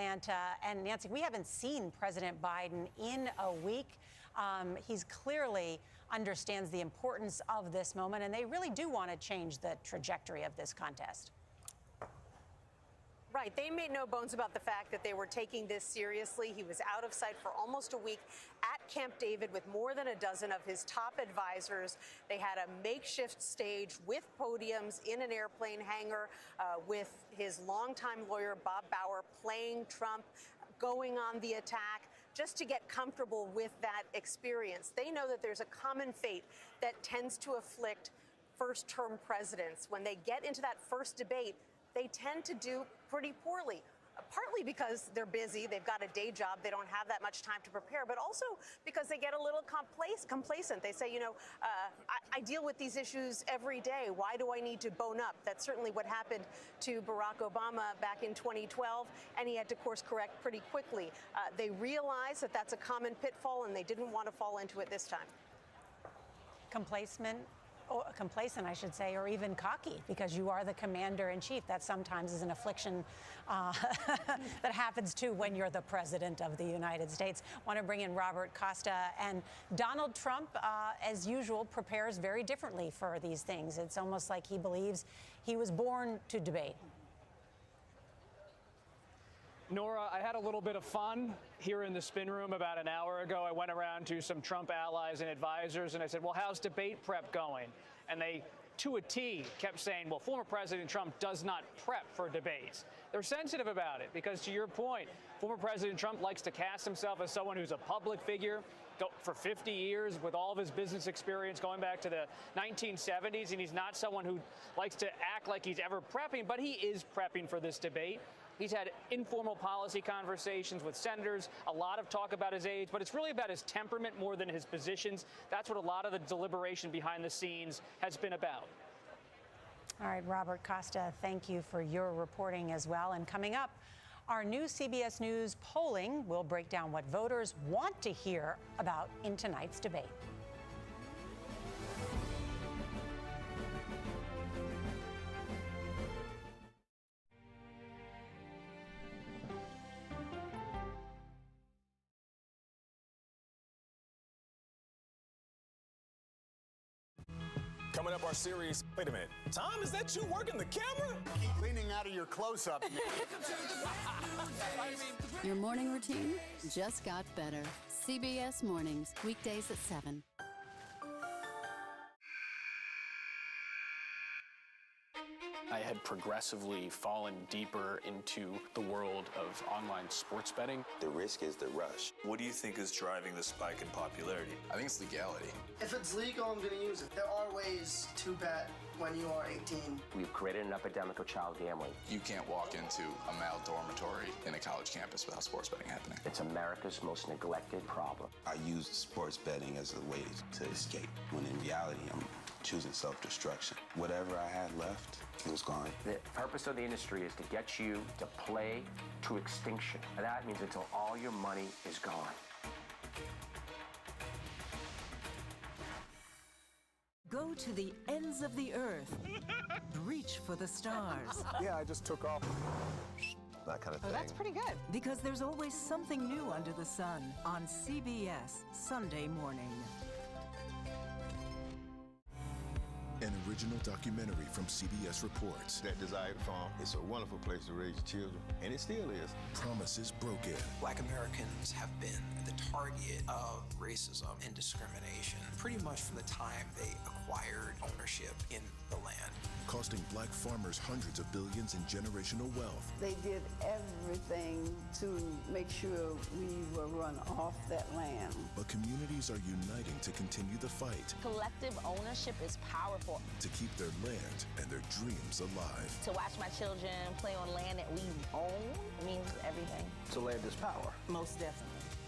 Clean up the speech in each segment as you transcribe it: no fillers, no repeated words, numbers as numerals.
Atlanta. And Nancy, we haven't seen President Biden in a week. He's clearly understands the importance of this moment, and they really do want to change the trajectory of this contest. Right. They made no bones about the fact that they were taking this seriously. He was out of sight for almost a week at Camp David with more than a dozen of his top advisors. They had a makeshift stage with podiums in an airplane hangar with his longtime lawyer, Bob Bauer, playing Trump, going on the attack, just to get comfortable with that experience. They know that there's a common fate that tends to afflict first-term presidents. When they get into that first debate, they tend to do pretty poorly, partly because they're busy, they've got a day job, they don't have that much time to prepare, but also because they get a little complacent. They say, you know, I deal with these issues every day. Why do I need to bone up? That's certainly what happened to Barack Obama back in 2012, and he had to course correct pretty quickly. They realize that that's a common pitfall, and they didn't want to fall into it this time. Complacent, I should say, or even cocky, because you are the commander-in-chief. That sometimes is an affliction that happens too when you're the president of the United States. Want to bring in Robert Costa. And Donald Trump, as usual, prepares very differently for these things. It's almost like he believes he was born to debate. Nora, I had a little bit of fun here in the spin room about an hour ago. I went around to some Trump allies and advisors, and I said, well, how's debate prep going? And they, to a T, kept saying, well, former President Trump does not prep for debates. They're sensitive about it because, to your point, former President Trump likes to cast himself as someone who's a public figure for 50 years with all of his business experience going back to the 1970s, and he's not someone who likes to act like he's ever prepping, but he is prepping for this debate. He's had informal policy conversations with senators, a lot of talk about his age, but it's really about his temperament more than his positions. That's what a lot of the deliberation behind the scenes has been about. All right, Robert Costa, thank you for your reporting as well. And coming up, our new CBS News polling will break down what voters want to hear about in tonight's debate. Coming up, our series. Wait a minute. Tom, is that you working the camera? Keep leaning out of your close-up. Your morning routine just got better. CBS Mornings, weekdays at 7. I had progressively fallen deeper into the world of online sports betting. The risk is the rush. What do you think is driving the spike in popularity? I think it's legality. If it's legal, I'm going to use it. There are ways to bet when you are 18. We've created an epidemic of child gambling. You can't walk into a male dormitory in a college campus without sports betting happening. It's America's most neglected problem. I used sports betting as a way to escape, when in reality, I'm choosing self-destruction. Whatever I had left, it was gone. The purpose of the industry is to get you to play to extinction. And that means until all your money is gone. Go to the ends of the earth. Reach for the stars. Yeah, I just took off. That kind of thing. Oh, that's pretty good. Because there's always something new under the sun on CBS Sunday morning. An original documentary from CBS Reports. That desired farm, it's a wonderful place to raise children, and it still is. Promises broken. Black Americans have been the target of racism and discrimination pretty much from the time they acquired ownership in the land. Costing black farmers hundreds of billions in generational wealth. They did everything to make sure we were run off that land. But communities are uniting to continue the fight. Collective ownership is powerful. To keep their land and their dreams alive. To watch my children play on land that we own means everything. So land is power. Most definitely.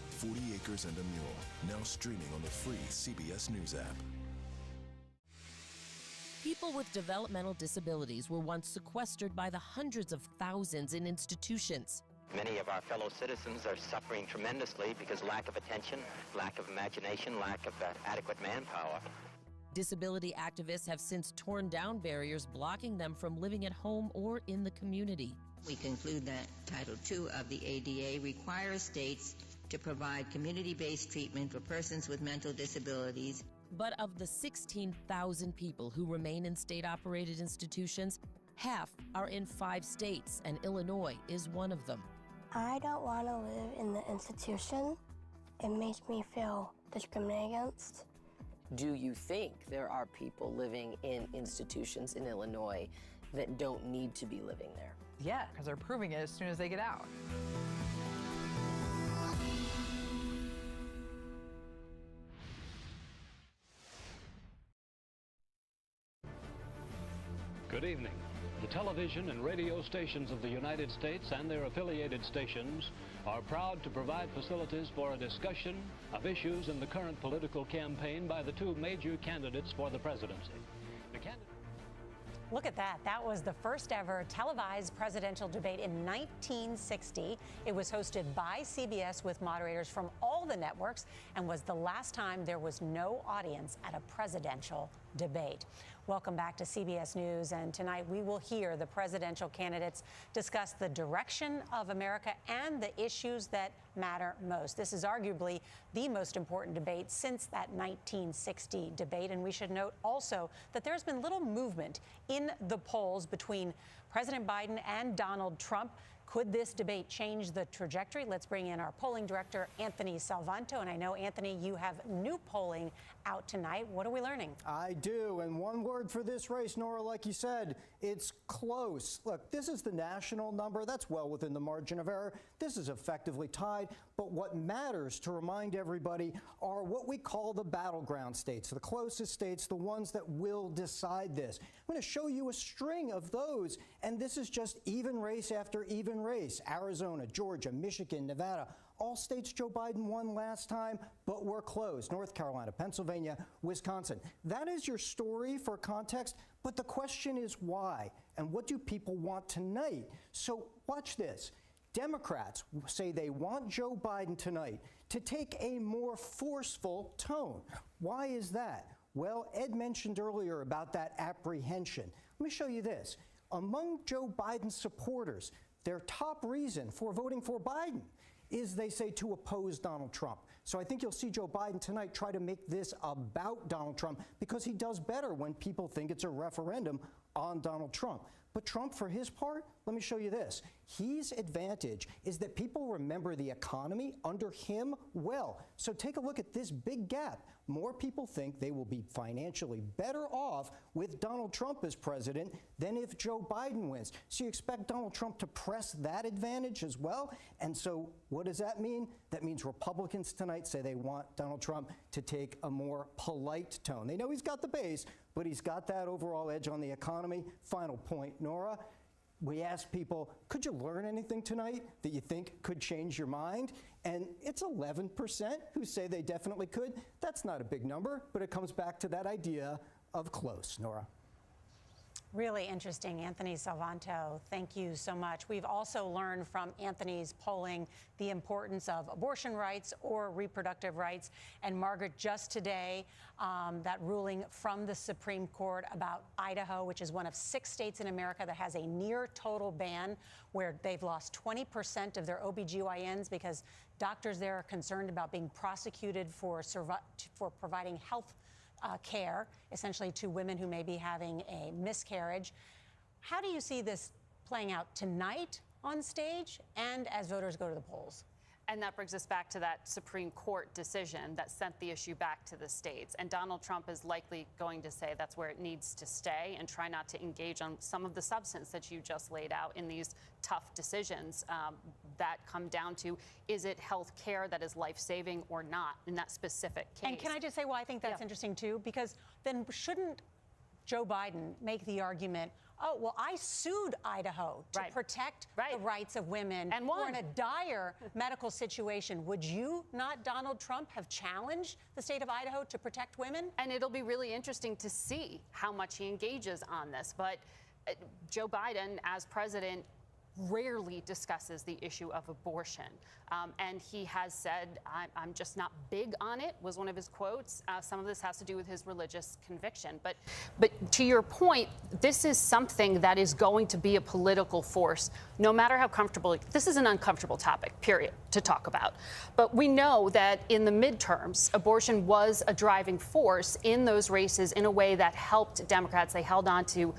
40 Acres and a Mule, now streaming on the free CBS News app. People with developmental disabilities were once sequestered by the hundreds of thousands in institutions. Many of our fellow citizens are suffering tremendously because lack of attention, lack of imagination, lack of adequate manpower. Disability activists have since torn down barriers blocking them from living at home or in the community. We conclude that Title II of the ADA requires states to provide community-based treatment for persons with mental disabilities. But of the 16,000 people who remain in state-operated institutions, half are in 5 states, and Illinois is one of them. I don't want to live in the institution. It makes me feel discriminated against. Do you think there are people living in institutions in Illinois that don't need to be living there? Yeah, because they're proving it as soon as they get out. Good evening. The television and radio stations of the United States and their affiliated stations are proud to provide facilities for a discussion of issues in the current political campaign by the 2 major candidates for the presidency. Look at that. That was the first ever televised presidential debate in 1960. It was hosted by CBS with moderators from all the networks and was the last time there was no audience at a presidential debate. Welcome back to CBS News, and tonight we will hear the presidential candidates discuss the direction of America and the issues that matter most. This is arguably the most important debate since that 1960 debate, and we should note also that there's been little movement in the polls between President Biden and Donald Trump. Could this debate change the trajectory? Let's bring in our polling director, Anthony Salvanto. And I know, Anthony, you have new polling out tonight. What are we learning? I do. And one word for this race, Nora, like you said, it's close. Look, this is the national number. That's well within the margin of error. This is effectively tied. But what matters, to remind everybody, are what we call the battleground states, the closest states, the ones that will decide this. I'm going to show you a string of those. And this is just even race after even race. Arizona, Georgia, Michigan, Nevada, all states Joe Biden won last time, but we're close. North Carolina, Pennsylvania, Wisconsin. That is your story for context, but the question is why? And what do people want tonight? So watch this. Democrats say they want Joe Biden tonight to take a more forceful tone. Why is that? Well, Ed mentioned earlier about that apprehension. Let me show you this. Among Joe Biden's supporters, their top reason for voting for Biden is, they say, to oppose Donald Trump. So I think you'll see Joe Biden tonight try to make this about Donald Trump, because he does better when people think it's a referendum on Donald Trump. But Trump, for his part, let me show you this. His advantage is that people remember the economy under him well. So take a look at this big gap. More people think they will be financially better off with Donald Trump as president than if Joe Biden wins. So you expect Donald Trump to press that advantage as well. And so what does that mean? That means Republicans tonight say they want Donald Trump to take a more polite tone. They know he's got the base, but he's got that overall edge on the economy. Final point, Nora. We asked people, could you learn anything tonight that you think could change your mind? And it's 11% who say they definitely could. That's not a big number, but it comes back to that idea of close, Nora. Really interesting, Anthony Salvanto. Thank you so much. We've also learned from Anthony's polling the importance of abortion rights or reproductive rights. And Margaret, just today, that ruling from the Supreme Court about Idaho, which is one of 6 states in America that has a near total ban, where they've lost 20% of their OBGYNs because doctors there are concerned about being prosecuted for providing health care, essentially, to women who may be having a miscarriage. How do you see this playing out tonight on stage and as voters go to the polls? And that brings us back to that Supreme Court decision that sent the issue back to the states. And Donald Trump is likely going to say that's where it needs to stay and try not to engage on some of the substance that you just laid out in these tough decisions that come down to, is it health care that is life-saving or not in that specific case? And can I just say why I think that's interesting, too? Because then shouldn't Joe Biden make the argument, oh, well, I sued Idaho to protect the rights of women and who are in a dire medical situation. Would you not, Donald Trump, have challenged the state of Idaho to protect women? And it'll be really interesting to see how much he engages on this. But Joe Biden, as president, rarely discusses the issue of abortion. And he has said, I'm just not big on it, was one of his quotes. Some of this has to do with his religious conviction. But to your point, this is something that is going to be a political force, no matter how comfortable. This is an uncomfortable topic, period, to talk about. But we know that in the midterms, abortion was a driving force in those races in a way that helped Democrats. They held on to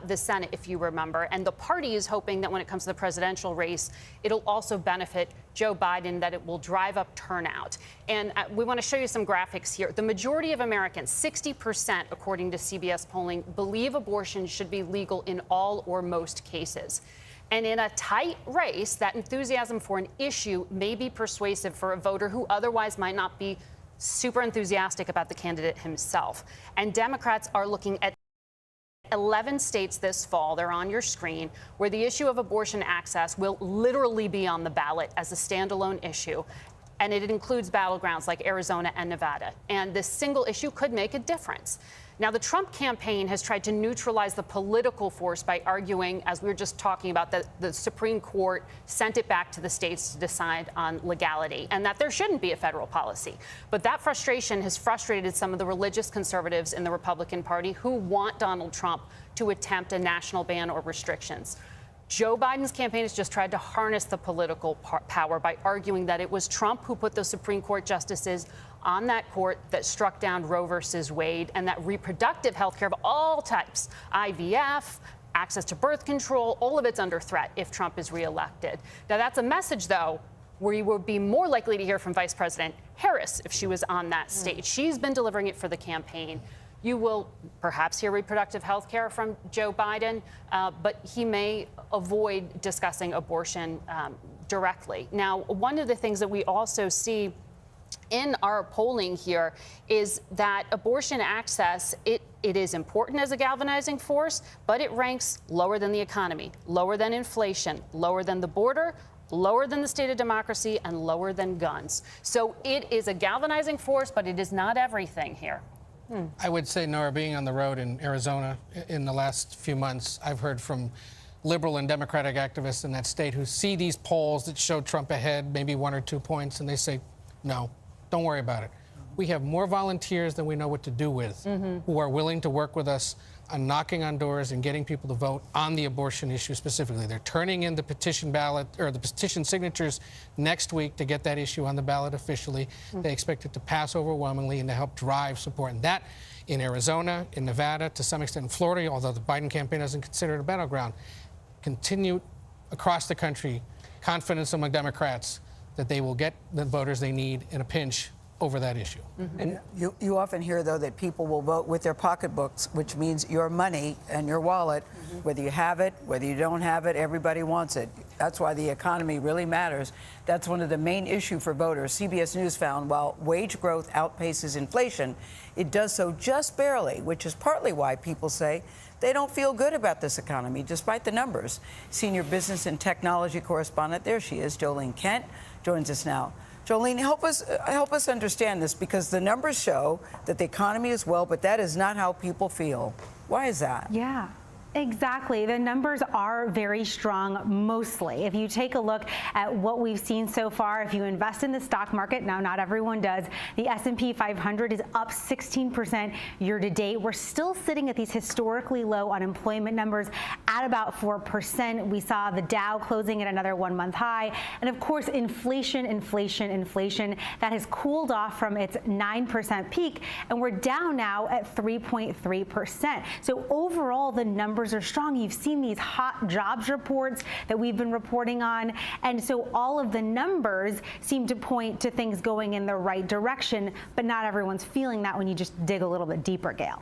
the Senate, if you remember. And the party is hoping that when it comes to the presidential race, it'll also benefit Joe Biden, that it will drive up turnout. And we want to show you some graphics here. The majority of Americans, 60%, according to CBS polling, believe abortion should be legal in all or most cases. And in a tight race, that enthusiasm for an issue may be persuasive for a voter who otherwise might not be super enthusiastic about the candidate himself. And Democrats are looking at 11 states this fall, they're on your screen, where the issue of abortion access will literally be on the ballot as a standalone issue. And it includes battlegrounds like Arizona and Nevada. And this single issue could make a difference. Now, the Trump campaign has tried to neutralize the political force by arguing, as we were just talking about, that the Supreme Court sent it back to the states to decide on legality and that there shouldn't be a federal policy. But that frustration has frustrated some of the religious conservatives in the Republican Party who want Donald Trump to attempt a national ban or restrictions. Joe Biden's campaign has just tried to harness the political power by arguing that it was Trump who put the Supreme Court justices on that court that struck down Roe versus Wade, and that reproductive health care of all types, IVF, access to birth control, all of it's under threat if Trump is reelected. Now, that's a message, though, where you would be more likely to hear from Vice President Harris if she was on that stage. She's been delivering it for the campaign. You will perhaps hear reproductive health care from Joe Biden, but he may avoid discussing abortion directly. Now, one of the things that we also see in our polling here is that abortion access, it is important as a galvanizing force, but it ranks lower than the economy, lower than inflation, lower than the border, lower than the state of democracy, and lower than guns. So it is a galvanizing force, but it is not everything here. I would say, Nora, being on the road in Arizona in the last few months, I've heard from liberal and Democratic activists in that state who see these polls that show Trump ahead, maybe 1 or 2 points, and they say, no, don't worry about it. We have more volunteers than we know what to do with, who are willing to work with us on knocking on doors and getting people to vote on the abortion issue specifically. They're turning in the petition ballot or the petition signatures next week to get that issue on the ballot officially. They expect it to pass overwhelmingly and to help drive support. And that in Arizona, in Nevada, to some extent in Florida, although the Biden campaign doesn't consider it a battleground, continue across the country confidence among Democrats that they will get the voters they need in a pinch over that issue. And you often hear, though, that people will vote with their pocketbooks, which means your money and your wallet, whether you have it, whether you don't have it, everybody wants it. That's why the economy really matters. That's one of the main issues for voters. CBS News found while wage growth outpaces inflation, it does so just barely, which is partly why people say they don't feel good about this economy, despite the numbers. Senior business and technology correspondent, there she is, Jolene Kent, joins us now. Jolene, help us understand this, because the numbers show that the economy is well, but that is not how people feel. Why is that? Yeah. Exactly. The numbers are very strong, mostly. If you take a look at what we've seen so far, if you invest in the stock market, now not everyone does, the S&P 500 is up 16% year to date. We're still sitting at these historically low unemployment numbers at about 4%. We saw the Dow closing at another 1-month high. And of course, inflation that has cooled off from its 9% peak, and we're down now at 3.3%. So overall, the numbers are strong. You've seen these hot jobs reports that we've been reporting on. And so all of the numbers seem to point to things going in the right direction, but not everyone's feeling that when you just dig a little bit deeper, Gail.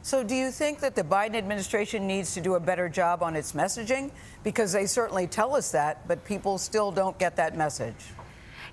So do you think that the Biden administration needs to do a better job on its messaging? Because they certainly tell us that, but people still don't get that message.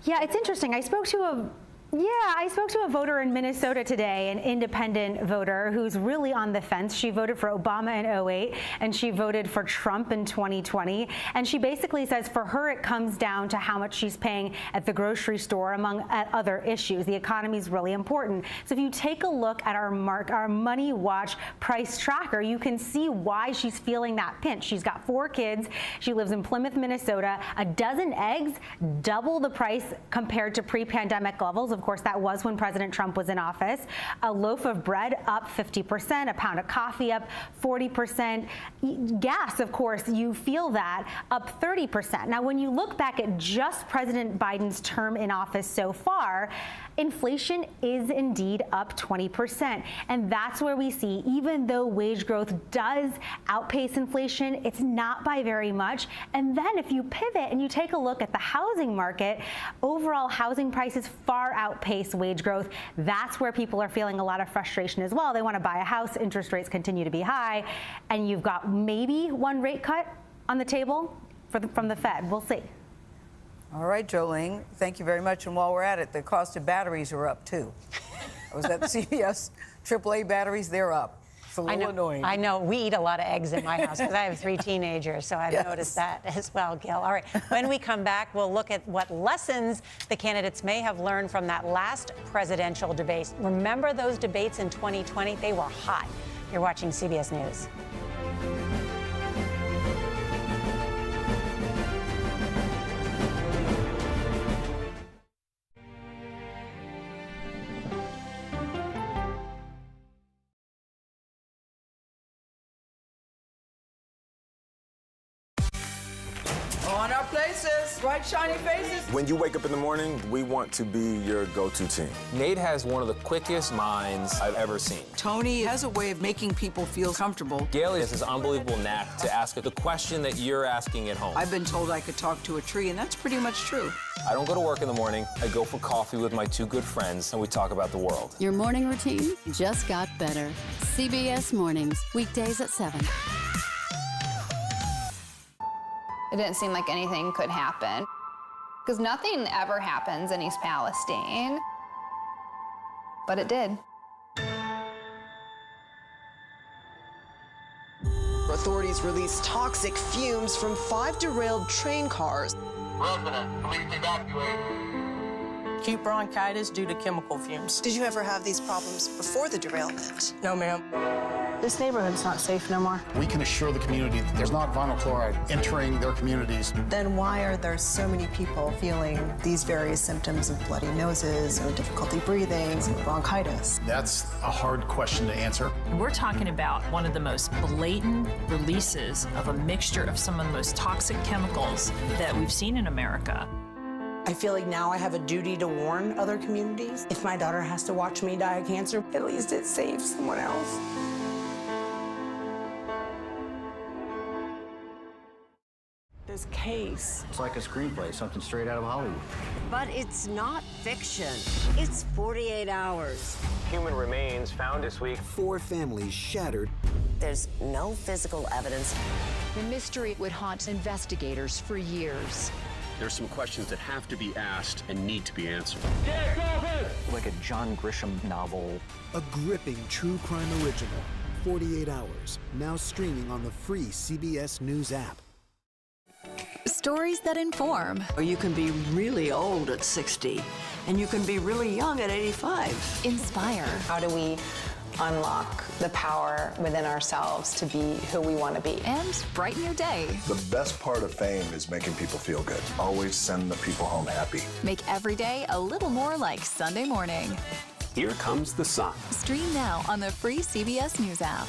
Yeah, it's interesting. I spoke to Yeah, I spoke to a voter in Minnesota today, an independent voter who's really on the fence. She voted for Obama in 2008, and she voted for Trump in 2020. And she basically says for her, it comes down to how much she's paying at the grocery store, among other issues. The economy is really important. So if you take a look at our Money Watch price tracker, you can see why she's feeling that pinch. She's got 4 kids. She lives in Plymouth, Minnesota. A dozen eggs, double the price compared to pre-pandemic levels. Of course, that was when President Trump was in office. A loaf of bread up 50%, a pound of coffee up 40%. Gas, of course, you feel that, up 30%. Now, when you look back at just President Biden's term in office so far, inflation is indeed up 20%. And that's where we see, even though wage growth does outpace inflation, it's not by very much. And then if you pivot and you take a look at the housing market, overall housing prices far outpace wage growth. That's where people are feeling a lot of frustration as well. They want to buy a house, interest rates continue to be high, and you've got maybe one rate cut on the table from the Fed. We'll see. All right, Jolene, thank you very much. And while we're at it, the cost of batteries are up too. I was at the CVS AAA batteries, they're up. It's a little annoying. I know. We eat a lot of eggs in my house because I have 3 teenagers, so I've noticed that as well, Gil. All right. When we come back, we'll look at what lessons the candidates may have learned from that last presidential debate. Remember those debates in 2020? They were hot. You're watching CBS News. On our places, bright, shiny faces. When you wake up in the morning, we want to be your go-to team. Nate has one of the quickest minds I've ever seen. Tony has a way of making people feel comfortable. Gail has this unbelievable knack to ask the question that you're asking at home. I've been told I could talk to a tree, and that's pretty much true. I don't go to work in the morning. I go for coffee with my 2 good friends, and we talk about the world. Your morning routine just got better. CBS Mornings, weekdays at 7. It didn't seem like anything could happen, because nothing ever happens in East Palestine, but it did. Authorities released toxic fumes from 5 derailed train cars. Resident, please evacuate. Acute bronchitis due to chemical fumes. Did you ever have these problems before the derailment? No, ma'am. This neighborhood's not safe no more. We can assure the community that there's not vinyl chloride entering their communities. Then why are there so many people feeling these various symptoms of bloody noses or difficulty breathing, bronchitis? That's a hard question to answer. We're talking about one of the most blatant releases of a mixture of some of the most toxic chemicals that we've seen in America. I feel like now I have a duty to warn other communities. If my daughter has to watch me die of cancer, at least it saves someone else. This case. It's like a screenplay, something straight out of Hollywood. But it's not fiction. It's 48 hours. Human remains found this week. 4 families shattered. There's no physical evidence. The mystery would haunt investigators for years. There's some questions that have to be asked and need to be answered. Like a John Grisham novel. A gripping true crime original. 48 hours. Now streaming on the free CBS News app. Stories that inform. You can be really old at 60, and you can be really young at 85. Inspire. How do we unlock the power within ourselves to be who we want to be? And brighten your day. The best part of fame is making people feel good. Always send the people home happy. Make every day a little more like Sunday morning. Here comes the sun. Stream now on the free CBS News app.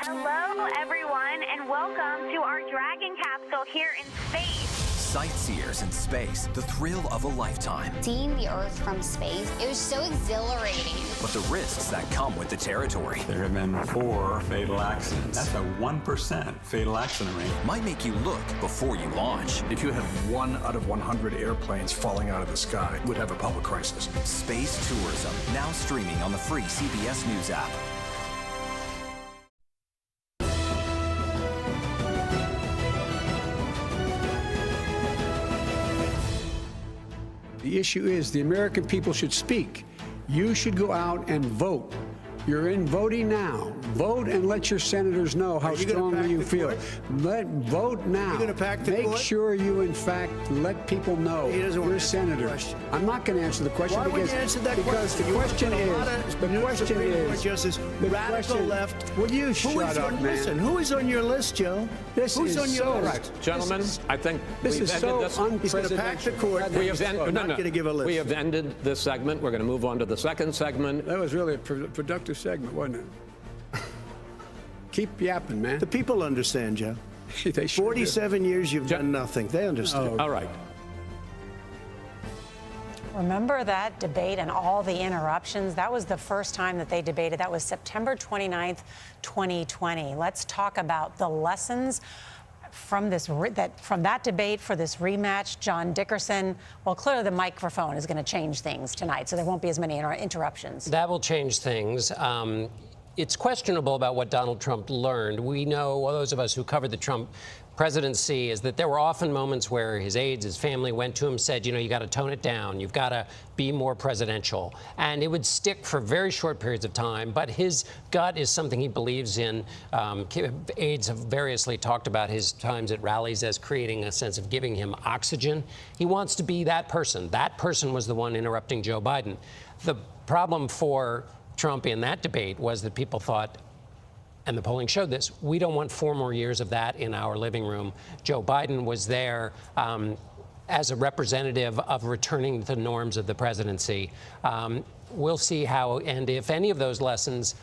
Hello, everyone, and welcome to our Dragon capsule here in space. Sightseers in space, the thrill of a lifetime. Seeing the Earth from space, it was so exhilarating. But the risks that come with the territory. There have been 4 fatal accidents. That's a 1% fatal accident rate. Might make you look before you launch. If you had 1 out of 100 airplanes falling out of the sky, we'd have a public crisis. Space tourism, now streaming on the free CBS News app. The issue is the American people should speak. You should go out and vote. You're in voting now. Vote and let your senators know how strongly you feel. Vote now. You're going to pack the Make court? sure you, in fact, let people know you're a senator. I'm not going to answer the question Why would you answer that because question? the question is Justice, radical left. Will you shut up, man? Listen, who is on your list, Joe? Who's on your list? Gentlemen, I think this is so unprecedented. He's going to pack the court. I'm not going to give a list. We have ended this segment. We're going to move on to the second segment. That was really a productive segment, wasn't it? Keep yapping, man. The people understand, Joe. They sure 47 years you've done nothing. They understand. All right. Remember that debate and all the interruptions? That was the first time that they debated. That was September 29th, 2020. Let's talk about the lessons from that debate for this rematch. John Dickerson, well, clearly the microphone is going to change things tonight, so there won't be as many interruptions. That will change things. It's questionable about what Donald Trump learned. We know, well, those of us who covered the Trump presidency, is that there were often moments where his aides, his family went to him, said, you know, you got to tone it down. You've got to be more presidential. And it would stick for very short periods of time. But his gut is something he believes in. Aides have variously talked about his times at rallies as creating a sense of giving him oxygen. He wants to be that person. That person was the one interrupting Joe Biden. The problem for Trump in that debate was that people thought, and the polling showed this, we don't want 4 more years of that in our living room. Joe Biden was there as a representative of returning to the norms of the presidency. We'll see how and if any of those lessons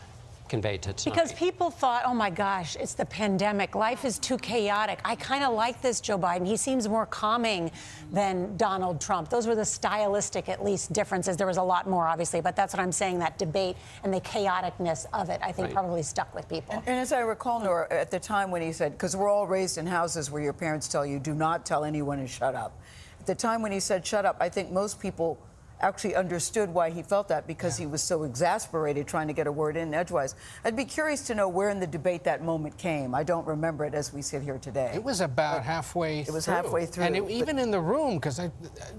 conveyed to tonight. Because people thought, oh my gosh, it's the pandemic. Life is too chaotic. I kind of like this Joe Biden. He seems more calming than Donald Trump. Those were the stylistic, at least, differences. There was a lot more, obviously, but that's what I'm saying, that debate and the chaoticness of it, I think, probably stuck with people. And as I recall, Nora, at the time when he said, because we're all raised in houses where your parents tell you, do not tell anyone to shut up. At the time when he said shut up, I think most people actually understood why he felt that, because he was so exasperated trying to get a word in edgewise. I'd be curious to know where in the debate that moment came. I don't remember it as we sit here today. It was about halfway through. It was halfway through. And even in the room, because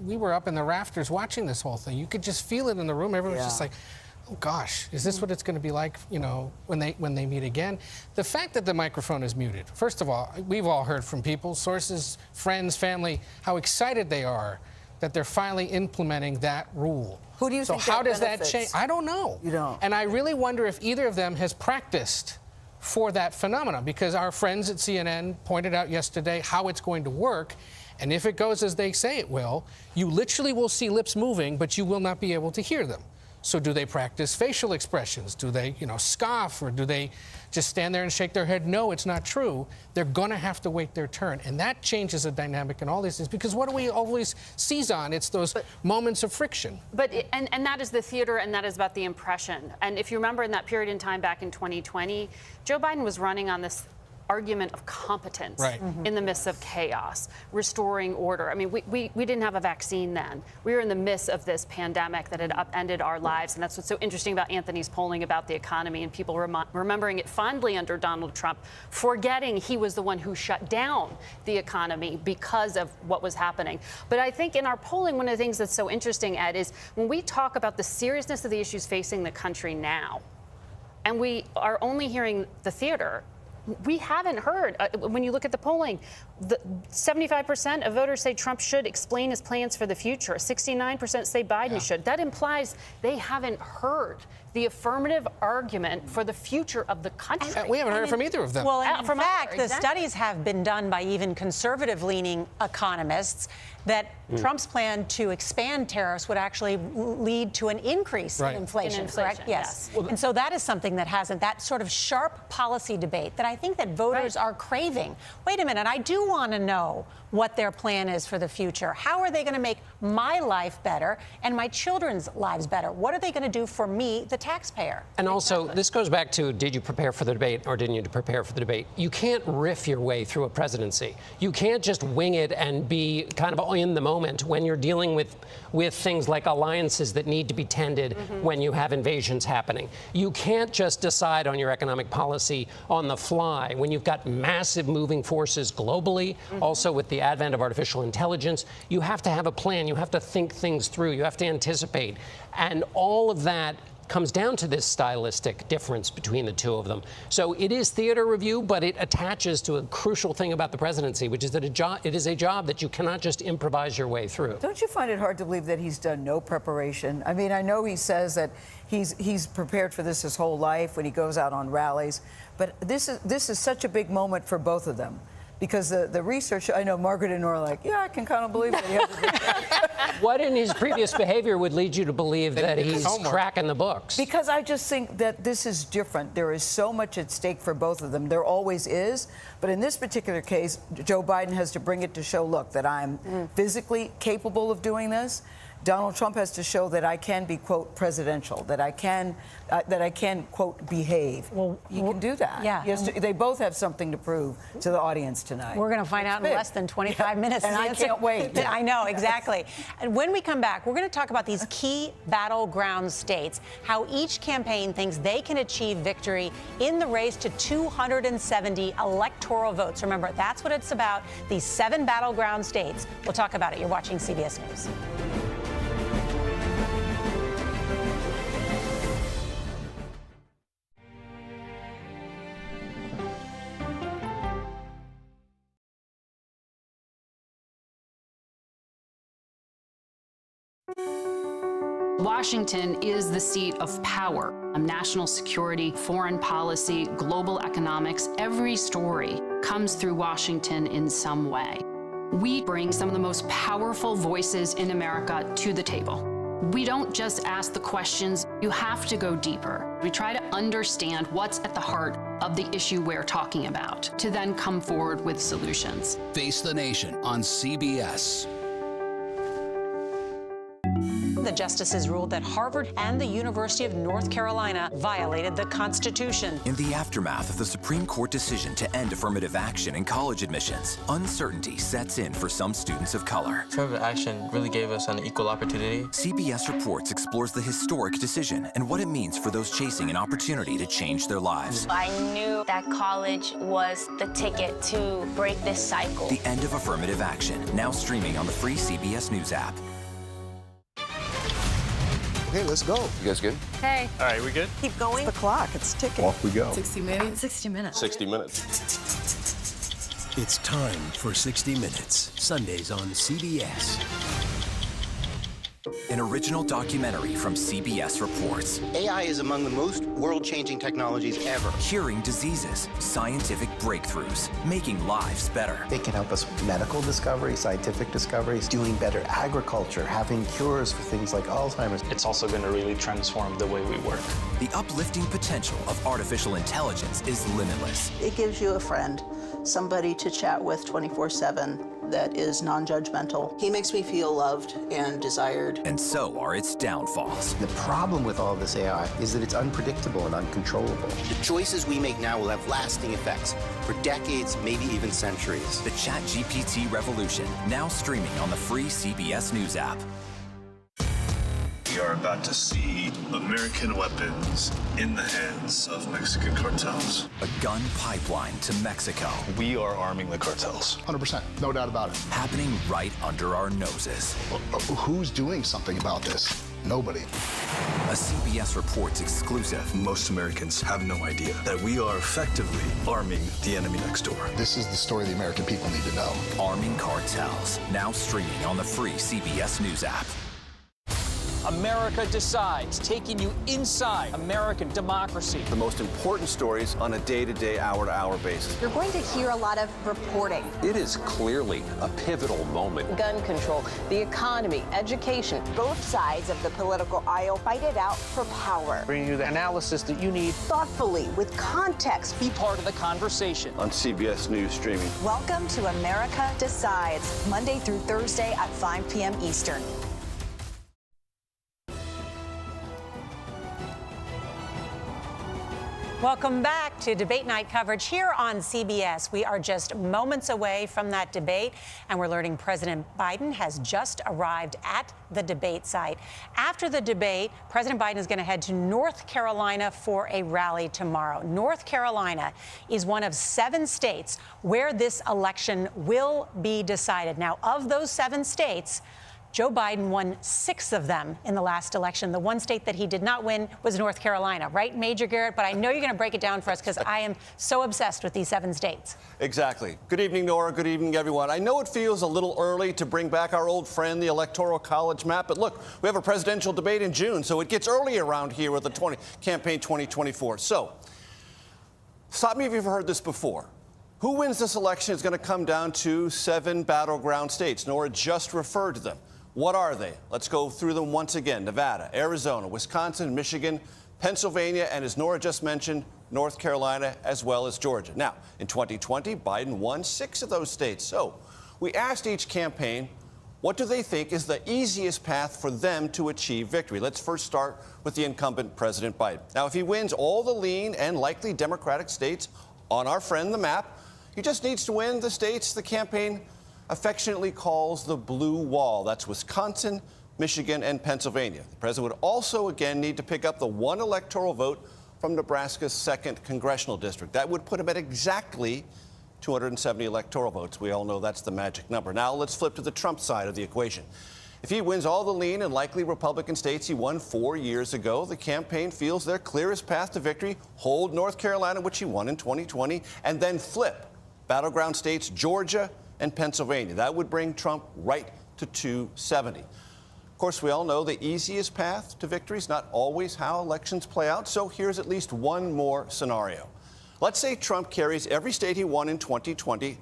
we were up in the rafters watching this whole thing, you could just feel it in the room. Everyone was just like, oh gosh, is this what it's going to be like, you know, when they meet again? The fact that the microphone is muted, first of all, we've all heard from people, sources, friends, family, how excited they are that they're finally implementing that rule. Who do you think how that does benefits? that change? I don't know. You don't. And I really wonder if either of them has practiced for that phenomenon, because our friends at CNN pointed out yesterday how it's going to work. And if it goes as they say it will, you literally will see lips moving, but you will not be able to hear them. So do they practice facial expressions? Do they, you know, scoff, or do they just stand there and shake their head? No, it's not true. They're going to have to wait their turn. And that changes the dynamic in all these things, because what do we always seize on? It's those moments of friction. And that is the theater, and that is about the impression. And if you remember, in that period in time back in 2020, Joe Biden was running on this argument of competence in the midst of chaos, restoring order. I mean, we didn't have a vaccine then. We were in the midst of this pandemic that had upended our lives, and that's what's so interesting about Anthony's polling about the economy and people remembering it fondly under Donald Trump, forgetting he was the one who shut down the economy because of what was happening. But I think in our polling, one of the things that's so interesting, Ed, is when we talk about the seriousness of the issues facing the country now, and we are only hearing the theater, we haven't heard, when you look at the polling, 75% of voters say Trump should explain his plans for the future. 69% say Biden should. That implies they haven't heard the affirmative argument for the future of the country. We haven't heard it from either of them. Well, in fact, the studies have been done by even conservative-leaning economists that Trump's plan to expand tariffs would actually lead to an increase in inflation, correct? Yes. And so that is something that hasn't, that sort of sharp policy debate that I think that voters are craving. Wait a minute, I do want to know what their plan is for the future. How are they going to make my life better and my children's lives better? What are they going to do for me, the taxpayer. And also, this goes back to, did you prepare for the debate or didn't you prepare for the debate? You can't riff your way through a presidency. You can't just wing it and be kind of in the moment when you're dealing with things like alliances that need to be tended when you have invasions happening. You can't just decide on your economic policy on the fly when you've got massive moving forces globally, also with the advent of artificial intelligence. You have to have a plan. You have to think things through. You have to anticipate. And all of that comes down to this stylistic difference between the two of them. So it is theater review, but it attaches to a crucial thing about the presidency, which is that it is a job that you cannot just improvise your way through. Don't you find it hard to believe that he's done no preparation? I mean, I know he says that he's prepared for this his whole life when he goes out on rallies, but this is such a big moment for both of them. Because the research, I know Margaret and Nora are like, yeah, I can kind of believe that he has to do that. What in his previous behavior would lead you to believe that he's cracking the books? Because I just think that this is different. There is so much at stake for both of them. There always is. But in this particular case, Joe Biden has to bring it to show, look, that I'm physically capable of doing this. Donald Trump has to show that I can be, quote, presidential, that I can, quote, behave. Well, he can do that. Yeah. They both have something to prove to the audience tonight. We're going to find out in less than 25 minutes. And I can't wait. I know, exactly. And when we come back, we're going to talk about these key battleground states, how each campaign thinks they can achieve victory in the race to 270 electoral votes. Remember, that's what it's about, these 7 battleground states. We'll talk about it. You're watching CBS News. Washington is the seat of power. National security, foreign policy, global economics, every story comes through Washington in some way. We bring some of the most powerful voices in America to the table. We don't just ask the questions, you have to go deeper. We try to understand what's at the heart of the issue we're talking about, to then come forward with solutions. Face the Nation on CBS. The justices ruled that Harvard and the University of North Carolina violated the Constitution. In the aftermath of the Supreme Court decision to end affirmative action in college admissions, uncertainty sets in for some students of color. Affirmative action really gave us an equal opportunity. CBS Reports explores the historic decision and what it means for those chasing an opportunity to change their lives. I knew that college was the ticket to break this cycle. The end of affirmative action, now streaming on the free CBS News app. Okay, let's go. You guys good? Hey. All right, we good? Keep going. The clock, it's ticking. Off we go. 60 minutes. 60 minutes. 60 minutes. It's time for 60 Minutes, Sundays on CBS. An original documentary from CBS Reports. AI is among the most world-changing technologies ever. Curing diseases, scientific breakthroughs, making lives better. It can help us with medical discoveries, scientific discoveries, doing better agriculture, having cures for things like Alzheimer's. It's also going to really transform the way we work. The uplifting potential of artificial intelligence is limitless. It gives you a friend, somebody to chat with 24/7 that is non-judgmental. He makes me feel loved and desired. And so are its downfalls. The problem with all this AI is that it's unpredictable and uncontrollable. The choices we make now will have lasting effects for decades, maybe even centuries. The ChatGPT revolution, now streaming on the free CBS News app. We are about to see American weapons in the hands of Mexican cartels. A gun pipeline to Mexico. We are arming the cartels. 100%, no doubt about it. Happening right under our noses. Who's doing something about this? Nobody. A CBS Reports exclusive. Most Americans have no idea that we are effectively arming the enemy next door. This is the story the American people need to know. Arming cartels, now streaming on the free CBS News app. America Decides, taking you inside American democracy. The most important stories on a day-to-day, hour-to-hour basis. You're going to hear a lot of reporting. It is clearly a pivotal moment. Gun control, the economy, education. Both sides of the political aisle fight it out for power. Bringing you the analysis that you need. Thoughtfully, with context. Be part of the conversation. On CBS News streaming. Welcome to America Decides, Monday through Thursday at 5 p.m. Eastern. Welcome back to Debate Night coverage here on CBS. We are just moments away from that debate, and we're learning President Biden has just arrived at the debate site. After the debate, President Biden is going to head to North Carolina for a rally tomorrow. North Carolina is one of 7 states where this election will be decided. Now, of those 7 states, Joe Biden won 6 of them in the last election. The one state that he did not win was North Carolina, right, Major Garrett? But I know you're going to break it down for us because I am so obsessed with these 7 states. Exactly. Good evening, Nora. Good evening, everyone. I know it feels a little early to bring back our old friend, the Electoral College map, but look, we have a presidential debate in June, so it gets early around here with the campaign 2024. So, stop me if you've heard this before. Who wins this election is going to come down to 7 battleground states. Nora just referred to them. What are they? Let's go through them once again. Nevada, Arizona, Wisconsin, Michigan, Pennsylvania, and as Nora just mentioned, North Carolina, as well as Georgia. Now, in 2020, Biden won 6 of those states. So we asked each campaign, what do they think is the easiest path for them to achieve victory? Let's first start with the incumbent President Biden. Now, if he wins all the lean and likely Democratic states on our friend the map, he just needs to win the states the campaign affectionately calls the blue wall. That's Wisconsin, Michigan, and Pennsylvania. The president would also again need to pick up the 1 electoral vote from Nebraska's 2nd congressional district. That would put him at exactly 270 electoral votes. We all know that's the magic number. Now let's flip to the Trump side of the equation. If he wins all the lean and likely Republican states he won 4 years ago, the campaign feels their clearest path to victory: hold North Carolina, which he won in 2020, and then flip battleground states Georgia and Pennsylvania. That would bring Trump right to 270. Of course, we all know the easiest path to victory is not always how elections play out, so here's at least one more scenario. Let's say Trump carries every state he won in 2020,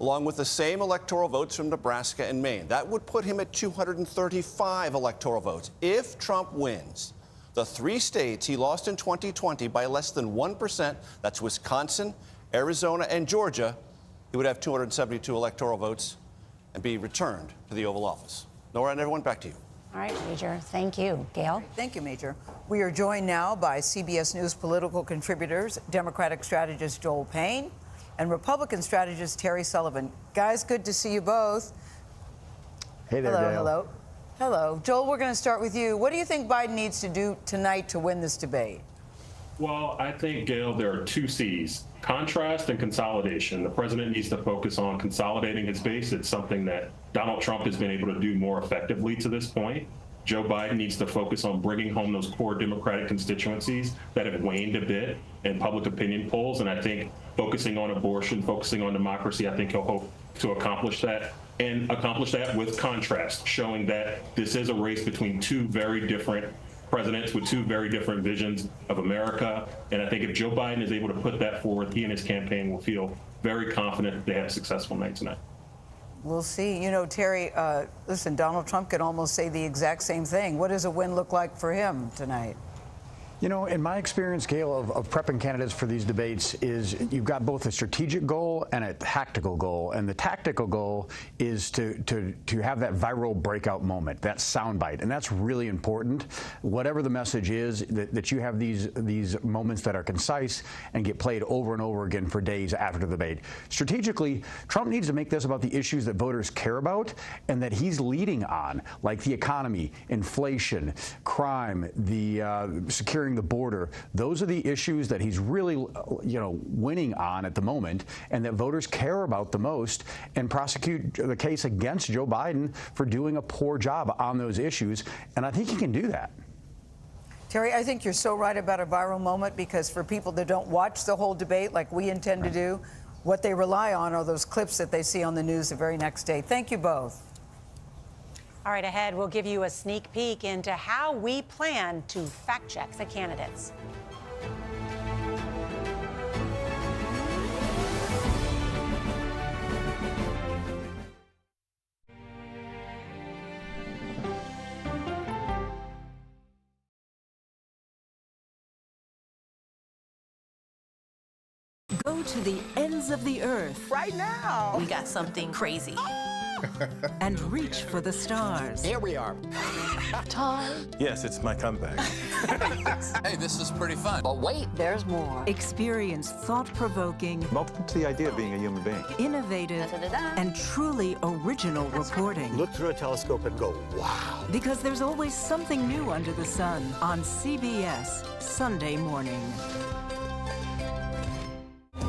along with the same electoral votes from Nebraska and Maine. That would put him at 235 electoral votes. If Trump wins the 3 states he lost in 2020 by less than 1%, that's Wisconsin, Arizona, and Georgia, he would have 272 electoral votes and be returned to the Oval Office. Nora and everyone, back to you. All right, Major. Thank you. Gail? Thank you, Major. We are joined now by CBS News political contributors, Democratic strategist Joel Payne and Republican strategist Terry Sullivan. Guys, good to see you both. Hey there, hello, Gail. hello. Hello. Joel, we're going to start with you. What do you think Biden needs to do tonight to win this debate? Well, I think, Gail, there are 2 C's: contrast and consolidation. The president needs to focus on consolidating his base. It's something that Donald Trump has been able to do more effectively to this point. Joe Biden needs to focus on bringing home those core Democratic constituencies that have waned a bit in public opinion polls. And I think focusing on abortion, focusing on democracy, I think he'll hope to accomplish that, and accomplish that with contrast, showing that this is a race between 2 very different presidents with 2 very different visions of America. And I think if Joe Biden is able to put that forward, he and his campaign will feel very confident that they have a successful night tonight. We'll see. You know, Terry, listen, Donald Trump could almost say the exact same thing. What does a win look like for him tonight? You know, in my experience, Gail, of prepping candidates for these debates is you've got both a strategic goal and a tactical goal. And the tactical goal is to have that viral breakout moment, that soundbite. And that's really important. Whatever the message is, that you have these moments that are concise and get played over and over again for days after the debate. Strategically, Trump needs to make this about the issues that voters care about and that he's leading on, like the economy, inflation, crime, the securing the border. Those are the issues that he's really, winning on at the moment, and that voters care about the most, and prosecute the case against Joe Biden for doing a poor job on those issues. And I think he can do that. Terry, I think you're so right about a viral moment, because for people that don't watch the whole debate like we intend to do, what they rely on are those clips that they see on the news the very next day. Thank you both. All right, ahead, we'll give you a sneak peek into how we plan to fact-check the candidates. Go to the ends of the earth. Right now. We got something crazy. and reach for the stars. Here we are. Time. Yes, it's my comeback. Hey, this is pretty fun. But wait, there's more. Experience thought-provoking, Welcome to the idea of being a human being. innovative, and truly original reporting. Look through a telescope and go, wow. Because there's always something new under the sun on CBS Sunday morning.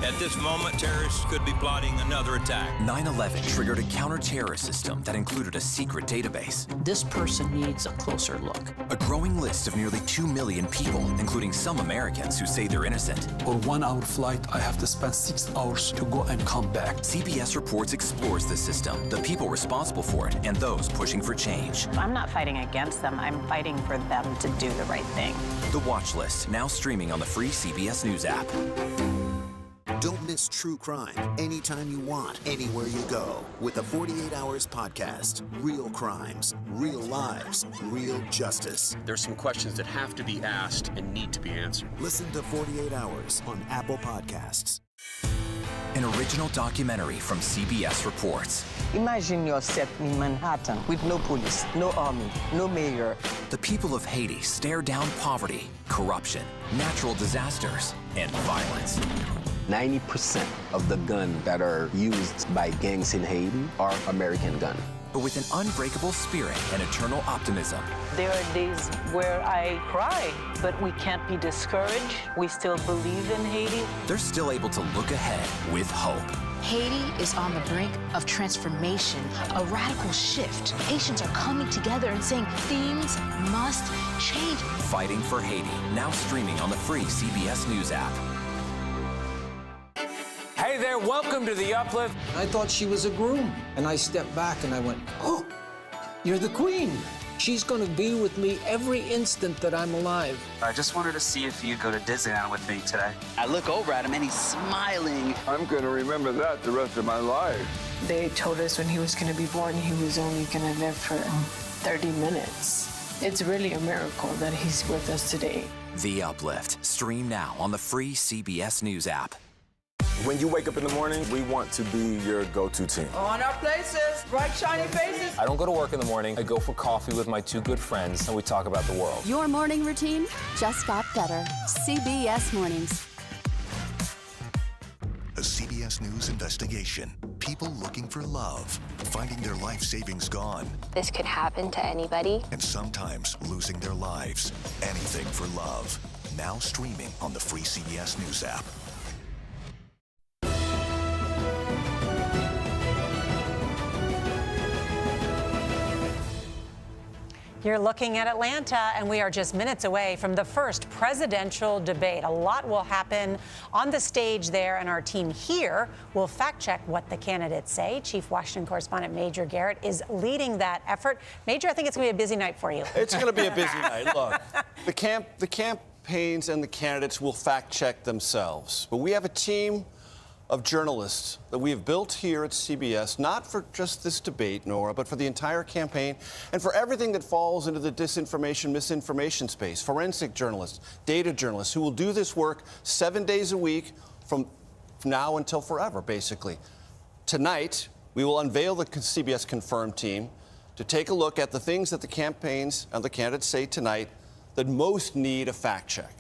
At this moment, terrorists could be plotting another attack. 9/11 triggered a counter-terrorist system that included a secret database. This person needs a closer look. A growing list of nearly 2 million people, including some Americans who say they're innocent. On 1 hour flight, I have to spend 6 hours to go and come back. CBS Reports explores the system, the people responsible for it, and those pushing for change. I'm not fighting against them. I'm fighting for them to do the right thing. The Watch List, now streaming on the free CBS News app. Don't miss true crime anytime you want, anywhere you go. With the 48 Hours podcast. Real crimes, real lives, real justice. There's some questions that have to be asked and need to be answered. Listen to 48 Hours on Apple Podcasts. An original documentary from CBS Reports. Imagine yourself in Manhattan with no police, no army, no mayor. The people of Haiti stare down poverty, corruption, natural disasters, and violence. 90% of the guns that are used by gangs in Haiti are American guns. But with an unbreakable spirit and eternal optimism. There are days where I cry, but we can't be discouraged. We still believe in Haiti. They're still able to look ahead with hope. Haiti is on the brink of transformation, a radical shift. Haitians are coming together and saying things must change. Fighting for Haiti, now streaming on the free CBS News app. Hey there, welcome to The Uplift. I thought she was a groom, and I stepped back and I went, oh, you're the queen. She's going to be with me every instant that I'm alive. I just wanted to see if you'd go to Disneyland with me today. I look over at him and he's smiling. I'm going to remember that the rest of my life. They told us when he was going to be born, he was only going to live for 30 minutes. It's really a miracle that he's with us today. The Uplift. Stream now on the free CBS News app. When you wake up in the morning, we want to be your go-to team. On our places, bright, shiny faces. I don't go to work in the morning. I go for coffee with my 2 good friends, and we talk about the world. Your morning routine just got better. CBS Mornings. A CBS News investigation. People looking for love, finding their life savings gone. This could happen to anybody. And sometimes losing their lives. Anything for love. Now streaming on the free CBS News app. You're looking at Atlanta, and we are just minutes away from the first presidential debate. A lot will happen on the stage there, and our team here will fact-check what the candidates say. Chief Washington correspondent Major Garrett is leading that effort. Major, I think it's going to be a busy night for you. It's going to be a busy night. Look, the campaigns and the candidates will fact-check themselves. But we have a team of journalists that we have built here at CBS, not for just this debate, Nora, but for the entire campaign and for everything that falls into the disinformation, misinformation space. Forensic journalists, data journalists who will do this work 7 days a week from now until forever, basically. Tonight, we will unveil the CBS Confirmed team to take a look at the things that the campaigns and the candidates say tonight that most need a fact check.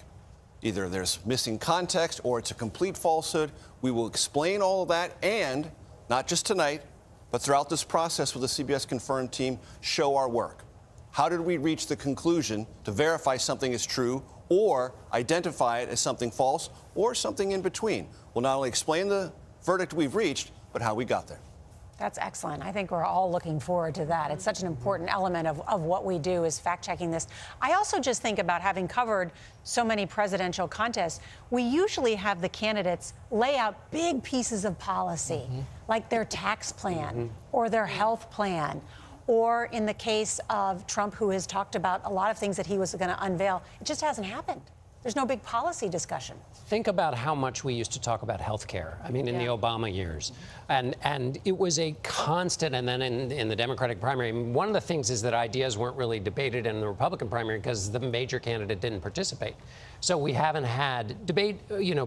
Either there's missing context or it's a complete falsehood. We will explain all of that and, not just tonight, but throughout this process with the CBS Confirmed team, show our work. How did we reach the conclusion to verify something is true or identify it as something false or something in between? We'll not only explain the verdict we've reached, but how we got there. That's excellent. I think we're all looking forward to that. It's such an important element of what we do is fact-checking this. I also just think about having covered so many presidential contests, we usually have the candidates lay out big pieces of policy, like their tax plan or their health plan, or in the case of Trump, who has talked about a lot of things that he was going to unveil. It just hasn't happened. There's no big policy discussion. Think about how much we used to talk about health care. I mean, in the Obama years. And it was a constant, and then in the Democratic primary, I mean, one of the things is that ideas weren't really debated in the Republican primary because the major candidate didn't participate. So we haven't had debate,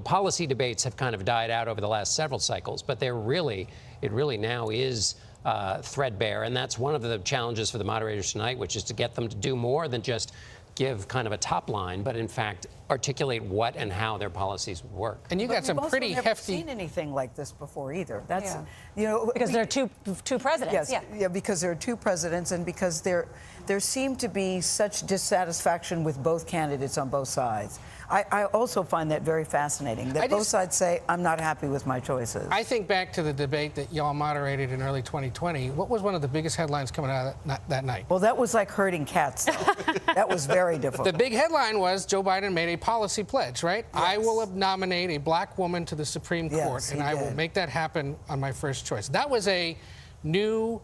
policy debates have kind of died out over the last several cycles, but it really now is threadbare. And that's one of the challenges for the moderators tonight, which is to get them to do more than just give kind of a top line, but in fact articulate what and how their policies work. And you got some pretty hefty. We've seen anything like this before either. That's because there are two presidents. Yes, because there are two presidents, and because there seemed to be such dissatisfaction with both candidates on both sides. I also find that very fascinating, that both sides say, I'm not happy with my choices. I think back to the debate that y'all moderated in early 2020. What was one of the biggest headlines coming out of that night? Well, that was like herding cats. That was very difficult. The big headline was Joe Biden made a policy pledge, right? Yes. I will nominate a black woman to the Supreme Court, and I will make that happen on my first choice. That was a new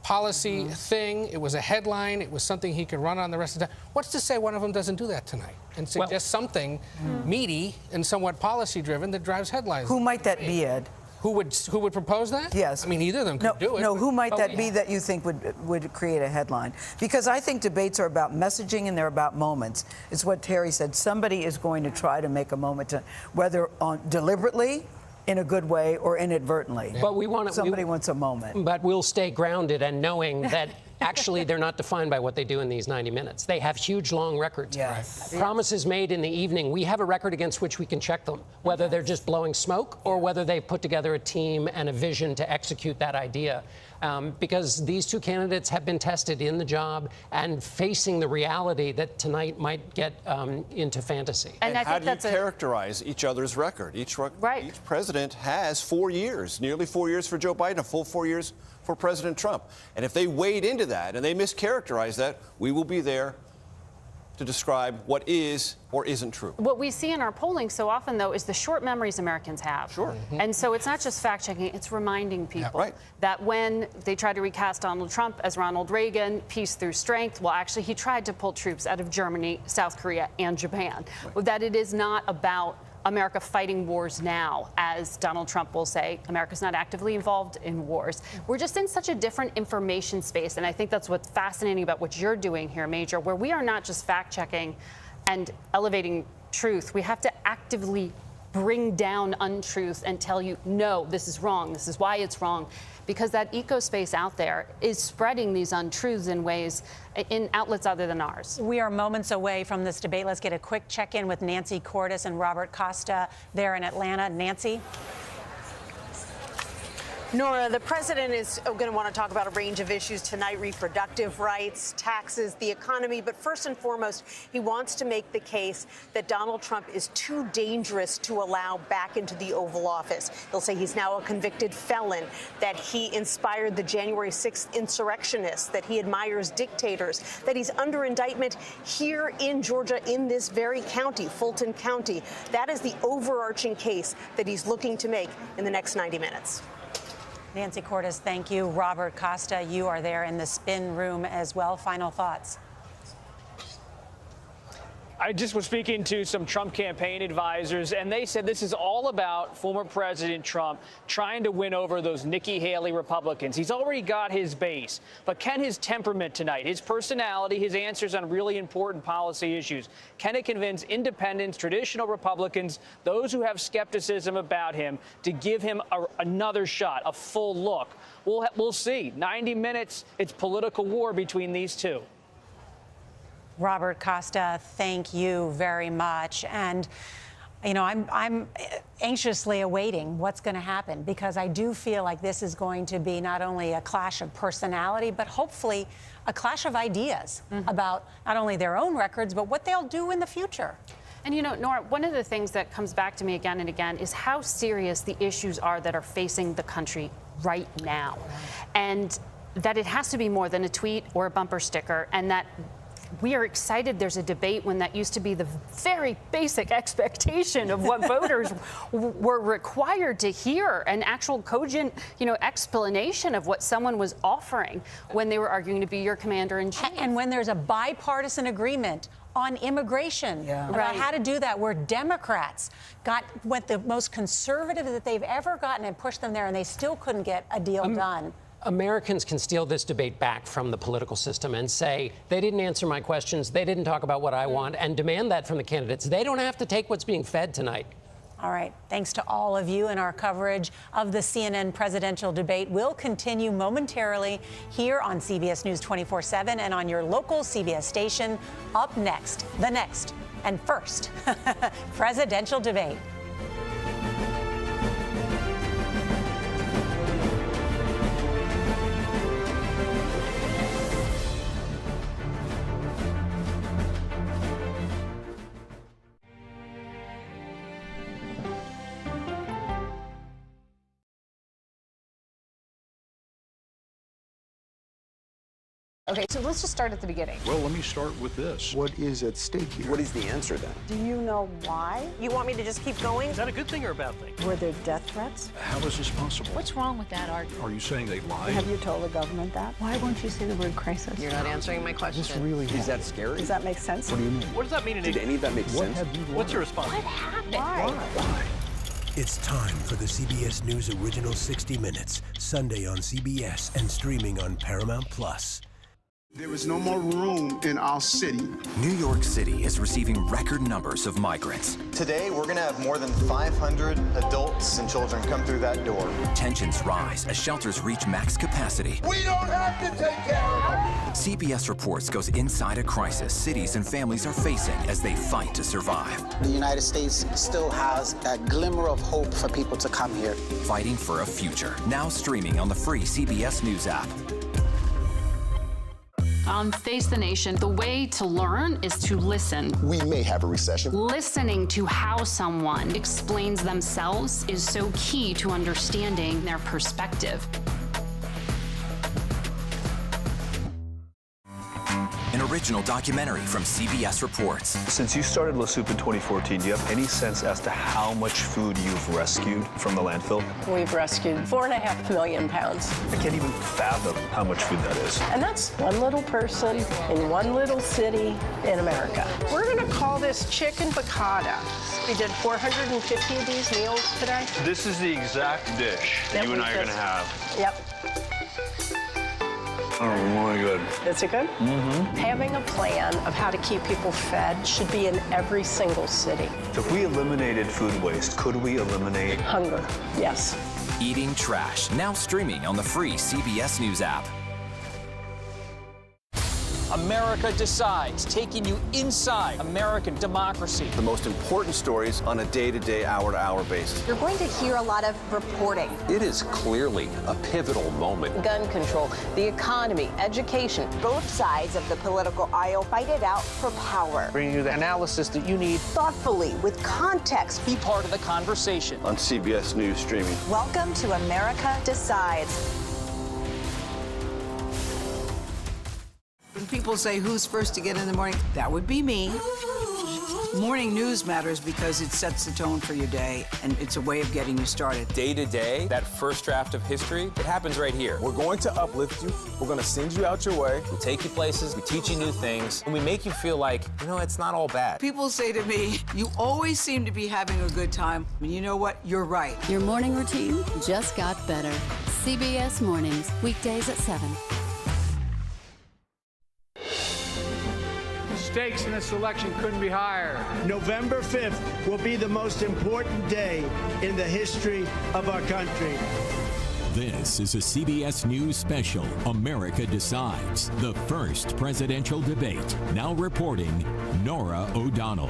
policy thing. It was a headline. It was something he could run on the rest of the time. What's to say one of them doesn't do that tonight and suggest something meaty and somewhat policy-driven that drives headlines? Who might that be, Ed? Who would propose that? Yes. I mean, either of them could do it. No, who might that be that you think would create a headline? Because I think debates are about messaging and they're about moments. It's what Terry said. Somebody is going to try to make a moment, whether deliberately, in a good way, or inadvertently. But somebody wants a moment. But we'll stay grounded and knowing that actually they're not defined by what they do in these 90 minutes. They have huge, long records. Yes. Promises made in the evening. We have a record against which we can check them, whether they're just blowing smoke or whether they've put together a team and a vision to execute that idea. Because these two candidates have been tested in the job and facing the reality that tonight might get into fantasy. And how do you characterize each other's record? Each president has 4 years, nearly 4 years for Joe Biden, a full 4 years for President Trump. And if they wade into that and they mischaracterize that, we will be there to describe what is or isn't true. What we see in our polling so often, though, is the short memories Americans have. Sure. And so it's not just fact-checking, it's reminding people that when they tried to recast Donald Trump as Ronald Reagan, peace through strength, well, actually, he tried to pull troops out of Germany, South Korea, and Japan. That it is not about America fighting wars now, as Donald Trump will say. America's not actively involved in wars. We're just in such a different information space, and I think that's what's fascinating about what you're doing here, Major, where we are not just fact-checking and elevating truth. We have to actively bring down untruth and tell you, no, this is wrong, this is why it's wrong, because that eco-space out there is spreading these untruths in ways, in outlets other than ours. We are moments away from this debate. Let's get a quick check-in with Nancy Cordes and Robert Costa there in Atlanta. Nancy? Nora, the president is going to want to talk about a range of issues tonight: reproductive rights, taxes, the economy. But first and foremost, he wants to make the case that Donald Trump is too dangerous to allow back into the Oval Office. He'll say he's now a convicted felon, that he inspired the January 6th insurrectionists, that he admires dictators, that he's under indictment here in Georgia in this very county, Fulton County. That is the overarching case that he's looking to make in the next 90 minutes. Nancy Cordes, thank you. Robert Costa, you are there in the spin room as well. Final thoughts. I just was speaking to some Trump campaign advisors, and they said this is all about former President Trump trying to win over those Nikki Haley Republicans. He's already got his base, but can his temperament tonight, his personality, his answers on really important policy issues, can it convince independents, traditional Republicans, those who have skepticism about him, to give him another shot, a full look? We'll see. 90 minutes, it's political war between these two. Robert Costa, thank you very much. And, you know, I'm anxiously awaiting what's going to happen, because I do feel like this is going to be not only a clash of personality, but hopefully a clash of ideas about not only their own records, but what they'll do in the future. And, you know, Nora, one of the things that comes back to me again and again is how serious the issues are that are facing the country right now. And that it has to be more than a tweet or a bumper sticker, and that we are excited there's a debate when that used to be the very basic expectation of what voters were required to hear, an actual cogent, you know, explanation of what someone was offering when they were arguing to be your commander-in-chief. And when there's a bipartisan agreement on immigration about how to do that, where Democrats went the most conservative that they've ever gotten and pushed them there, and they still couldn't get a deal done. Americans can steal this debate back from the political system and say, they didn't answer my questions, they didn't talk about what I want, and demand that from the candidates. They don't have to take what's being fed tonight. All right. Thanks to all of you, and our coverage of the CNN presidential debate will continue momentarily here on CBS News 24/7 and on your local CBS station. Up next, the next and first presidential debate. Okay, so let's just start at the beginning. Well, let me start with this. What is at stake here? What is the answer then? Do you know why? You want me to just keep going? Is that a good thing or a bad thing? Were there death threats? How is this possible? What's wrong with that argument? Are you saying they lied? Have you told the government that? Why won't you say the word crisis? You're not answering my question. This really Is that scary? Does that make sense? What do you mean? What does that mean in Did any of that make What sense? have you learned? What's your response? What happened? Why? It's time for the CBS News Original 60 Minutes, Sunday on CBS and streaming on Paramount Plus. There is no more room in our city. New York City is receiving record numbers of migrants. Today, we're going to have more than 500 adults and children come through that door. Tensions rise as shelters reach max capacity. We don't have to take care of them. CBS Reports goes inside a crisis cities and families are facing as they fight to survive. The United States still has a glimmer of hope for people to come here. Fighting for a future. Now streaming on the free CBS News app. On Face the Nation, the way to learn is to listen. We may have a recession. Listening to how someone explains themselves is so key to understanding their perspective. An original documentary from CBS Reports. Since you started La Soup in 2014, do you have any sense as to how much food you've rescued from the landfill? We've rescued 4.5 million pounds. I can't even fathom how much food that is. And that's one little person in one little city in America. We're going to call this chicken piccata. We did 450 of these meals today. This is the exact dish That you and we I are going to just- have. Yep. Oh, really good. Is it good? Mm-hmm. Having a plan of how to keep people fed should be in every single city. So if we eliminated food waste, could we eliminate hunger? Yes. Eating Trash, now streaming on the free CBS News app. America Decides, taking you inside American democracy. The most important stories on a day-to-day, hour-to-hour basis. You're going to hear a lot of reporting. It is clearly a pivotal moment. Gun control, the economy, education. Both sides of the political aisle fight it out for power. Bringing you the analysis that you need. Thoughtfully, with context. Be part of the conversation. On CBS News streaming. Welcome to America Decides. When people say who's first to get in the morning, that would be me. Morning news matters because it sets the tone for your day, and it's a way of getting you started. Day to day, that first draft of history, it happens right here. We're going to uplift you. We're going to send you out your way. We'll take you places. We teach you new things. And we make you feel like, you know, it's not all bad. People say to me, you always seem to be having a good time. And you know what? You're right. Your morning routine just got better. CBS Mornings, weekdays at 7. Stakes in this election couldn't be higher. November 5th will be the most important day in the history of our country. This is a CBS News special, America Decides, the first presidential debate. Now reporting, Norah O'Donnell.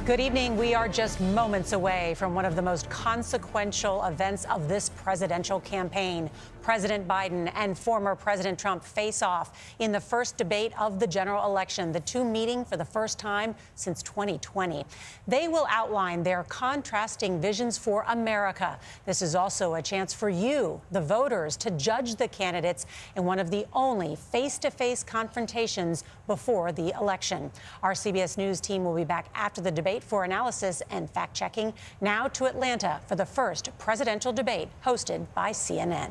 Good evening. We are just moments away from one of the most consequential events of this presidential campaign. President Biden and former President Trump face off in the first debate of the general election, the two meeting for the first time since 2020. They will outline their contrasting visions for America. This is also a chance for you, the voters, to judge the candidates in one of the only face-to-face confrontations before the election. Our CBS News team will be back after the debate for analysis and fact-checking. Now to Atlanta for the first presidential debate hosted by CNN.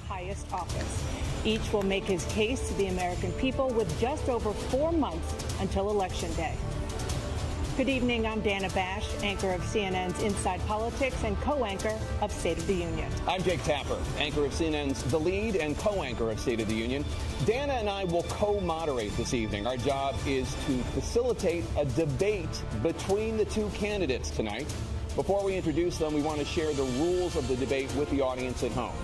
Highest office. Each will make his case to the American people with just over 4 months until Election Day. Good evening. I'm Dana Bash, anchor of CNN's Inside Politics and co-anchor of State of the Union. I'm Jake Tapper, anchor of CNN's The Lead and co-anchor of State of the Union. Dana and I will co-moderate this evening. Our job is to facilitate a debate between the two candidates tonight. Before we introduce them, we want to share the rules of the debate with the audience at home.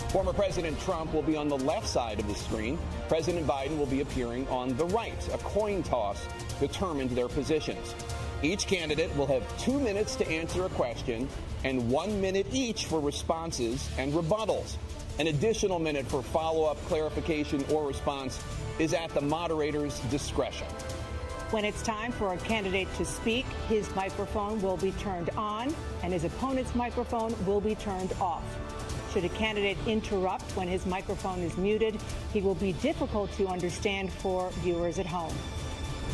Former President Trump will be on the left side of the screen. President Biden will be appearing on the right. A coin toss determined their positions. Each candidate will have 2 minutes to answer a question and 1 minute each for responses and rebuttals. An additional minute for follow-up, clarification, or response is at the moderator's discretion. When it's time for a candidate to speak, his microphone will be turned on and his opponent's microphone will be turned off. Should a candidate interrupt when his microphone is muted, he will be difficult to understand for viewers at home.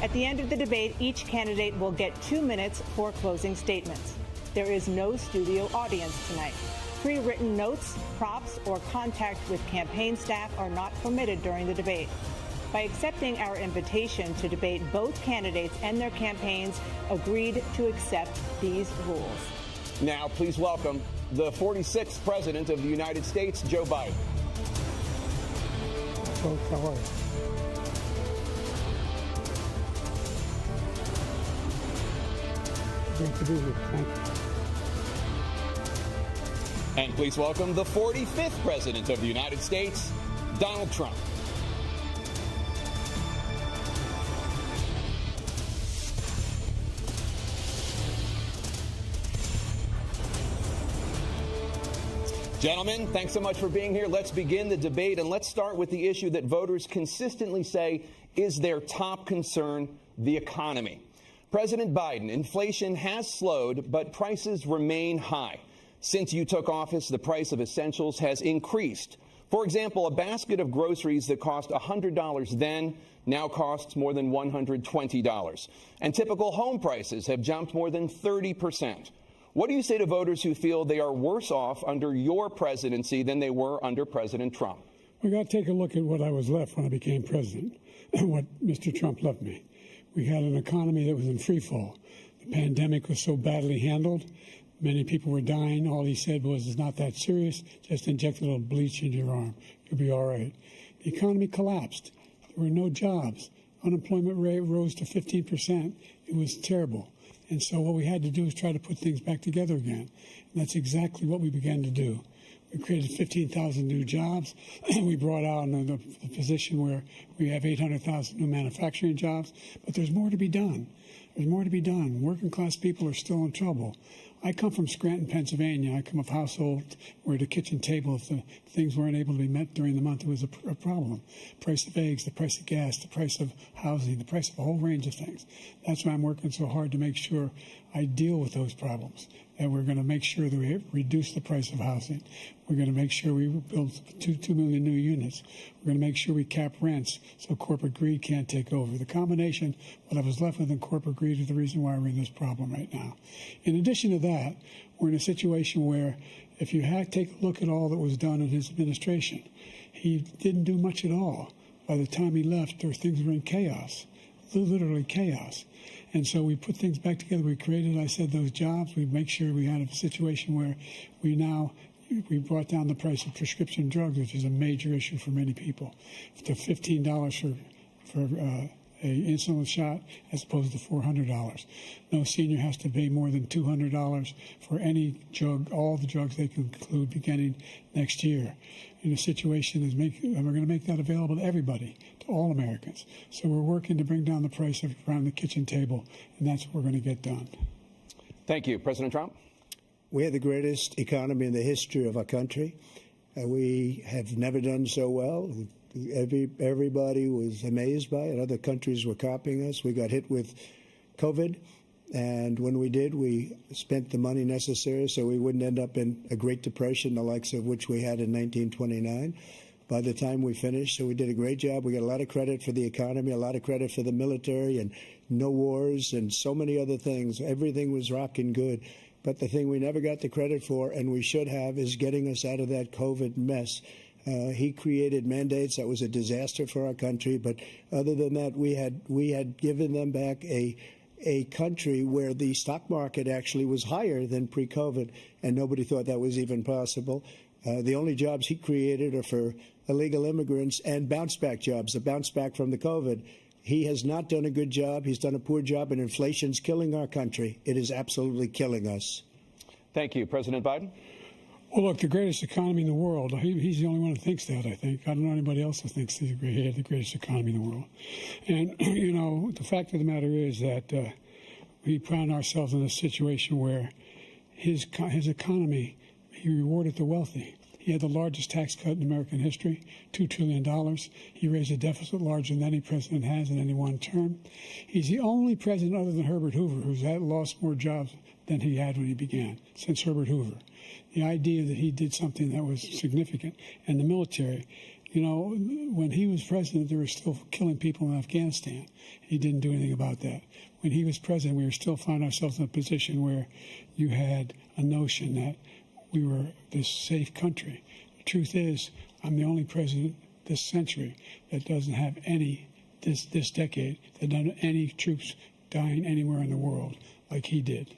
At the end of the debate, each candidate will get 2 minutes for closing statements. There is no studio audience tonight. Pre-written notes, props, or contact with campaign staff are not permitted during the debate. By accepting our invitation to debate, both candidates and their campaigns agreed to accept these rules. Now, please welcome the 46th President of the United States, Joe Biden. Folks, how are you? Great to be here. Thank you. And please welcome the 45th President of the United States, Donald Trump. Gentlemen, thanks so much for being here. Let's begin the debate, and let's start with the issue that voters consistently say is their top concern, the economy. President Biden, inflation has slowed, but prices remain high. Since you took office, the price of essentials has increased. For example, a basket of groceries that cost $100 then now costs more than $120. And typical home prices have jumped more than 30%. What do you say to voters who feel they are worse off under your presidency than they were under President Trump? We got to take a look at what I was left when I became president and what Mr. Trump left me. We had an economy that was in free fall. The pandemic was so badly handled. Many people were dying. All he said was, it's not that serious. Just inject a little bleach into your arm. You'll be all right. The economy collapsed. There were no jobs. Unemployment rate rose to 15%. It was terrible. And so what we had to do is try to put things back together again. And that's exactly what we began to do. We created 15,000 new jobs. We brought out the position where we have 800,000 new manufacturing jobs. But there's more to be done. There's more to be done. Working class people are still in trouble. I come from Scranton, Pennsylvania. I come of a household where the kitchen table, if the things weren't able to be met during the month, it was a problem. Price of eggs, the price of gas, the price of housing, the price of a whole range of things. That's why I'm working so hard to make sure I deal with those problems. And we're going to make sure that we reduce the price of housing. We're going to make sure we build 2 million new units. We're going to make sure we cap rents so corporate greed can't take over. The combination, what I was left with in corporate greed, is the reason why we're in this problem right now. In addition to that, we're in a situation where if you take a look at all that was done in his administration, he didn't do much at all. By the time he left, things were in chaos, literally chaos. And so we put things back together. We created, I said, those jobs. We make sure we had a situation where we brought down the price of prescription drugs, which is a major issue for many people, to $15 for an insulin shot as opposed to $400. No senior has to pay more than $200 for any drug, all the drugs they can include beginning next year. And the situation is and we're going to make that available to everybody, to all Americans. So we're working to bring down the price around the kitchen table, and that's what we're going to get done. Thank you. President Trump? We have the greatest economy in the history of our country. We have never done so well. Everybody was amazed by it. Other countries were copying us. We got hit with COVID, and when we did, we spent the money necessary so we wouldn't end up in a Great Depression, the likes of which we had in 1929. By the time we finished, so we did a great job. We got a lot of credit for the economy, a lot of credit for the military, and no wars, and so many other things. Everything was rocking good. But the thing we never got the credit for, and we should have, is getting us out of that COVID mess. He created mandates that was a disaster for our country. But other than that, we had given them back a a country where the stock market actually was higher than pre-COVID, and nobody thought that was even possible. The only jobs he created are for illegal immigrants and bounce-back jobs, a bounce-back from the COVID. He has not done a good job. He's done a poor job, and inflation's killing our country. It is absolutely killing us. Thank you. President Biden? Well, look, the greatest economy in the world, he's the only one who thinks that, I think. I don't know anybody else who thinks he had the greatest economy in the world. And, you know, the fact of the matter is that we found ourselves in a situation where his economy, he rewarded the wealthy. He had the largest tax cut in American history, $2 trillion. He raised a deficit larger than any president has in any one term. He's the only president other than Herbert Hoover who's lost more jobs than he had when he began, since Herbert Hoover. The idea that he did something that was significant. And the military, you know, when he was president, they were still killing people in Afghanistan. He didn't do anything about that. When he was president, we were still finding ourselves in a position where you had a notion that we were this safe country. The truth is, I'm the only president this century that doesn't have this decade, that doesn't have any troops dying anywhere in the world like he did.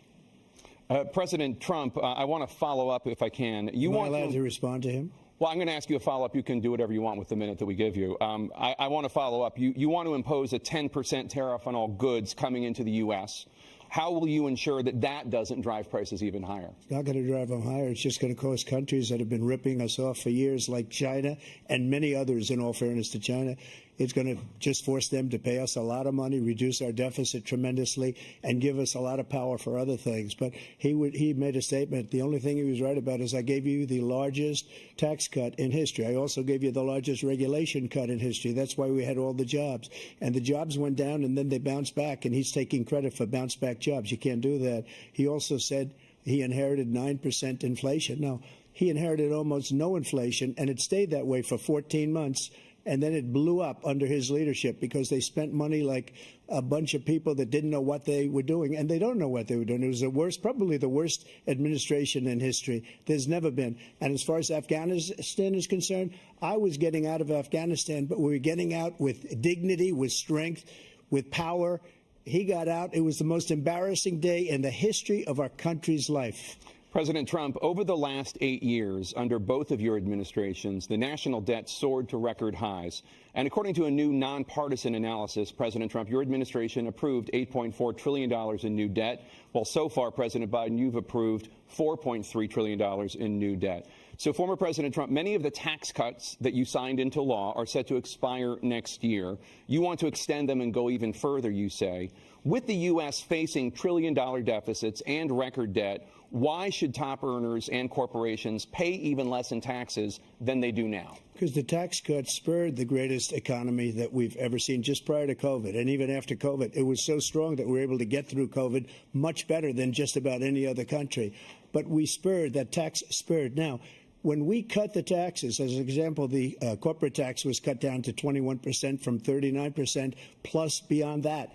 President Trump, I want to follow up if I can. Am I allowed to respond to him? Well, I'm going to ask you a follow-up. You can do whatever you want with the minute that we give you. I want to follow up. You want to impose a 10% tariff on all goods coming into the U.S. How will you ensure that that doesn't drive prices even higher? It's not going to drive them higher. It's just going to cause countries that have been ripping us off for years, like China and many others, in all fairness to China. It's going to just force them to pay us a lot of money, reduce our deficit tremendously, and give us a lot of power for other things. But he made a statement. The only thing he was right about is I gave you the largest tax cut in history. I also gave you the largest regulation cut in history. That's why we had all the jobs. And the jobs went down, and then they bounced back, and he's taking credit for bounce-back jobs. You can't do that. He also said he inherited 9% inflation. No, he inherited almost no inflation, and it stayed that way for 14 months. And then it blew up under his leadership because they spent money like a bunch of people that didn't know what they were doing. And they don't know what they were doing. It was the worst, probably the worst administration in history. There's never been. And as far as Afghanistan is concerned, I was getting out of Afghanistan, but we were getting out with dignity, with strength, with power. He got out. It was the most embarrassing day in the history of our country's life. President Trump, over the last 8 years, under both of your administrations, the national debt soared to record highs. And according to a new nonpartisan analysis, President Trump, your administration approved $8.4 trillion in new debt, while so far, President Biden, you've approved $4.3 trillion in new debt. So, former President Trump, many of the tax cuts that you signed into law are set to expire next year. You want to extend them and go even further, you say. With the U.S. facing trillion-dollar deficits and record debt, why should top earners and corporations pay even less in taxes than they do now? Because the tax cuts spurred the greatest economy that we've ever seen just prior to COVID. And even after COVID, it was so strong that we were able to get through COVID much better than just about any other country. But we spurred, that tax spurred. Now, when we cut the taxes, as an example, the corporate tax was cut down to 21% from 39%, plus beyond that.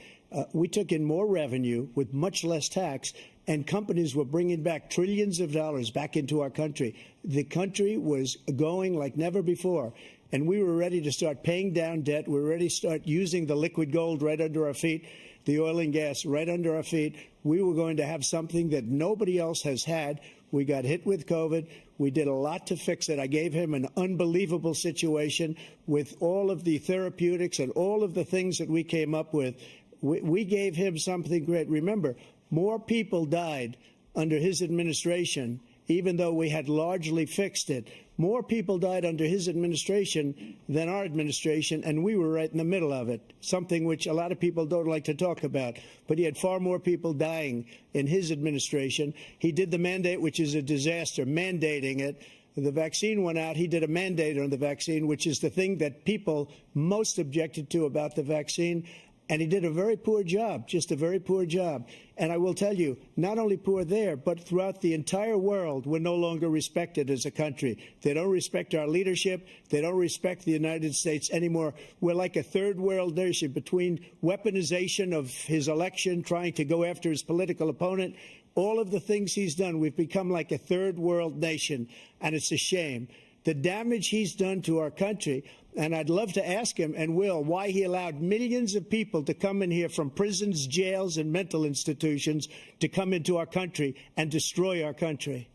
We took in more revenue with much less tax, and companies were bringing back trillions of dollars back into our country. The country was going like never before, and we were ready to start paying down debt. We were ready to start using the liquid gold right under our feet, the oil and gas right under our feet. We were going to have something that nobody else has had. We got hit with COVID. We did a lot to fix it. I gave him an unbelievable situation with all of the therapeutics and all of the things that we came up with. We gave him something great. Remember, more people died under his administration, even though we had largely fixed it. More people died under his administration than our administration, and we were right in the middle of it, something which a lot of people don't like to talk about. But he had far more people dying in his administration. He did the mandate, which is a disaster, mandating it. The vaccine went out. He did a mandate on the vaccine, which is the thing that people most objected to about the vaccine. And he did a very poor job, just a very poor job. And I will tell you, not only poor there, but throughout the entire world, we're no longer respected as a country. They don't respect our leadership. They don't respect the United States anymore. We're like a third world nation between weaponization of his election, trying to go after his political opponent, all of the things he's done. We've become like a third world nation, and it's a shame. the damage he's done to our country. And I'd love to ask him, and will, why he allowed millions of people to come in here from prisons, jails, and mental institutions to come into our country and destroy our country.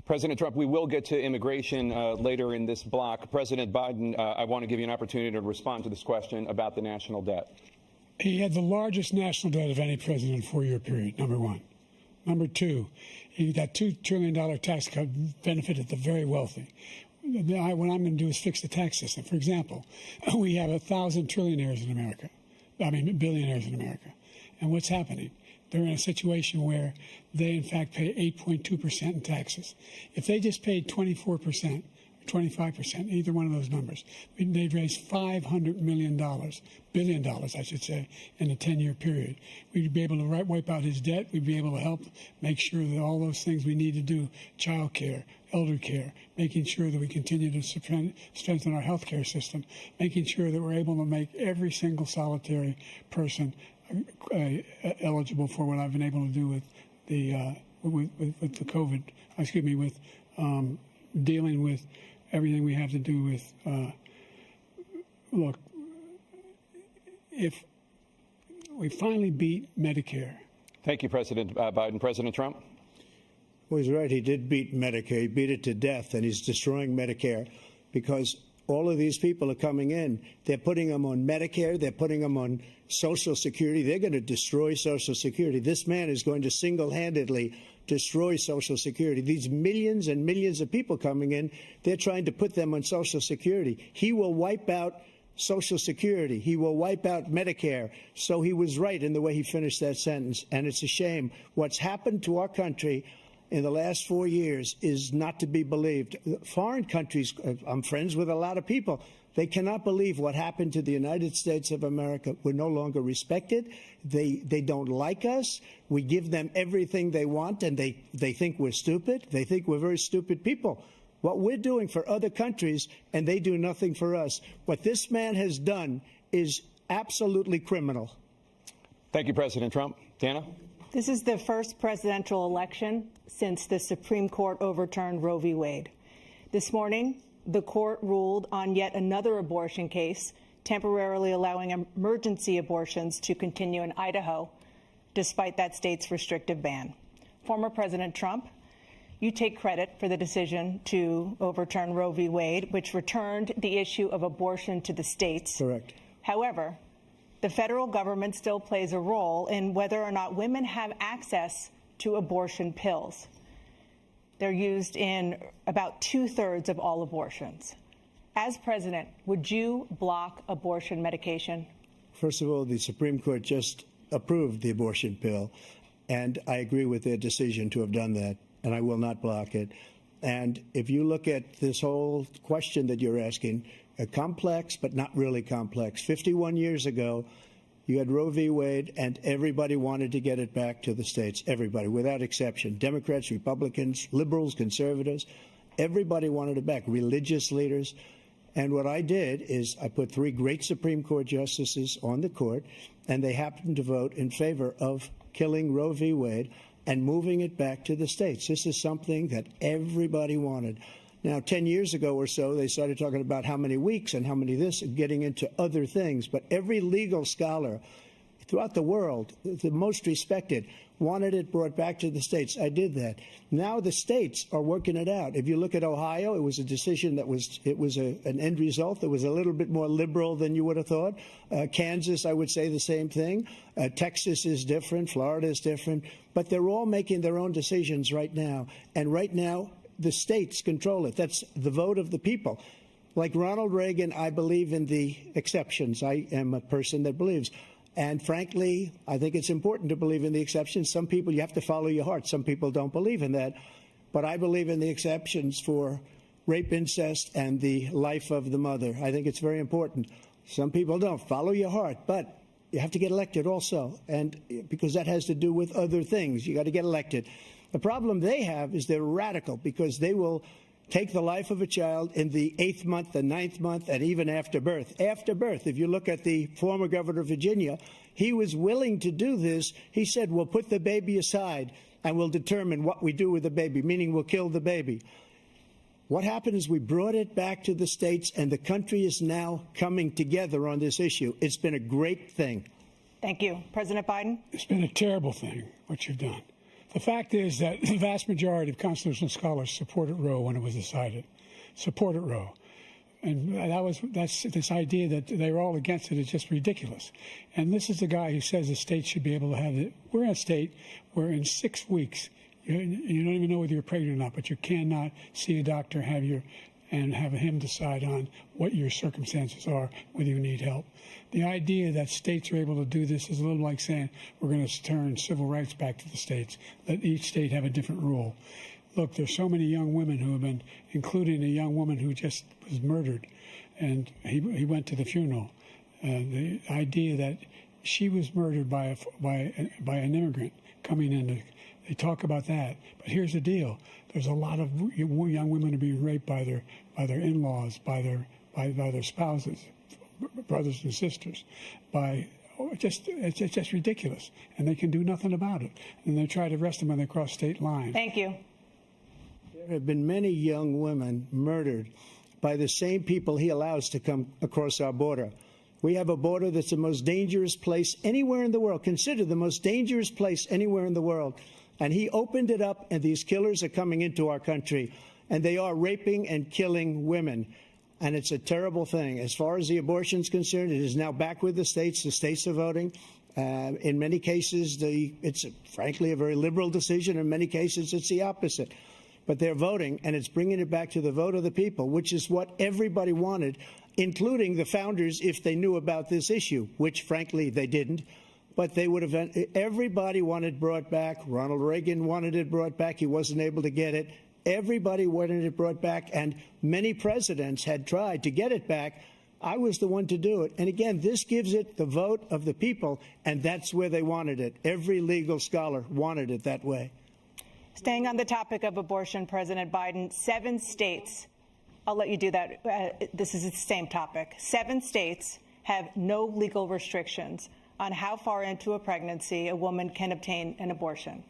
President Trump, we will get to immigration later in this block. President Biden, I want to give you an opportunity to respond to this question about the national debt. He had the largest national debt of any president in a 4-year period, number one. Number two, that $2 trillion tax cut benefited the very wealthy. What I'm going to do is fix the tax system. For example, we have 1,000 trillionaires in America. Billionaires in America. And what's happening? They're in a situation where they, in fact, pay 8.2% in taxes. If they just paid 24%, 25%, either one of those numbers, they'd raise $500 billion, I should say, in a 10-year period. We'd be able to wipe out his debt. We'd be able to help make sure that all those things we need to do, child care, elder care, making sure that we continue to strengthen our health care system, making sure that we're able to make every single solitary person eligible for what I've been able to do with the with the COVID, with dealing with everything we have to do with, look, if we finally beat Medicare. Thank you, President Biden. President Trump? Well, he's right. He did beat Medicare. He beat it to death, and he's destroying Medicare because all of these people are coming in. They're putting them on Medicare. They're putting them on Social Security. They're going to destroy Social Security. This man is going to single-handedly destroy Social Security. These millions and millions of people coming in, they're trying to put them on Social Security. He will wipe out Social Security. He will wipe out Medicare. So he was right in the way he finished that sentence. And it's a shame. What's happened to our country in the last 4 years is not to be believed. Foreign countries, I'm friends with a lot of people, they cannot believe what happened to the United States of America. We're no longer respected. They don't like us. We give them everything they want, and they think we're stupid. They think we're very stupid people. What we're doing for other countries, and they do nothing for us. What this man has done is absolutely criminal. Thank you, President Trump. Dana? This is the first presidential election since the Supreme Court overturned Roe v. Wade. This morning, the court ruled on yet another abortion case, temporarily allowing emergency abortions to continue in Idaho, despite that state's restrictive ban. Former President Trump, you take credit for the decision to overturn Roe v. Wade, which returned the issue of abortion to the states. Correct. However, the federal government still plays a role in whether or not women have access to abortion pills. They're used in about 2/3 of all abortions. As president, would you block abortion medication? First of all, the Supreme Court just approved the abortion pill, and I agree with their decision to have done that, and I will not block it. And if you look at this whole question that you're asking, complex but not really complex. 51 years ago, you had Roe v. Wade, and everybody wanted to get it back to the states. Everybody, without exception. Democrats, Republicans, liberals, conservatives. Everybody wanted it back. Religious leaders. And what I did is I put 3 great Supreme Court justices on the court, and they happened to vote in favor of killing Roe v. Wade and moving it back to the states. This is something that everybody wanted. Now, 10 years ago or so, they started talking about how many weeks and how many this, and getting into other things. But every legal scholar throughout the world, the most respected, wanted it brought back to the states. I did that. Now the states are working it out. If you look at Ohio, it was a decision that was an end result that was a little bit more liberal than you would have thought. Kansas, I would say the same thing. Texas is different. Florida is different. But they're all making their own decisions right now. And right now, the states control it. That's the vote of the people. Like Ronald Reagan, I believe in the exceptions. I am a person that believes. And frankly, I think it's important to believe in the exceptions. Some people, you have to follow your heart. Some people don't believe in that. But I believe in the exceptions for rape, incest, and the life of the mother. I think it's very important. Some people don't. Follow your heart. But you have to get elected also. And because that has to do with other things. You got to get elected. The problem they have is they're radical because they will take the life of a child in the 8th month, the 9th month, and even after birth. After birth, if you look at the former governor of Virginia, he was willing to do this. He said, we'll put the baby aside and we'll determine what we do with the baby, meaning we'll kill the baby. What happened is we brought it back to the states, and the country is now coming together on this issue. It's been a great thing. Thank you. President Biden? It's been a terrible thing, what you've done. The fact is that the vast majority of constitutional scholars supported Roe when it was decided. Supported Roe. And that's this idea that they were all against it is just ridiculous. And this is the guy who says the state should be able to have it. We're in a state where in 6 weeks, you don't even know whether you're pregnant or not, but you cannot see a doctor, and have him decide on what your circumstances are, whether you need help. The idea that states are able to do this is a little like saying we're going to turn civil rights back to the states, let each state have a different rule. Look, there's so many young women who have been, including a young woman who just was murdered, and he went to the funeral. The idea that she was murdered by an immigrant coming in. They talk about that, but here's the deal: there's a lot of young women who are being raped by their in-laws, by their spouses, brothers and sisters, it's just ridiculous, and they can do nothing about it. And they try to arrest them when they cross state lines. Thank you. There have been many young women murdered by the same people he allows to come across our border. We have a border that's the most dangerous place anywhere in the world, considered the most dangerous place anywhere in the world. And he opened it up, and these killers are coming into our country, and they are raping and killing women. And it's a terrible thing. As far as the abortion is concerned, it is now back with the states. The states are voting. In many cases, it's frankly a very liberal decision. In many cases, it's the opposite. But they're voting, and it's bringing it back to the vote of the people, which is what everybody wanted, including the founders, if they knew about this issue, which, frankly, they didn't. But they would have. Everybody wanted brought back. Ronald Reagan wanted it brought back. He wasn't able to get it. Everybody wanted it brought back, and many presidents had tried to get it back. I was the one to do it. And again, this gives it the vote of the people, and that's where they wanted it. Every legal scholar wanted it that way. Staying on the topic of abortion, President Biden, 7 states, I'll let you do that. This is the same topic. 7 states have no legal restrictions on how far into a pregnancy a woman can obtain an abortion.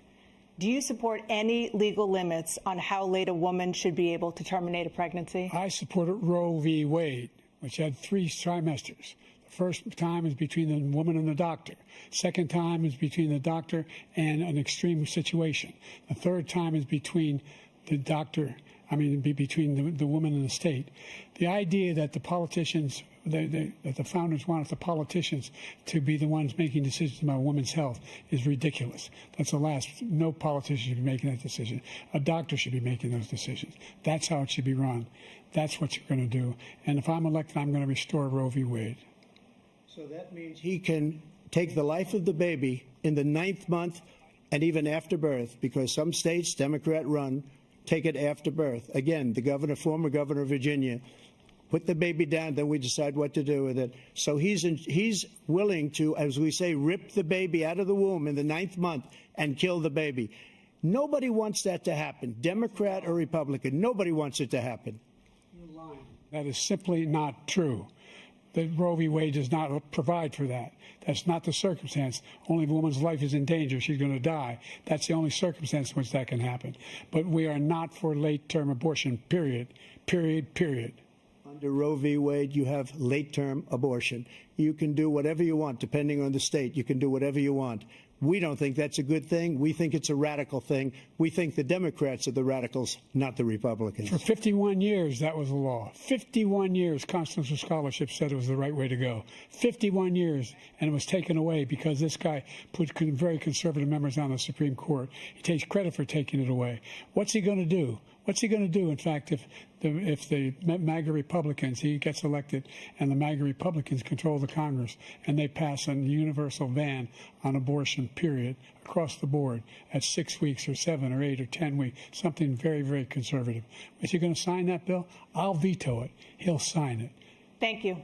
Do you support any legal limits on how late a woman should be able to terminate a pregnancy? I supported Roe v. Wade, which had 3 trimesters. The first time is between the woman and the doctor. Second time is between the doctor and an extreme situation. The third time is between the doctor, between the woman and the state. The idea that the politicians, that the founders wanted the politicians to be the ones making decisions about women's health is ridiculous. That's the last. No politician should be making that decision. A doctor should be making those decisions. That's how it should be run. That's what you're going to do. And if I'm elected, I'm going to restore Roe v. Wade. So that means he can take the life of the baby in the 9th month and even after birth, because some states, Democrat run, take it after birth. Again, the former governor of Virginia, put the baby down, then we decide what to do with it. So he's willing to, as we say, rip the baby out of the womb in the 9th month and kill the baby. Nobody wants that to happen, Democrat or Republican. Nobody wants it to happen. You're lying. That is simply not true. The Roe v. Wade does not provide for that. That's not the circumstance. Only if a woman's life is in danger, she's going to die. That's the only circumstance in which that can happen. But we are not for late-term abortion, period. Period, period. Under Roe v. Wade, you have late-term abortion. You can do whatever you want, depending on the state. You can do whatever you want. We don't think that's a good thing. We think it's a radical thing. We think the Democrats are the radicals, not the Republicans. For 51 years, that was the law. 51 years, constitutional scholarship said it was the right way to go. 51 years, and it was taken away because this guy put very conservative members on the Supreme Court. He takes credit for taking it away. What's he going to do? What's he going to do, in fact, if the MAGA Republicans, he gets elected, and the MAGA Republicans control the Congress, and they pass a universal ban on abortion, period, across the board at 6 weeks or 7 or 8 or 10 weeks, something very, very conservative. Is he going to sign that bill? I'll veto it. He'll sign it. Thank you.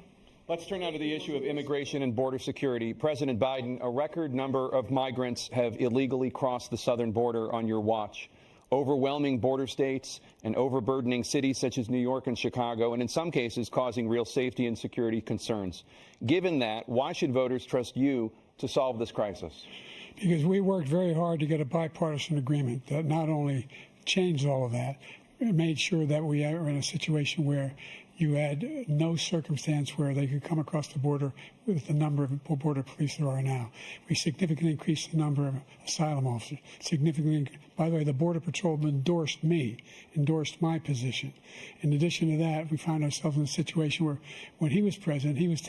Let's turn now to the issue of immigration and border security. President Biden, a record number of migrants have illegally crossed the southern border on your watch. Overwhelming border states and overburdening cities such as New York and Chicago, and in some cases causing real safety and security concerns. Given that, why should voters trust you to solve this crisis? Because we worked very hard to get a bipartisan agreement that not only changed all of that, made sure that we are in a situation where you had no circumstance where they could come across the border with the number of border police there are now. We significantly increased the number of asylum officers. By the way, the Border Patrol endorsed my position. In addition to that, we found ourselves in a situation where when he was president, he was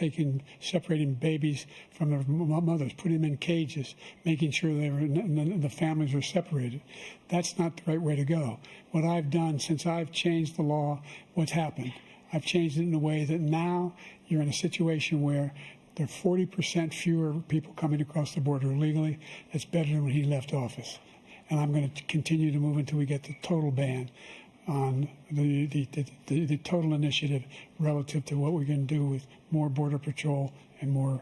separating babies from their mothers, putting them in cages, making sure the families were separated. That's not the right way to go. What I've done since I've changed the law, what's happened? I've changed it in a way that now you're in a situation where there are 40% fewer people coming across the border illegally. That's better than when he left office. And I'm going to continue to move until we get the total ban on the total initiative relative to what we're going to do with more Border Patrol and more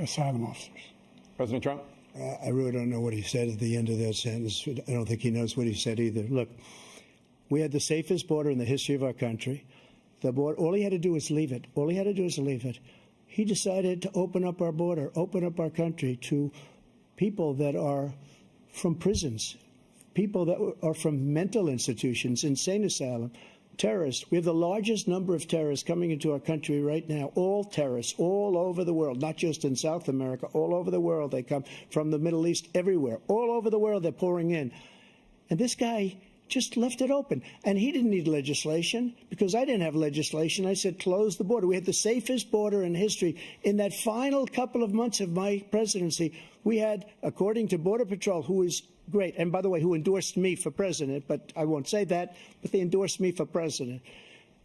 asylum officers. President Trump? I really don't know what he said at the end of that sentence. I don't think he knows what he said either. Look, we had the safest border in the history of our country. The border, all he had to do was leave it. All he had to do was leave it. He decided to open up our border, open up our country to people that are from prisons, people that are from mental institutions, insane asylum, terrorists. We have the largest number of terrorists coming into our country right now, all terrorists, all over the world, not just in South America, all over the world. They come from the Middle East, everywhere. All over the world, they're pouring in. And this guy just left it open. And he didn't need legislation because I didn't have legislation. I said, close the border. We had the safest border in history. In that final couple of months of my presidency, we had, according to Border Patrol, who is great, and by the way, who endorsed me for president, but I won't say that, but they endorsed me for president.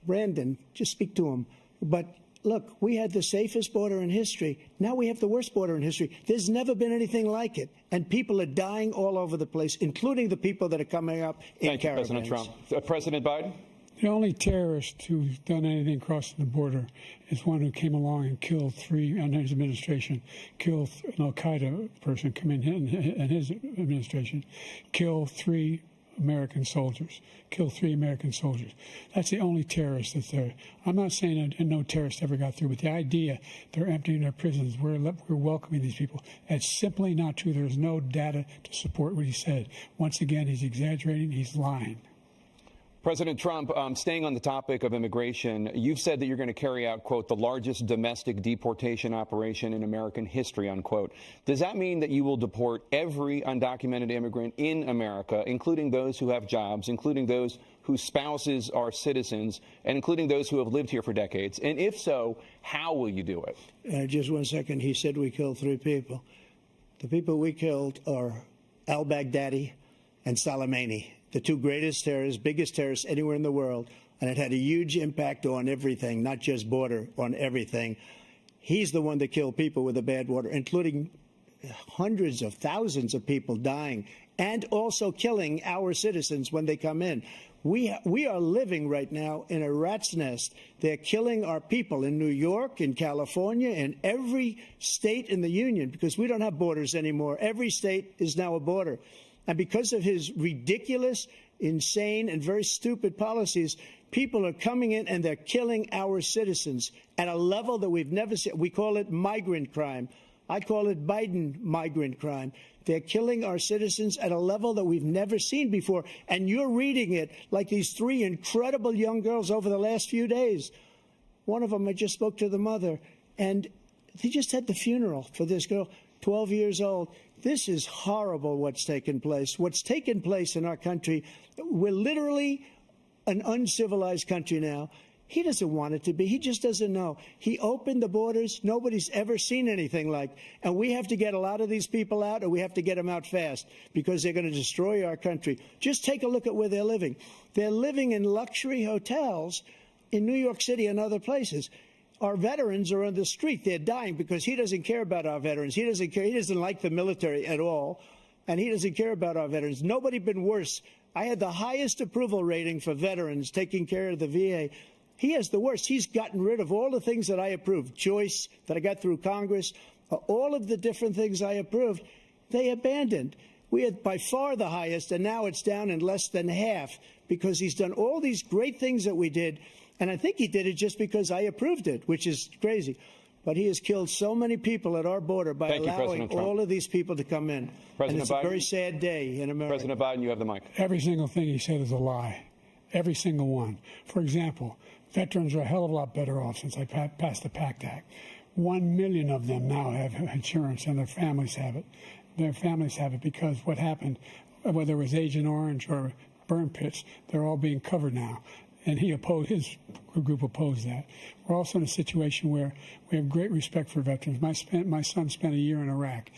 Brandon, just speak to him. But look, we had the safest border in history. Now we have the worst border in history. There's never been anything like it. And people are dying all over the place, including the people that are coming up in caravans. Thank you, President Trump. President Biden? The only terrorist who's done anything crossing the border is one who came along and killed three, under his administration, killed an Al-Qaeda person come in his administration, killed three American soldiers. That's the only terrorist that's there. I'm not saying that no terrorist ever got through, but the idea they're emptying their prisons, we're welcoming these people, that's simply not true. There's no data to support what he said. Once again, he's exaggerating, he's lying. President Trump, staying on the topic of immigration, you've said that you're going to carry out, quote, the largest domestic deportation operation in American history, unquote. Does that mean that you will deport every undocumented immigrant in America, including those who have jobs, including those whose spouses are citizens, and including those who have lived here for decades? And if so, how will you do it? Just 1 second. He said we killed 3 people. The people we killed are al-Baghdadi and Soleimani, the 2 greatest terrorists, biggest terrorists anywhere in the world, and it had a huge impact on everything, not just border, on everything. He's the one that killed people with the bad water, including hundreds of thousands of people dying, and also killing our citizens when they come in. We are living right now in a rat's nest. They're killing our people in New York, in California, in every state in the union, because we don't have borders anymore. Every state is now a border. And because of his ridiculous, insane, and very stupid policies, people are coming in and they're killing our citizens at a level that we've never seen. We call it migrant crime. I call it Biden migrant crime. They're killing our citizens at a level that we've never seen before. And you're reading it like these 3 incredible young girls over the last few days. One of them, I just spoke to the mother, and they just had the funeral for this girl, 12 years old. This is horrible what's taken place. What's taken place in our country, we're literally an uncivilized country now. He doesn't want it to be. He just doesn't know. He opened the borders. Nobody's ever seen anything like. And we have to get a lot of these people out, and we have to get them out fast because they're going to destroy our country. Just take a look at where they're living. They're living in luxury hotels in New York City and other places. Our veterans are on the street. They're dying because he doesn't care about our veterans. He doesn't care. He doesn't like the military at all, and he doesn't care about our veterans. Nobody been worse. I had the highest approval rating for veterans taking care of the VA. He has the worst. He's gotten rid of all the things that I approved, choice that I got through Congress, all of the different things I approved, they abandoned. We had by far the highest, and now it's down in less than half because he's done all these great things that we did. And I think he did it just because I approved it, which is crazy. But he has killed so many people at our border by allowing all of these people to come in. And it's a very sad day in America. President Biden, you have the mic. Every single thing he said is a lie. every single one. For example, veterans are a hell of a lot better off since I passed the PACT Act. 1 million of them now have insurance, and their families have it. Their families have it because what happened, whether it was Agent Orange or burn pits, they're all being covered now. And his group opposed that. We're also in a situation where we have great respect for veterans. My son spent a year in Iraq,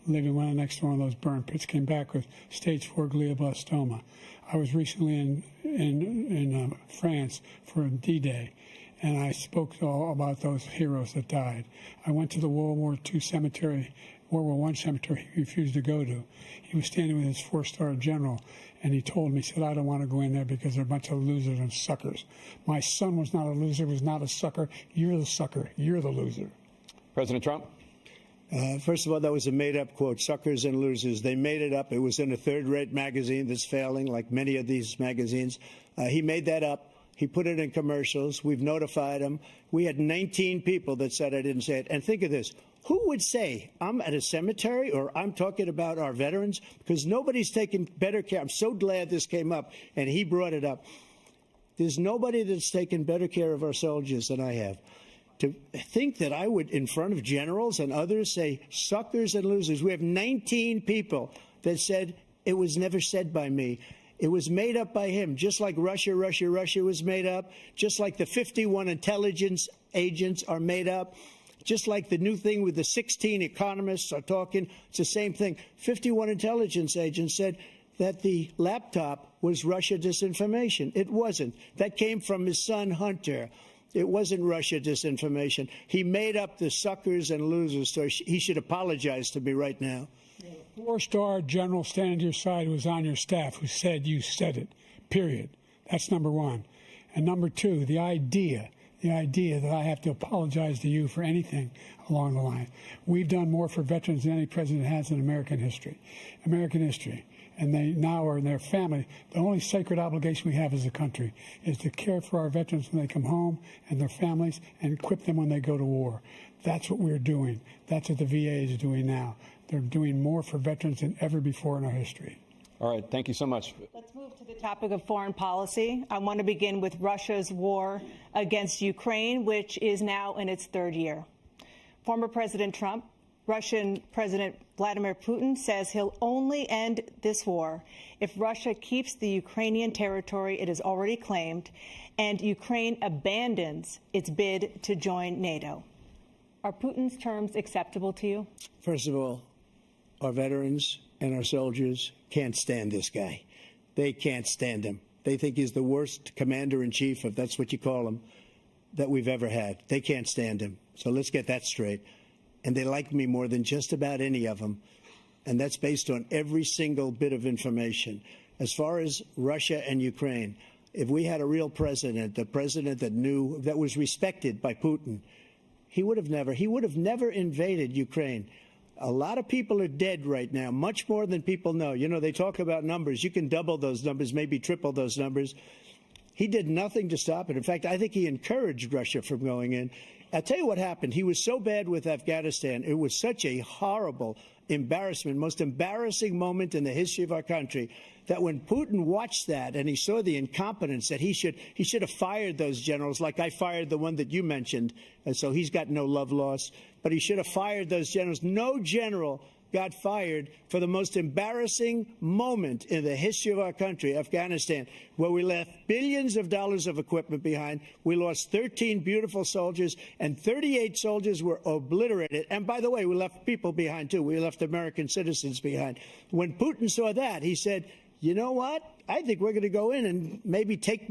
living right next to one of those burn pits, came back with stage 4 glioblastoma. I was recently in France for D-Day, and I spoke all about those heroes that died. I went to the World War I cemetery he refused to go to. He was standing with his 4-star general, and he told me, he said, I don't want to go in there because they're a bunch of losers and suckers. My son was not a loser, was not a sucker. You're the sucker. You're the loser. President Trump? First of all, that was a made-up quote, suckers and losers. They made it up. It was in a third-rate magazine that's failing, like many of these magazines. He made that up. He put it in commercials. We've notified him. We had 19 people that said I didn't say it. And think of this. Who would say I'm at a cemetery or I'm talking about our veterans? Because nobody's taken better care. I'm so glad this came up, and he brought it up. There's nobody that's taken better care of our soldiers than I have. To think that I would, in front of generals and others, say suckers and losers. We have 19 people that said it was never said by me. It was made up by him, just like Russia was made up, just like the 51 intelligence agents are made up, just like the new thing with the 16 economists are talking. It's the same thing. 51 intelligence agents said that the laptop was Russia disinformation. It wasn't. That came from his son, Hunter. It wasn't Russia disinformation. He made up the suckers and losers, so he should apologize to me right now. 4-star general standing to your side who was on your staff who said you said it, period. That's number one. And number two, the idea that I have to apologize to you for anything along the line. We've done more for veterans than any president has in American history. And they now are in their family. The only sacred obligation we have as a country is to care for our veterans when they come home and their families and equip them when they go to war. That's what we're doing. That's what the VA is doing now. They're doing more for veterans than ever before in our history. All right. Thank you so much. Let's move to the topic of foreign policy. I want to begin with Russia's war against Ukraine, which is now in its third year. Former President Trump, Russian President Vladimir Putin says he'll only end this war if Russia keeps the Ukrainian territory it has already claimed and Ukraine abandons its bid to join NATO. Are Putin's terms acceptable to you? First of all, our veterans and our soldiers can't stand this guy. They can't stand him. They think he's the worst commander-in-chief, if that's what you call him, that we've ever had. They can't stand him. So let's get that straight. And they like me more than just about any of them. And that's based on every single bit of information. As far as Russia and Ukraine, if we had a real president, a president that knew, that was respected by Putin, he would have never invaded Ukraine. A lot of people are dead right now, much more than people know. You know, they talk about numbers. You can double those numbers, maybe triple those numbers. He did nothing to stop it. In fact, I think he encouraged Russia from going in. I'll tell you what happened. He was so bad with Afghanistan. It was such a horrible embarrassment, most embarrassing moment in the history of our country, that when Putin watched that and he saw the incompetence, that he should have fired those generals, like I fired the one that you mentioned. And so he's got no love lost. But he should have fired those generals. No general got fired for the most embarrassing moment in the history of our country, Afghanistan, where we left billions of dollars of equipment behind. We lost 13 beautiful soldiers, and 38 soldiers were obliterated. And by the way, we left people behind, too. We left American citizens behind. When Putin saw that, he said, you know what? I think we're going to go in and maybe take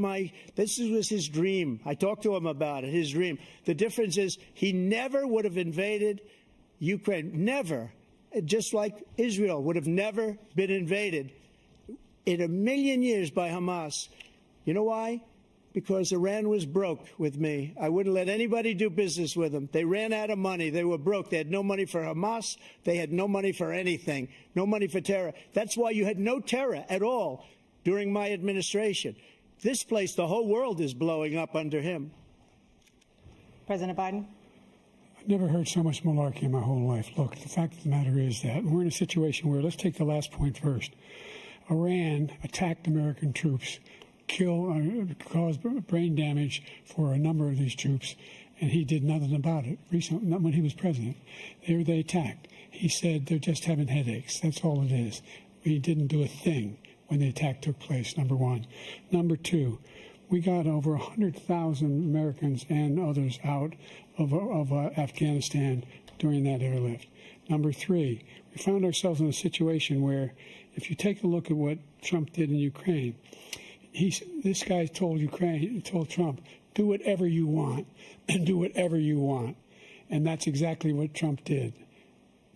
this was his dream. I talked to him about it, his dream. The difference is he never would have invaded Ukraine, never. Just like Israel would have never been invaded in a million years by Hamas. You know why? Because Iran was broke with me. I wouldn't let anybody do business with them. They ran out of money. They were broke. They had no money for Hamas. They had no money for anything, no money for terror. That's why you had no terror at all during my administration. This place, the whole world is blowing up under him. President Biden? Never heard so much malarkey in my whole life. Look, the fact of the matter is that we're in a situation where, let's take the last point first. Iran attacked American troops cause brain damage for a number of these troops, and he did nothing about it. Recently, not when he was president, they attacked. He said they're just having headaches. That's all it is. He didn't do a thing when the attack took place, number one. Number two, we got over 100,000 Americans and others out of Afghanistan during that airlift. Number three, we found ourselves in a situation where, if you take a look at what Trump did in Ukraine, this guy told Trump, do whatever you want, and do whatever you want. And that's exactly what Trump did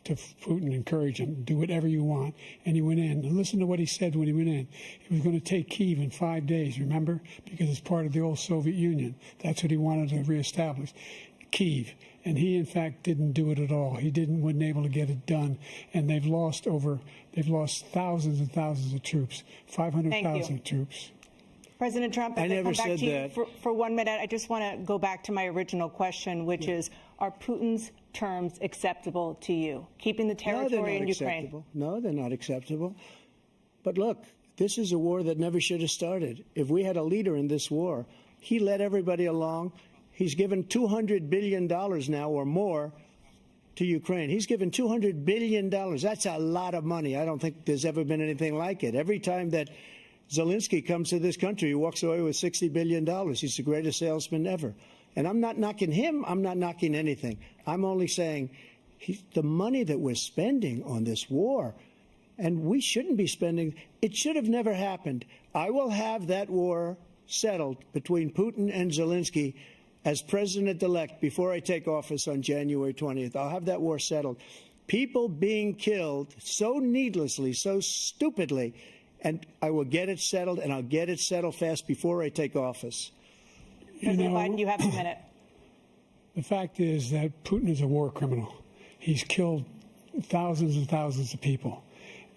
to Putin, encourage him, do whatever you want. And he went in. And listen to what he said when he went in. He was going to take Kyiv in 5 days, remember? Because it's part of the old Soviet Union. That's what he wanted to reestablish, Kyiv. And he, in fact, didn't do it at all. He wasn't able to get it done. And they've lost thousands and thousands of troops, 500,000 troops. President Trump, I never come back said to you that. for 1 minute, I just want to go back to my original question, which is, are Putin's terms acceptable to you? Keeping the territory in Ukraine? Acceptable. No, they're not acceptable. But look, this is a war that never should have started. If we had a leader in this war, he led everybody along. He's given $200 billion now or more to Ukraine. He's given $200 billion. That's a lot of money. I don't think there's ever been anything like it. Every time that Zelensky comes to this country, he walks away with $60 billion. He's the greatest salesman ever. And I'm not knocking him. I'm not knocking anything. I'm only saying the money that we're spending on this war, and we shouldn't be spending, it should have never happened. I will have that war settled between Putin and Zelensky as president-elect before I take office on January 20th. I'll have that war settled. People being killed so needlessly, so stupidly, and I will get it settled, and I'll get it settled fast before I take office. President Biden, you have a minute. The fact is that Putin is a war criminal. He's killed thousands and thousands of people.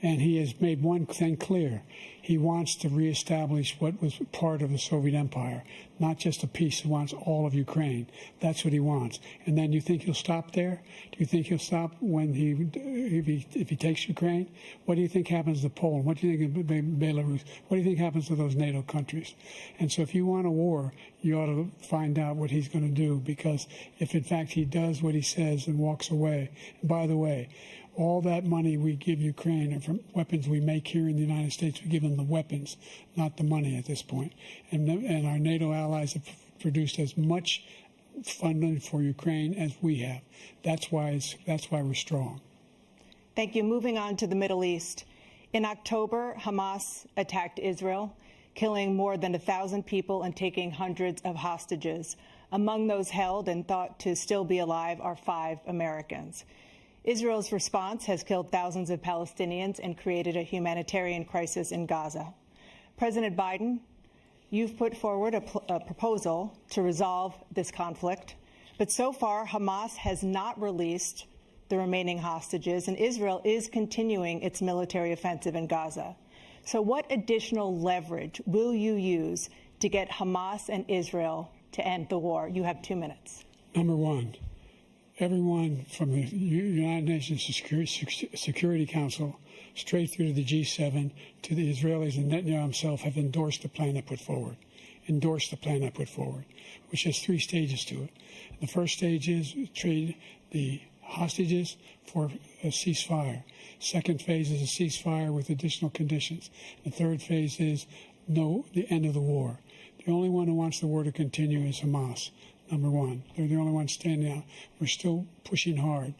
And he has made one thing clear. He wants to reestablish what was part of the Soviet Empire, not just a piece. He wants all of Ukraine. That's what he wants. And then you think he'll stop there? Do you think he'll stop when if he takes Ukraine? What do you think happens to Poland? What do you think of Belarus? What do you think happens to those NATO countries? And so if you want a war, you ought to find out what he's going to do, because if in fact he does what he says and walks away, and by the way, all that money we give Ukraine are from weapons we make here in the United States. We give them the weapons, not the money at this point. And our NATO allies have produced as much funding for Ukraine as we have. That's why we're strong. Thank you. Moving on to the Middle East. In October, Hamas attacked Israel, killing more than 1,000 people and taking hundreds of hostages. Among those held and thought to still be alive are 5 Americans. Israel's response has killed thousands of Palestinians and created a humanitarian crisis in Gaza. President Biden, you've put forward a proposal to resolve this conflict, but so far Hamas has not released the remaining hostages, and Israel is continuing its military offensive in Gaza. So what additional leverage will you use to get Hamas and Israel to end the war? You have 2 minutes. Number one, everyone from the United Nations Security Council straight through to the G7 to the Israelis and Netanyahu himself have endorsed the plan I put forward, which has 3 stages to it. The first stage is trade the hostages for a ceasefire. Second phase is a ceasefire with additional conditions. The third phase is the end of the war. The only one who wants the war to continue is Hamas. Number one, they're the only ones standing out. We're still pushing hard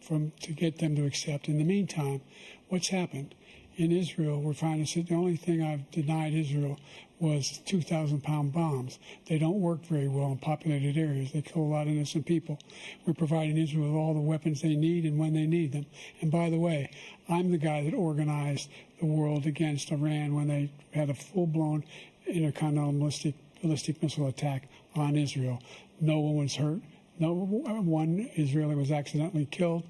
to get them to accept. In the meantime, what's happened? In Israel, we're finding that the only thing I've denied Israel was 2,000-pound bombs. They don't work very well in populated areas. They kill a lot of innocent people. We're providing Israel with all the weapons they need and when they need them. And by the way, I'm the guy that organized the world against Iran when they had a full-blown intercontinental ballistic missile attack on Israel. No one was hurt. No one Israeli was accidentally killed,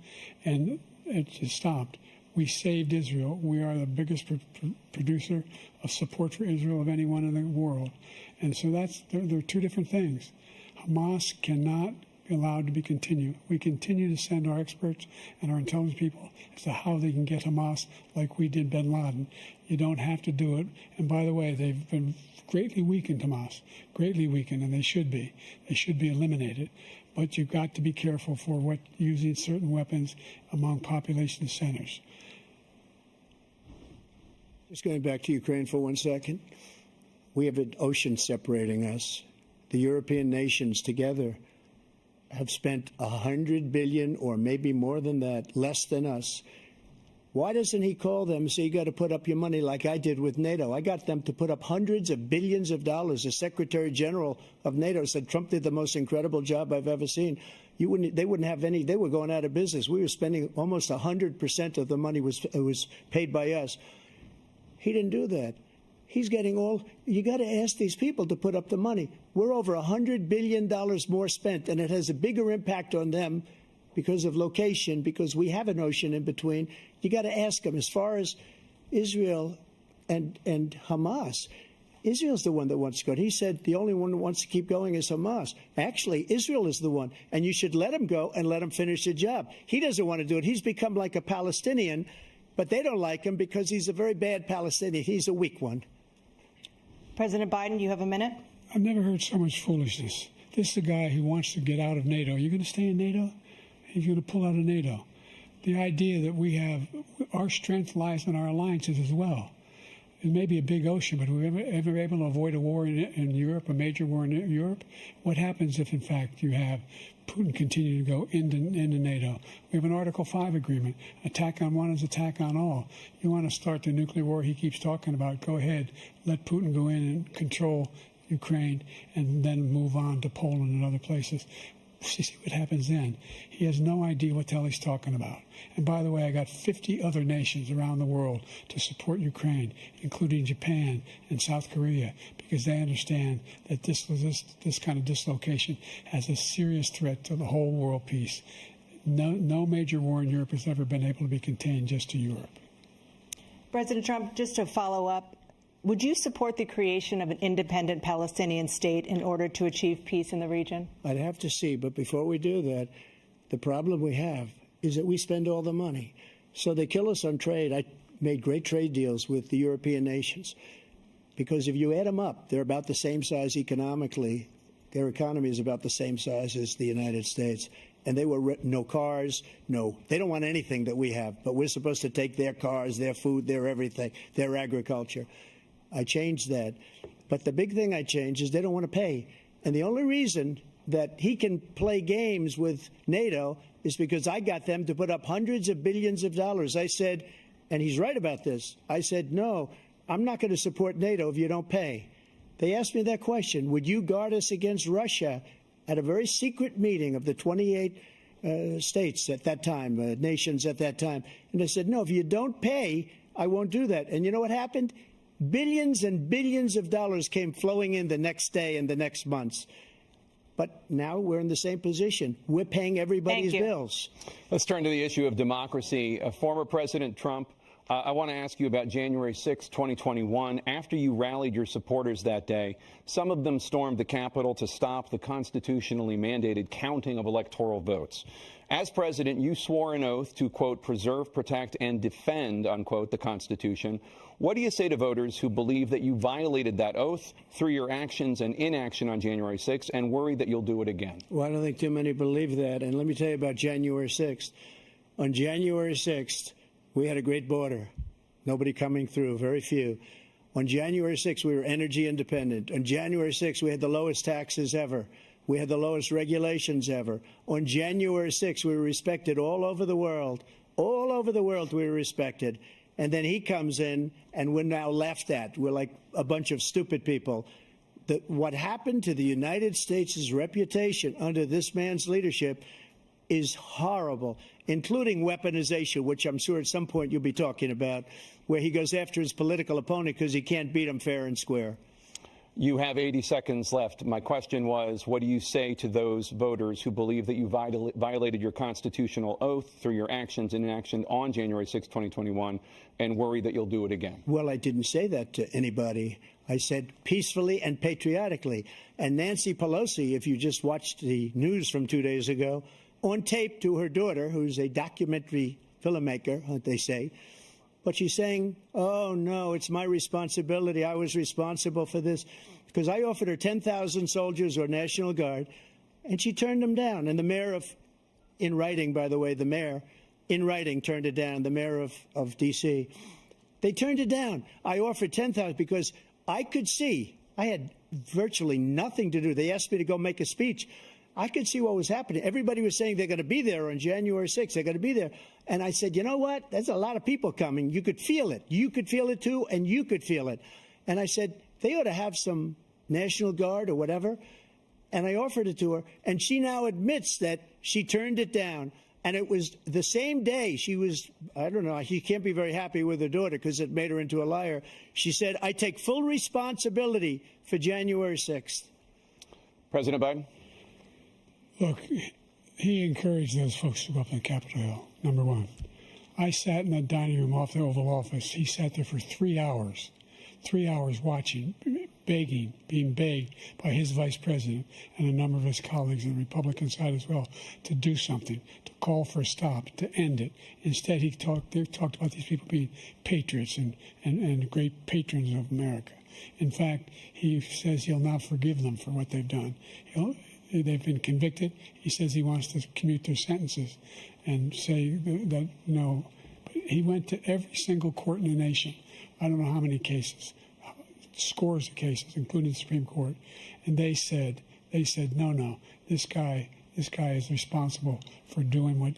and it just stopped. We saved Israel. We are the biggest producer of support for Israel of anyone in the world. And so there are 2 different things. Hamas cannot be allowed to be continued. We continue to send our experts and our intelligence people as to how they can get Hamas like we did bin Laden. You don't have to do it. And by the way, they've been greatly weakened, Hamas, greatly weakened, and they should be. They should be eliminated. But you've got to be careful for what using certain weapons among population centers. Just going back to Ukraine for 1 second. We have an ocean separating us. The European nations together have spent $100 billion, or maybe more than that, less than us. Why doesn't he call them and say, you got to put up your money like I did with NATO? I got them to put up hundreds of billions of dollars. The Secretary General of NATO said Trump did the most incredible job I've ever seen. They wouldn't have any. They were going out of business. We were spending almost 100% of the money was paid by us. He didn't do that. He's getting all. You got to ask these people to put up the money. We're over $100 billion more spent, and it has a bigger impact on them because of location, because we have an ocean in between. You got to ask them. As far as Israel and Hamas, Israel's the one that wants to go. He said the only one who wants to keep going is Hamas. Actually, Israel is the one, and you should let him go and let him finish the job. He doesn't want to do it. He's become like a Palestinian, but they don't like him because he's a very bad Palestinian. He's a weak one. President Biden, you have a minute. I've never heard so much foolishness. This is a guy who wants to get out of NATO. Are you going to stay in NATO? He's going to pull out of NATO. The idea that we have our strength lies in our alliances as well. It may be a big ocean, but are we ever able to avoid a war in Europe, a major war in Europe? What happens if, in fact, you have Putin continue to go into NATO? We have an Article 5 agreement. Attack on one is attack on all. You want to start the nuclear war he keeps talking about, go ahead. Let Putin go in and control Ukraine and then move on to Poland and other places. See what happens then. He has no idea what the hell he's talking about. And by the way, I got 50 other nations around the world to support Ukraine, including Japan and South Korea, because they understand that this kind of dislocation has a serious threat to the whole world peace. No major war in Europe has ever been able to be contained just to Europe. President Trump, just to follow up, would you support the creation of an independent Palestinian state in order to achieve peace in the region? I'd have to see, but before we do that, the problem we have is that we spend all the money. So they kill us on trade. I made great trade deals with the European nations because if you add them up, they're about the same size economically. Their economy is about the same size as the United States. And they were no cars, they don't want anything that we have, but we're supposed to take their cars, their food, their everything, their agriculture. I changed that. But the big thing I changed is they don't want to pay. And the only reason that he can play games with NATO is because I got them to put up hundreds of billions of dollars. I said, and he's right about this, I said, no, I'm not going to support NATO if you don't pay. They asked me that question, would you guard us against Russia at a very secret meeting of the 28 states at that time, nations at that time? And I said, no, if you don't pay, I won't do that. And you know what happened? Billions and billions of dollars came flowing in the next day and the next months. But now we're in the same position. We're paying everybody's bills. Let's turn to the issue of democracy. Former President Trump, I want to ask you about January 6, 2021. After you rallied your supporters that day, some of them stormed the Capitol to stop the constitutionally mandated counting of electoral votes. As president, you swore an oath to, quote, preserve, protect, and defend, unquote, the Constitution. What do you say to voters who believe that you violated that oath through your actions and inaction on January 6th and worry that you'll do it again? Well, I don't think too many believe that. And let me tell you about January 6th. On January 6th, we had a great border. Nobody coming through, very few. On January 6th, we were energy independent. On January 6th, we had the lowest taxes ever. We had the lowest regulations ever. On January 6th, we were respected all over the world. All over the world, we were respected. And then he comes in, and we're now laughed at. We're like a bunch of stupid people. What happened to the United States' reputation under this man's leadership is horrible, including weaponization, which I'm sure at some point you'll be talking about, where he goes after his political opponent because he can't beat him fair and square. You have 80 seconds left. My question was, what do you say to those voters who believe that you violated your constitutional oath through your actions and inaction on January 6, 2021, and worry that you'll do it again? Well, I didn't say that to anybody. I said peacefully and patriotically. And Nancy Pelosi, if you just watched the news from 2 days ago, on tape to her daughter, who's a documentary filmmaker, they say, but she's saying, oh, no, it's my responsibility. I was responsible for this. Because I offered her 10,000 soldiers or National Guard, and she turned them down. And the mayor in writing, by the way, the mayor in writing turned it down, the mayor of D.C. They turned it down. I offered 10,000 because I could see, I had virtually nothing to do. They asked me to go make a speech. I could see what was happening. Everybody was saying they're going to be there on January 6th. They're going to be there. And I said, you know what? There's a lot of people coming. You could feel it. You could feel it, too, and you could feel it. And I said, they ought to have some National Guard or whatever. And I offered it to her. And she now admits that she turned it down. And it was the same day she was, I don't know, she can't be very happy with her daughter because it made her into a liar. She said, I take full responsibility for January 6th. President Biden? Look, he encouraged those folks to go up on Capitol Hill, number one. I sat in the dining room off the Oval Office. He sat there for 3 hours watching, begging, being begged by his vice president and a number of his colleagues on the Republican side as well to do something, to call for a stop, to end it. Instead, they talked about these people being patriots and great patrons of America. In fact, he says he'll not forgive them for what they've done. They've been convicted. He says he wants to commute their sentences and say that no. But he went to every single court in the nation. I don't know how many cases, scores of cases, including the Supreme Court. And they said, no, this guy is responsible for doing what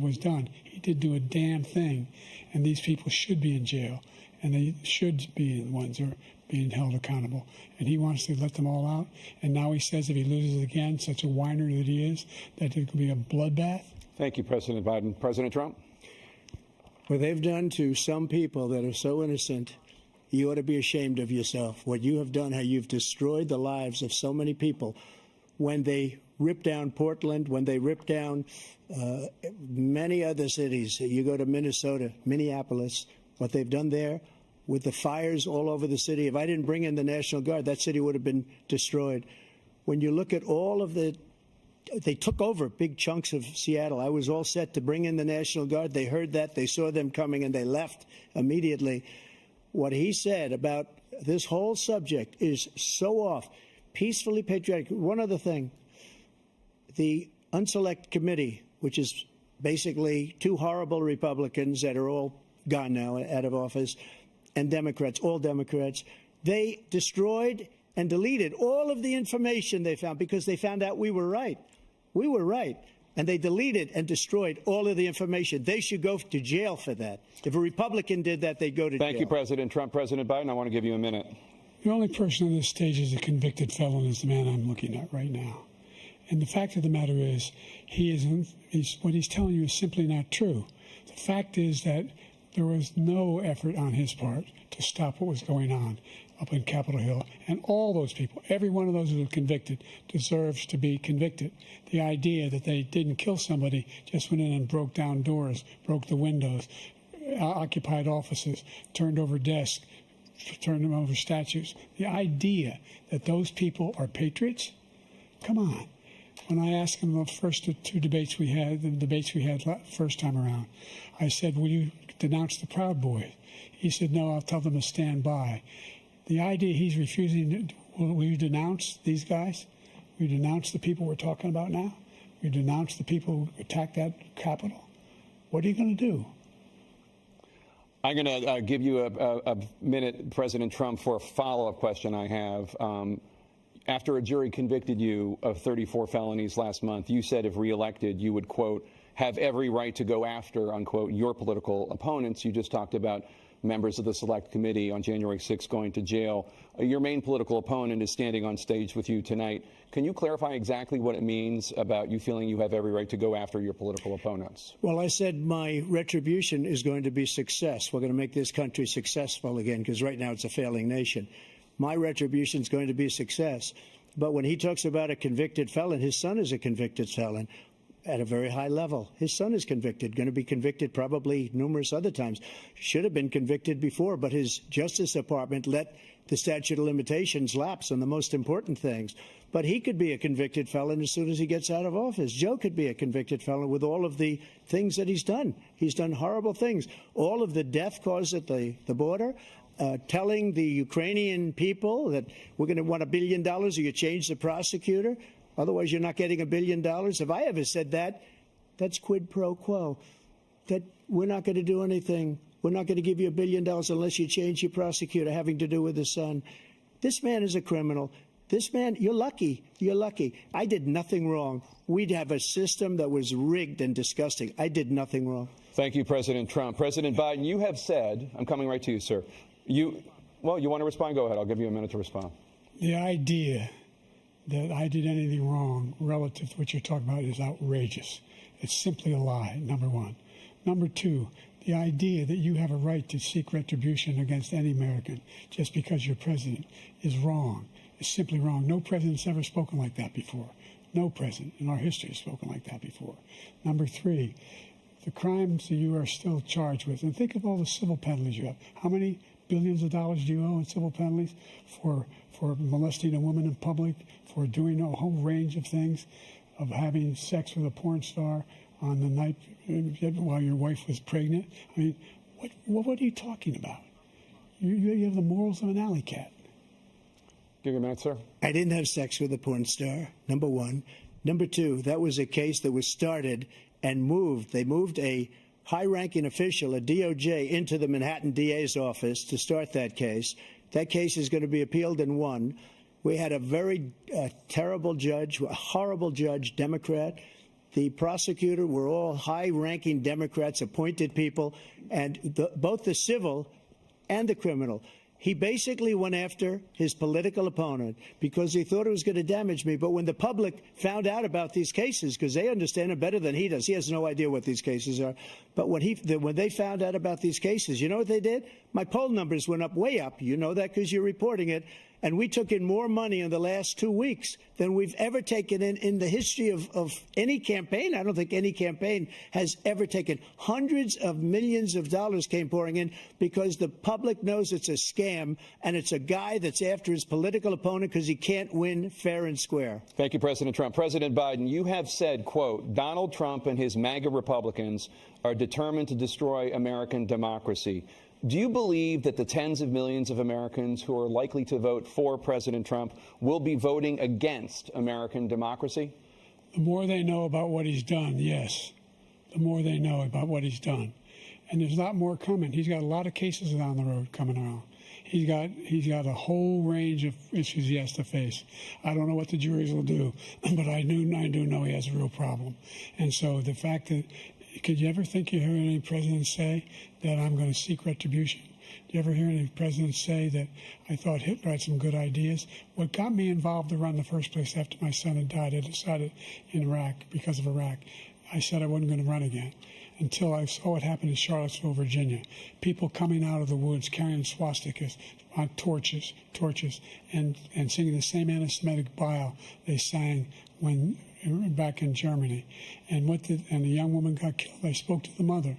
was done. He did do a damn thing. And these people should be in jail. And they should be the ones who are being held accountable. And he wants to let them all out. And now he says if he loses again, such a whiner that he is, that it could be a bloodbath. Thank you, President Biden. President Trump? What they've done to some people that are so innocent, you ought to be ashamed of yourself. What you have done, how you've destroyed the lives of so many people when they ripped down Portland, when they ripped down many other cities. You go to Minnesota, Minneapolis, what they've done there with the fires all over the city. If I didn't bring in the National Guard, that city would have been destroyed. When you look at all of they took over big chunks of Seattle. I was all set to bring in the National Guard. They heard that. They saw them coming, and they left immediately. What he said about this whole subject is so off. Peacefully patriotic. One other thing. The Unselect Committee, which is basically two horrible Republicans that are all gone now, out of office, and Democrats, all Democrats, they destroyed and deleted all of the information they found because they found out we were right. We were right. And they deleted and destroyed all of the information. They should go to jail for that. If a Republican did that, they'd go to jail. Thank you, President Trump. President Biden, I want to give you a minute. The only person on this stage is a convicted felon is the man I'm looking at right now. And the fact of the matter is, what he's telling you is simply not true. The fact is that there was no effort on his part to stop what was going on up in Capitol Hill. And all those people, every one of those who were convicted, deserves to be convicted. The idea that they didn't kill somebody, just went in and broke down doors, broke the windows, occupied offices, turned over desks, turned them over statues. The idea that those people are patriots? Come on. When I asked him the first two debates we had, first time around, I said, will you denounce the Proud Boys? He said, no, I'll tell them to stand by. The idea he's refusing, will you denounce these guys? Will you denounce the people we're talking about now? Will you denounce the people who attacked that Capitol? What are you going to do? I'm going to give you a minute, President Trump, for a follow-up question I have. After a jury convicted you of 34 felonies last month, you said if reelected, you would, quote, have every right to go after, unquote, your political opponents. You just talked about members of the Select Committee on January 6th going to jail. Your main political opponent is standing on stage with you tonight. Can you clarify exactly what it means about you feeling you have every right to go after your political opponents? Well, I said my retribution is going to be success. We're going to make this country successful again, because right now it's a failing nation. my retribution is going to be a success. But when he talks about a convicted felon, his son is a convicted felon at a very high level. His son is convicted, going to be convicted probably numerous other times. Should have been convicted before, but his Justice Department let the statute of limitations lapse on the most important things. But he could be a convicted felon as soon as he gets out of office. Joe could be a convicted felon with all of the things that he's done. He's done horrible things. All of the death caused at the border, telling the Ukrainian people that we're going to want $1 billion or you change the prosecutor. Otherwise, you're not getting $1 billion. If I ever said that, that's quid pro quo. That we're not going to do anything. We're not going to give you $1 billion unless you change your prosecutor, having to do with his son. This man is a criminal. This man, you're lucky. You're lucky. I did nothing wrong. We'd have a system that was rigged and disgusting. I did nothing wrong. Thank you, President Trump. President Biden, you have said, I'm coming right to you, sir. You want to respond? Go ahead. I'll give you a minute to respond. The idea that I did anything wrong relative to what you're talking about is outrageous. It's simply a lie, number one. Number two, the idea that you have a right to seek retribution against any American just because you're president is wrong. It's simply wrong. No president's ever spoken like that before. No president in our history has spoken like that before. Number three, the crimes that you are still charged with, and think of all the civil penalties you have. How many billions of dollars do you owe in civil penalties for molesting a woman in public, for doing a whole range of things, of having sex with a porn star on the night while your wife was pregnant? I mean, what are you talking about? You have the morals of an alley cat. Give you a minute, sir. I didn't have sex with a porn star, number one. Number two, that was a case that was started and moved. They moved a high-ranking official, a DOJ, into the Manhattan DA's office to start that case. That case is going to be appealed and won. We had a very terrible judge, a horrible judge, Democrat. The prosecutor were all high-ranking Democrats, appointed people, and both the civil and the criminal. He basically went after his political opponent because he thought it was going to damage me. But when the public found out about these cases, because they understand it better than he does, he has no idea what these cases are. But when they found out about these cases, you know what they did? My poll numbers went up, way up. You know that because you're reporting it. And we took in more money in the last 2 weeks than we've ever taken in the history of any campaign. I don't think any campaign has ever taken. Hundreds of millions of dollars came pouring in because the public knows it's a scam and it's a guy that's after his political opponent because he can't win fair and square. Thank you, President Trump. President Biden, you have said, quote, Donald Trump and his MAGA Republicans are determined to destroy American democracy. Do you believe that the tens of millions of Americans who are likely to vote for President Trump will be voting against American democracy? The more they know about what he's done, yes. The more they know about what he's done. And there's a lot more coming. He's got a lot of cases down the road coming around. He's got a whole range of issues he has to face. I don't know what the juries will do, but I do know he has a real problem. And so the fact that, could you ever think you heard any president say that I'm going to seek retribution? Do you ever hear any president say that I thought Hitler had some good ideas? What got me involved to run in the first place after my son had died, I decided in Iraq, because of Iraq, I said I wasn't going to run again until I saw what happened in Charlottesville, Virginia. People coming out of the woods carrying swastikas on torches, and singing the same anti-Semitic bile they sang when back in Germany. And the young woman got killed. I spoke to the mother,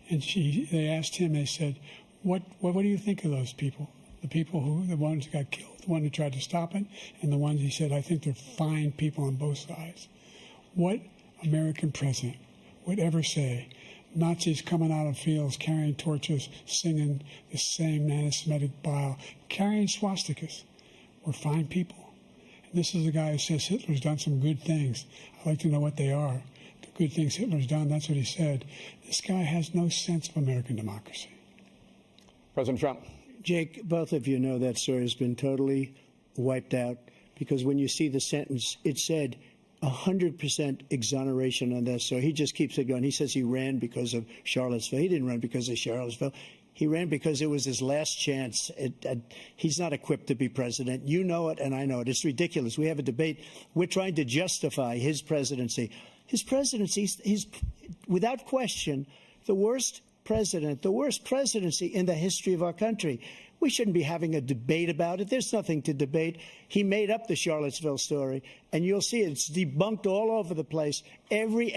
and they asked him, they said, what do you think of those people? The ones who got killed, the one who tried to stop it, and the ones he said, I think they're fine people on both sides. What American president would ever say, Nazis coming out of fields, carrying torches, singing the same anti-Semitic bile, carrying swastikas, were fine people? This is a guy who says Hitler's done some good things. I'd like to know what they are. The good things Hitler's done, that's what he said. This guy has no sense of American democracy. President Trump. Jake, both of you know that story has been totally wiped out because when you see the sentence, it said 100% exoneration on that. So he just keeps it going. He says he ran because of Charlottesville. He didn't run because of Charlottesville. He ran because it was his last chance. He's not equipped to be president. You know it, and I know it. It's ridiculous. We have a debate. We're trying to justify his presidency. His presidency is, without question, the worst president, the worst presidency in the history of our country. We shouldn't be having a debate about it. There's nothing to debate. He made up the Charlottesville story, and you'll see it's debunked all over the place. Every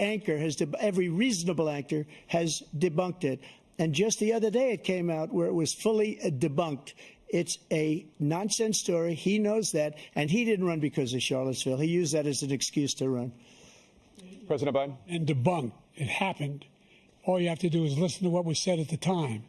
reasonable anchor has debunked it. And just the other day it came out where it was fully debunked. It's a nonsense story. He knows that, and he didn't run because of Charlottesville. He used that as an excuse to run. President Biden? And debunked. It happened. All you have to do is listen to what was said at the time.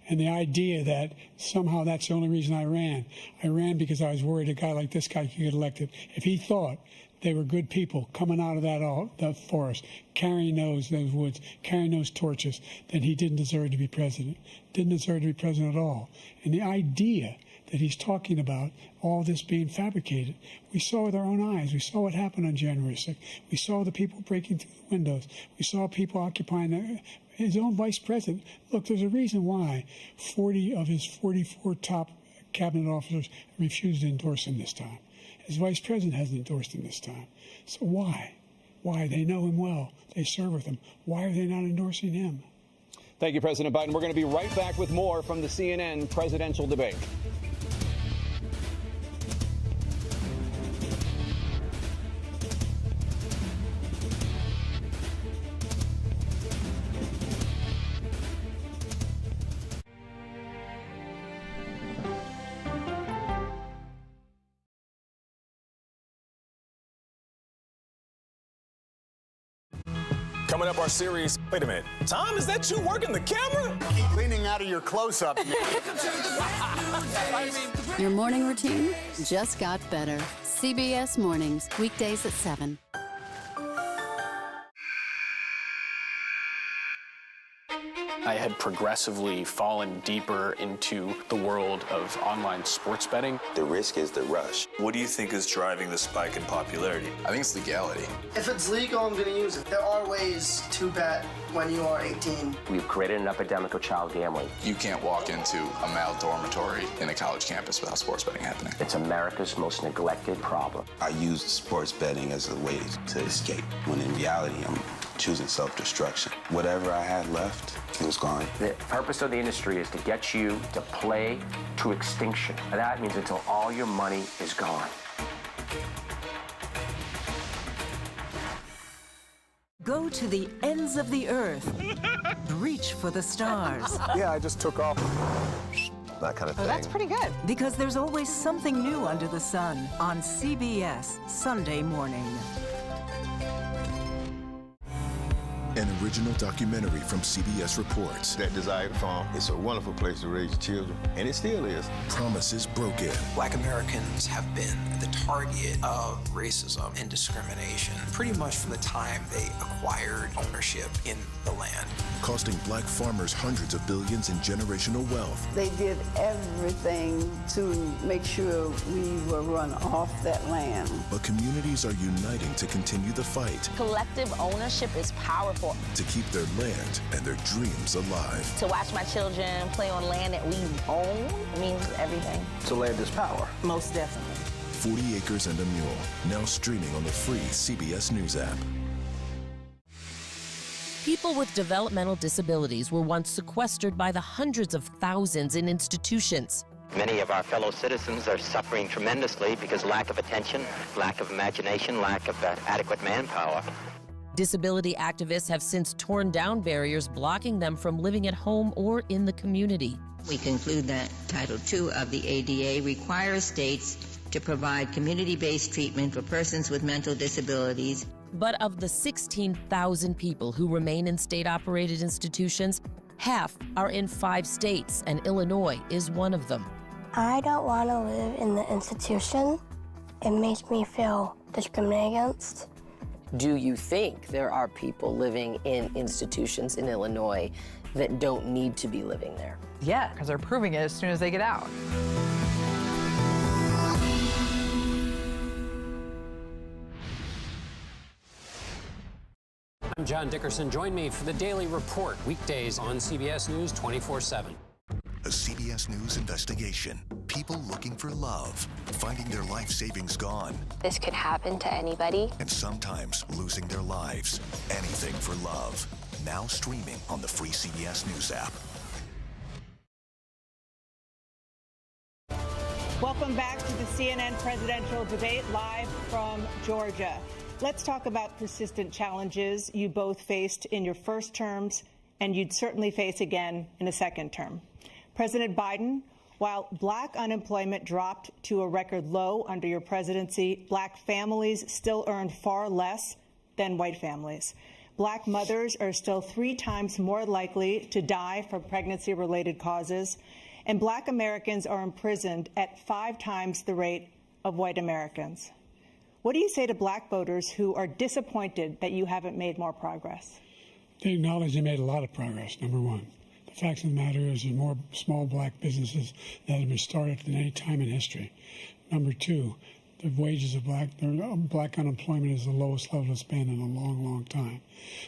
And the idea that somehow that's the only reason I ran because I was worried a guy like this guy could get elected. If he thought they were good people coming out of that forest, carrying those woods, carrying those torches, then he didn't deserve to be president. Didn't deserve to be president at all. And the idea that he's talking about all this being fabricated, we saw with our own eyes. We saw what happened on January 6th. We saw the people breaking through the windows. We saw people occupying his own vice president. Look, there's a reason why 40 of his 44 top cabinet officers refused to endorse him this time. His vice president hasn't endorsed him this time. So why? Why? They know him well. They serve with him. Why are they not endorsing him? Thank you, President Biden. We're going to be right back with more from the CNN presidential debate. Coming up, our series. Wait a minute. Tom, is that you working the camera? Keep leaning out of your close-up. Your morning routine just got better. CBS Mornings, weekdays at 7. I had progressively fallen deeper into the world of online sports betting. The risk is the rush. What do you think is driving the spike in popularity? I think it's legality. If it's legal, I'm going to use it. There are ways to bet when you are 18. We've created an epidemic of child gambling. You can't walk into a male dormitory in a college campus without sports betting happening. It's America's most neglected problem. I used sports betting as a way to escape, when in reality, I'm choosing self-destruction. Whatever I had left, it was gone. The purpose of the industry is to get you to play to extinction. And that means until all your money is gone. Go to the ends of the earth. Reach for the stars. Yeah, I just took off. That kind of thing. Oh, that's pretty good. Because there's always something new under the sun on CBS Sunday morning. An original documentary from CBS Reports. That Desired Farm, it's a wonderful place to raise children, and it still is. Promises broken. Black Americans have been the target of racism and discrimination pretty much from the time they acquired ownership in the land. Costing black farmers hundreds of billions in generational wealth. They did everything to make sure we were run off that land. But communities are uniting to continue the fight. Collective ownership is powerful. To keep their land and their dreams alive. To watch my children play on land that we own means everything. So land is power. Most definitely. 40 Acres and a Mule, now streaming on the free CBS News app. People with developmental disabilities were once sequestered by the hundreds of thousands in institutions. Many of our fellow citizens are suffering tremendously because lack of attention, lack of imagination, lack of adequate manpower. Disability activists have since torn down barriers blocking them from living at home or in the community. We conclude that Title II of the ADA requires states to provide community-based treatment for persons with mental disabilities. But of the 16,000 people who remain in state-operated institutions, half are in 5 states, and Illinois is one of them. I don't want to live in the institution. It makes me feel discriminated against. Do you think there are people living in institutions in Illinois that don't need to be living there? Yeah, because they're proving it as soon as they get out. I'm John Dickerson. Join me for the Daily Report, weekdays on CBS News 24/7. A CBS News investigation. People looking for love, finding their life savings gone. This could happen to anybody. And sometimes losing their lives. Anything for love. Now streaming on the free CBS News app. Welcome back to the CNN presidential debate live from Georgia. Let's talk about persistent challenges you both faced in your first terms and you'd certainly face again in a second term. President Biden, while black unemployment dropped to a record low under your presidency, black families still earn far less than white families. Black mothers are still 3 times more likely to die from pregnancy-related causes, and black Americans are imprisoned at 5 times the rate of white Americans. What do you say to black voters who are disappointed that you haven't made more progress? They acknowledge they made a lot of progress, number one. The fact of the matter is there's more small black businesses that have been started than any time in history. Number two, the wages of black unemployment is the lowest level it's been in a long, long time.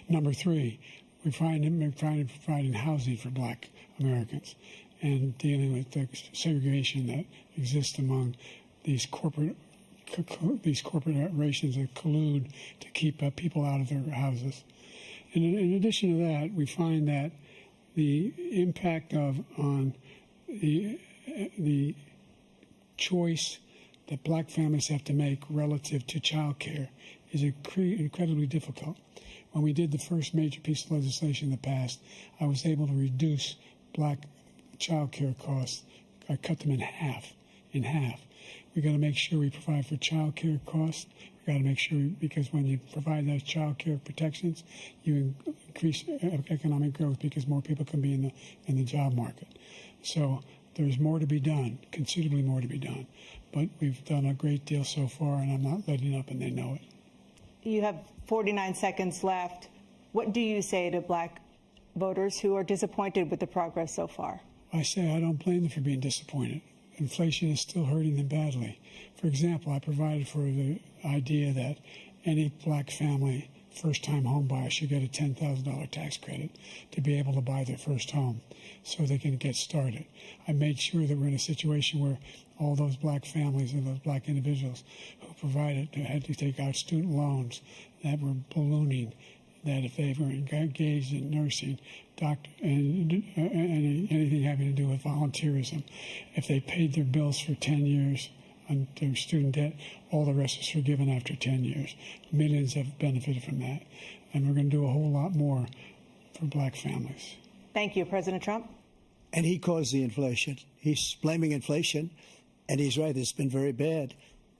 Number three, we're providing housing for black Americans and dealing with the segregation that exists among these corporations that collude to keep people out of their houses. And in addition to that, we find that the impact on the choice that black families have to make relative to child care is incredibly difficult. When we did the first major piece of legislation in the past, I was able to reduce black child care costs. I cut them in half. We got to make sure we provide for child care costs. We got to make sure, because when you provide those child care protections, you increase economic growth because more people can be in the job market. So there's more to be done, considerably more to be done. But we've done a great deal so far, and I'm not letting up, and they know it. You have 49 seconds left. What do you say to black voters who are disappointed with the progress so far? I say I don't blame them for being disappointed. Inflation is still hurting them badly. For example, I provided for the idea that any black family, first-time home buyer, should get a $10,000 tax credit to be able to buy their first home so they can get started. I made sure that we're in a situation where all those black families and those black individuals who had to take out student loans that were ballooning, that if they were engaged in nursing, anything having to do with volunteerism, if they paid their bills for 10 years on their student debt, all the rest is forgiven after 10 years. Millions have benefited from that. And we're going to do a whole lot more for black families. Thank you, President Trump. And he caused the inflation. He's blaming inflation, and he's right, it's been very bad.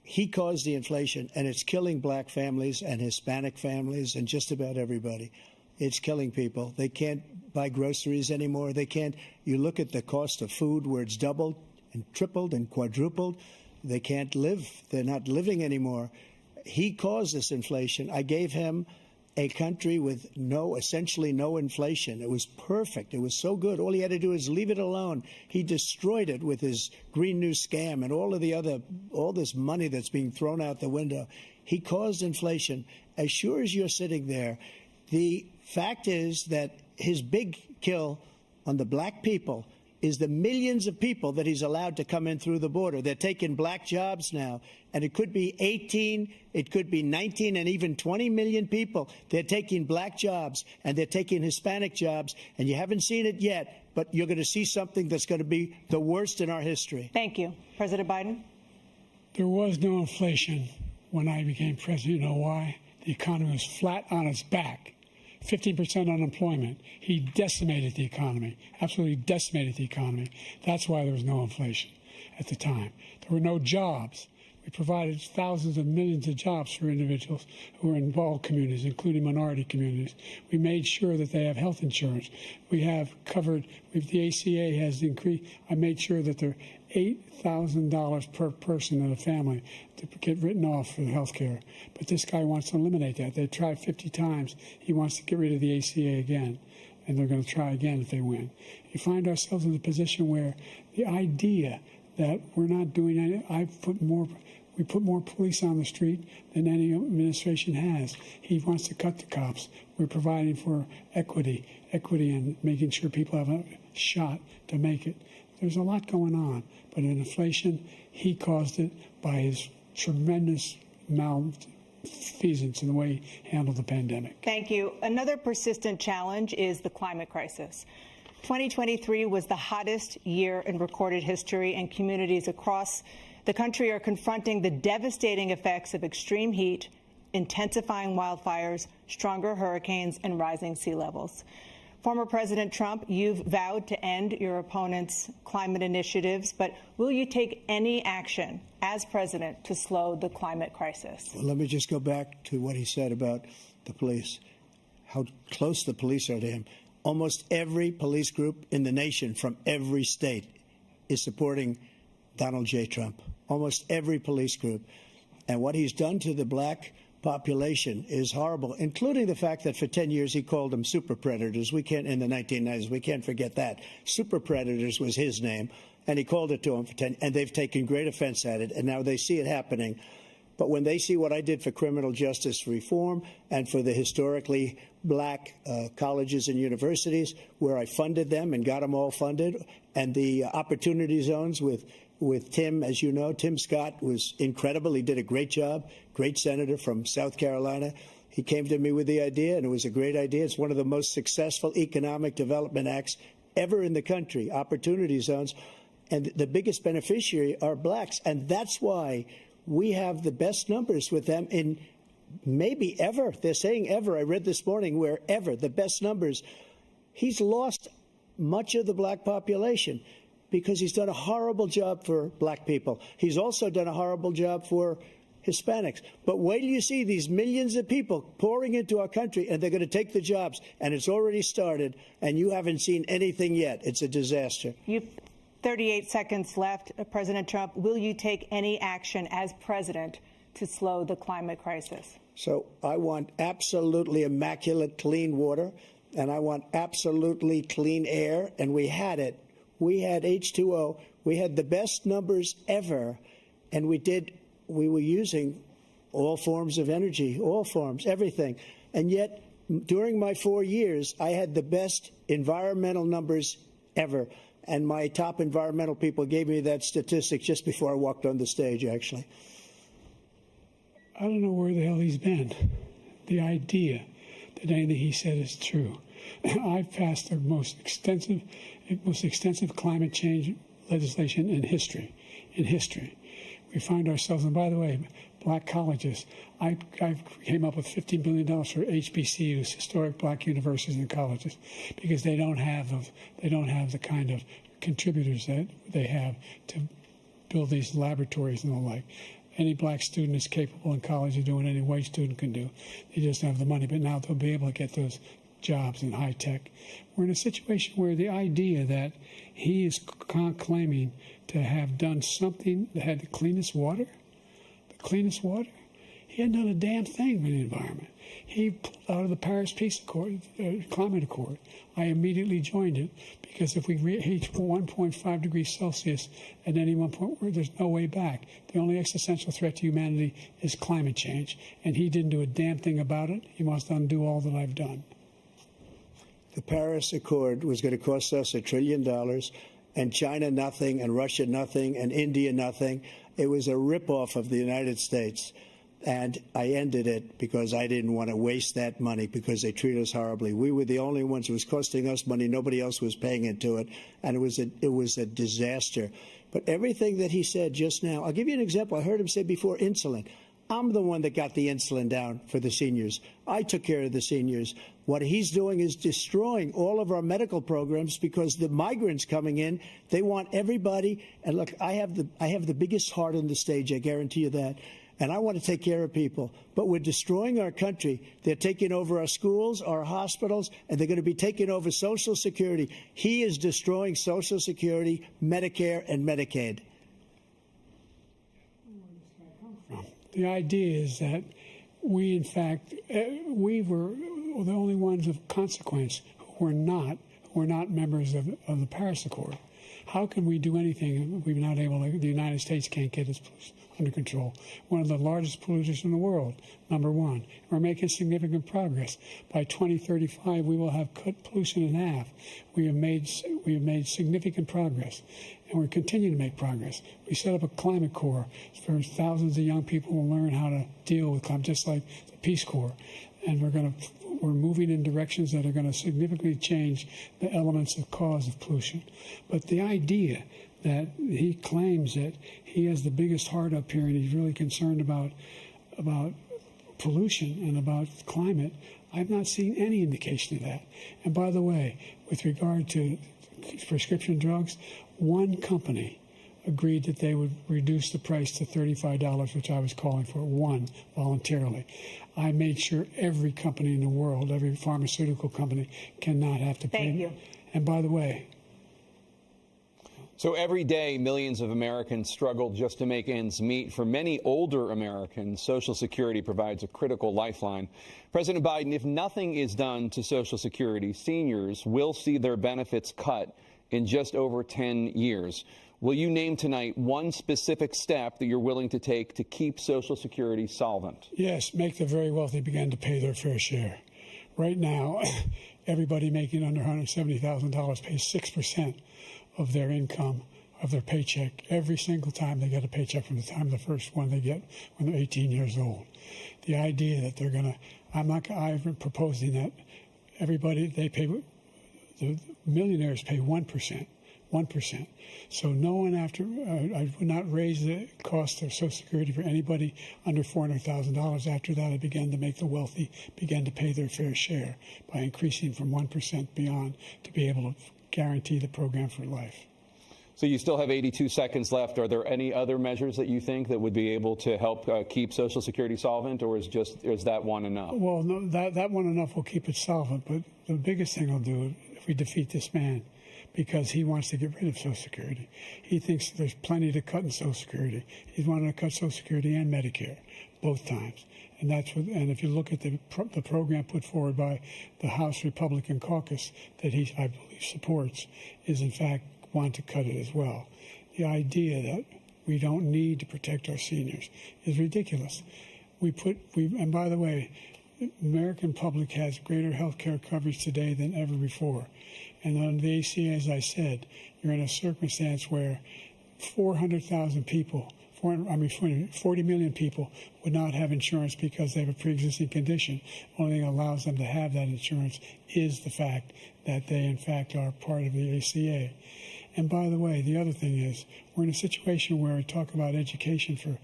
He caused the inflation, and it's killing black families and Hispanic families and just about everybody. It's killing people. They can't buy groceries anymore. They can't. You look at the cost of food where it's doubled and tripled and quadrupled. They can't live. They're not living anymore. He caused this inflation. I gave him a country with essentially no inflation. It was perfect. It was so good. All he had to do is leave it alone. He destroyed it with his Green New scam and all this money that's being thrown out the window. He caused inflation. As sure as you're sitting there, the fact is that his big kill on the black people is the millions of people that he's allowed to come in through the border. They're taking black jobs now, and it could be 18, it could be 19, and even 20 million people. They're taking black jobs, and they're taking Hispanic jobs, and you haven't seen it yet, but you're going to see something that's going to be the worst in our history. Thank you. President Biden? There was no inflation when I became president. You know why? The economy was flat on its back. 15% unemployment. He decimated the economy, absolutely decimated the economy. That's why there was no inflation at the time. There were no jobs. We provided thousands of millions of jobs for individuals who are in all communities, including minority communities. We made sure that they have health insurance. We have covered, the ACA has increased. I made sure that they're $8,000 per person in a family to get written off for the health care. But this guy wants to eliminate that. They tried 50 times. He wants to get rid of the ACA again, and they're going to try again if they win. You find ourselves in a position where the idea that we're not doing anything, we put more police on the street than any administration has. He wants to cut the cops. We're providing for equity and making sure people have a shot to make it. There's a lot going on, but in inflation, he caused it by his tremendous malfeasance in the way he handled the pandemic. Thank you. Another persistent challenge is the climate crisis. 2023 was the hottest year in recorded history, and communities across the country are confronting the devastating effects of extreme heat, intensifying wildfires, stronger hurricanes, and rising sea levels. Former President Trump, you've vowed to end your opponent's climate initiatives, but will you take any action as president to slow the climate crisis? Well, let me just go back to what he said about the police, how close the police are to him. Almost every police group in the nation from every state is supporting Donald J. Trump. Almost every police group. And what he's done to the black population is horrible, including the fact that for 10 years he called them super predators. We can't, in the 1990s, we can't forget that. Super predators was his name, and he called it to them for 10, and they've taken great offense at it, and now they see it happening. But when they see what I did for criminal justice reform and for the historically black colleges and universities, where I funded them and got them all funded, and the opportunity zones with Tim, as you know, Tim Scott was incredible. He did a great job, great senator from South Carolina. He came to me with the idea, and it was a great idea. It's one of the most successful economic development acts ever in the country, opportunity zones. And the biggest beneficiary are blacks. And that's why we have the best numbers with them in maybe ever. They're saying ever. I read this morning where ever, the best numbers. He's lost much of the black population because he's done a horrible job for black people. He's also done a horrible job for Hispanics. But wait till you see these millions of people pouring into our country, and they're going to take the jobs, and it's already started, and you haven't seen anything yet. It's a disaster. 38 seconds left. President Trump, will you take any action as president to slow the climate crisis? So I want absolutely immaculate clean water, and I want absolutely clean air, and we had it. We had H2O. We had the best numbers ever, and we were using all forms of energy, all forms, everything. And yet, during my 4 years, I had the best environmental numbers ever. And my top environmental people gave me that statistic just before I walked on the stage, actually. I don't know where the hell he's been. The idea that anything he said is true. I've passed the most extensive climate change legislation in history. We find ourselves, and by the way, black colleges. I came up with $15 billion for HBCUs, historic black universities and colleges, because they don't have the kind of contributors that they have to build these laboratories and the like. Any black student is capable in college of doing any white student can do. They just don't have the money, but now they'll be able to get those jobs in high tech. We're in a situation where the idea that he is claiming to have done something that had the cleanest water, he hadn't done a damn thing with the environment. He pulled out of the Paris Peace Accord, Climate Accord. I immediately joined it because if we reach 1.5 degrees Celsius at any one point, there's no way back. The only existential threat to humanity is climate change, and he didn't do a damn thing about it. He must undo all that I've done. The Paris Accord was going to cost us $1 trillion, and China nothing, and Russia nothing, and India nothing. It was a ripoff of the United States. And I ended it because I didn't want to waste that money because they treat us horribly. We were the only ones. It was costing us money. Nobody else was paying into it. And it was a disaster. But everything that he said just now, I'll give you an example. I heard him say before insulin. I'm the one that got the insulin down for the seniors. I took care of the seniors. What he's doing is destroying all of our medical programs because the migrants coming in, they want everybody. And look, I have the biggest heart on the stage. I guarantee you that. And I want to take care of people. But we're destroying our country. They're taking over our schools, our hospitals, and they're going to be taking over Social Security. He is destroying Social Security, Medicare, and Medicaid. The idea is that we, in fact, we were the only ones of consequence who were not members of the Paris Accord. How can we do anything if we're not able to, the United States can't get its under control? One of the largest polluters in the world, number one. We're making significant progress. By 2035, we will have cut pollution in half. We have made significant progress. and we're continuing to make progress. We set up a climate corps for thousands of young people to learn how to deal with climate, just like the Peace Corps. And we're moving in directions that are going to significantly change the elements of cause of pollution. But the idea that he claims that he has the biggest heart up here and he's really concerned about pollution and about climate, I've not seen any indication of that. And by the way, with regard to prescription drugs, one company agreed that they would reduce the price to $35, which I was calling for, one, voluntarily. I made sure every company in the world, every pharmaceutical company, cannot have to pay. Thank you. And by the way, so every day, millions of Americans struggle just to make ends meet. For many older Americans, Social Security provides a critical lifeline. President Biden, if nothing is done to Social Security, seniors will see their benefits cut in just over 10 years. Will you name tonight one specific step that you're willing to take to keep Social Security solvent? Yes, make the very wealthy begin to pay their fair share. Right now, everybody making under $170,000 pays 6% of their income, of their paycheck, every single time they get a paycheck from the time the first one they get when they're 18 years old. The idea that they're going to, I'm proposing that everybody, the millionaires pay 1%. 1%. So no one I would not raise the cost of Social Security for anybody under $400,000. After that, I began to make the wealthy begin to pay their fair share by increasing from 1% beyond to be able to guarantee the program for life. So you still have 82 seconds left. Are there any other measures that you think that would be able to help keep Social Security solvent, or is that one enough? Well, no, that one enough will keep it solvent. But the biggest thing will do if we defeat this man, because he wants to get rid of Social Security. He thinks there's plenty to cut in Social Security. He's wanted to cut Social Security and Medicare both times. And and if you look at the program put forward by the House Republican caucus that I believe supports, is in fact want to cut it as well. The idea that we don't need to protect our seniors is ridiculous. And by the way, the American public has greater health care coverage today than ever before. And on the ACA, as I said, you're in a circumstance where 400,000 people, 40 million people would not have insurance because they have a pre-existing condition. The only thing that allows them to have that insurance is the fact that they, in fact, are part of the ACA. And by the way, the other thing is we're in a situation where we talk about education for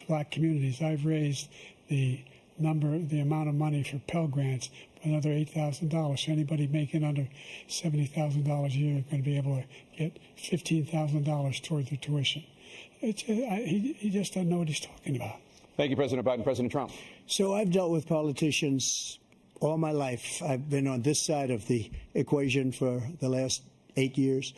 black communities. I've raised the amount of money for Pell Grants by another $8,000. So anybody making under $70,000 a year is going to be able to get $15,000 toward their tuition. He just doesn't know what he's talking about. Thank you, President Biden. President Trump. So I've dealt with politicians all my life. I've been on this side of the equation for the last 8 years.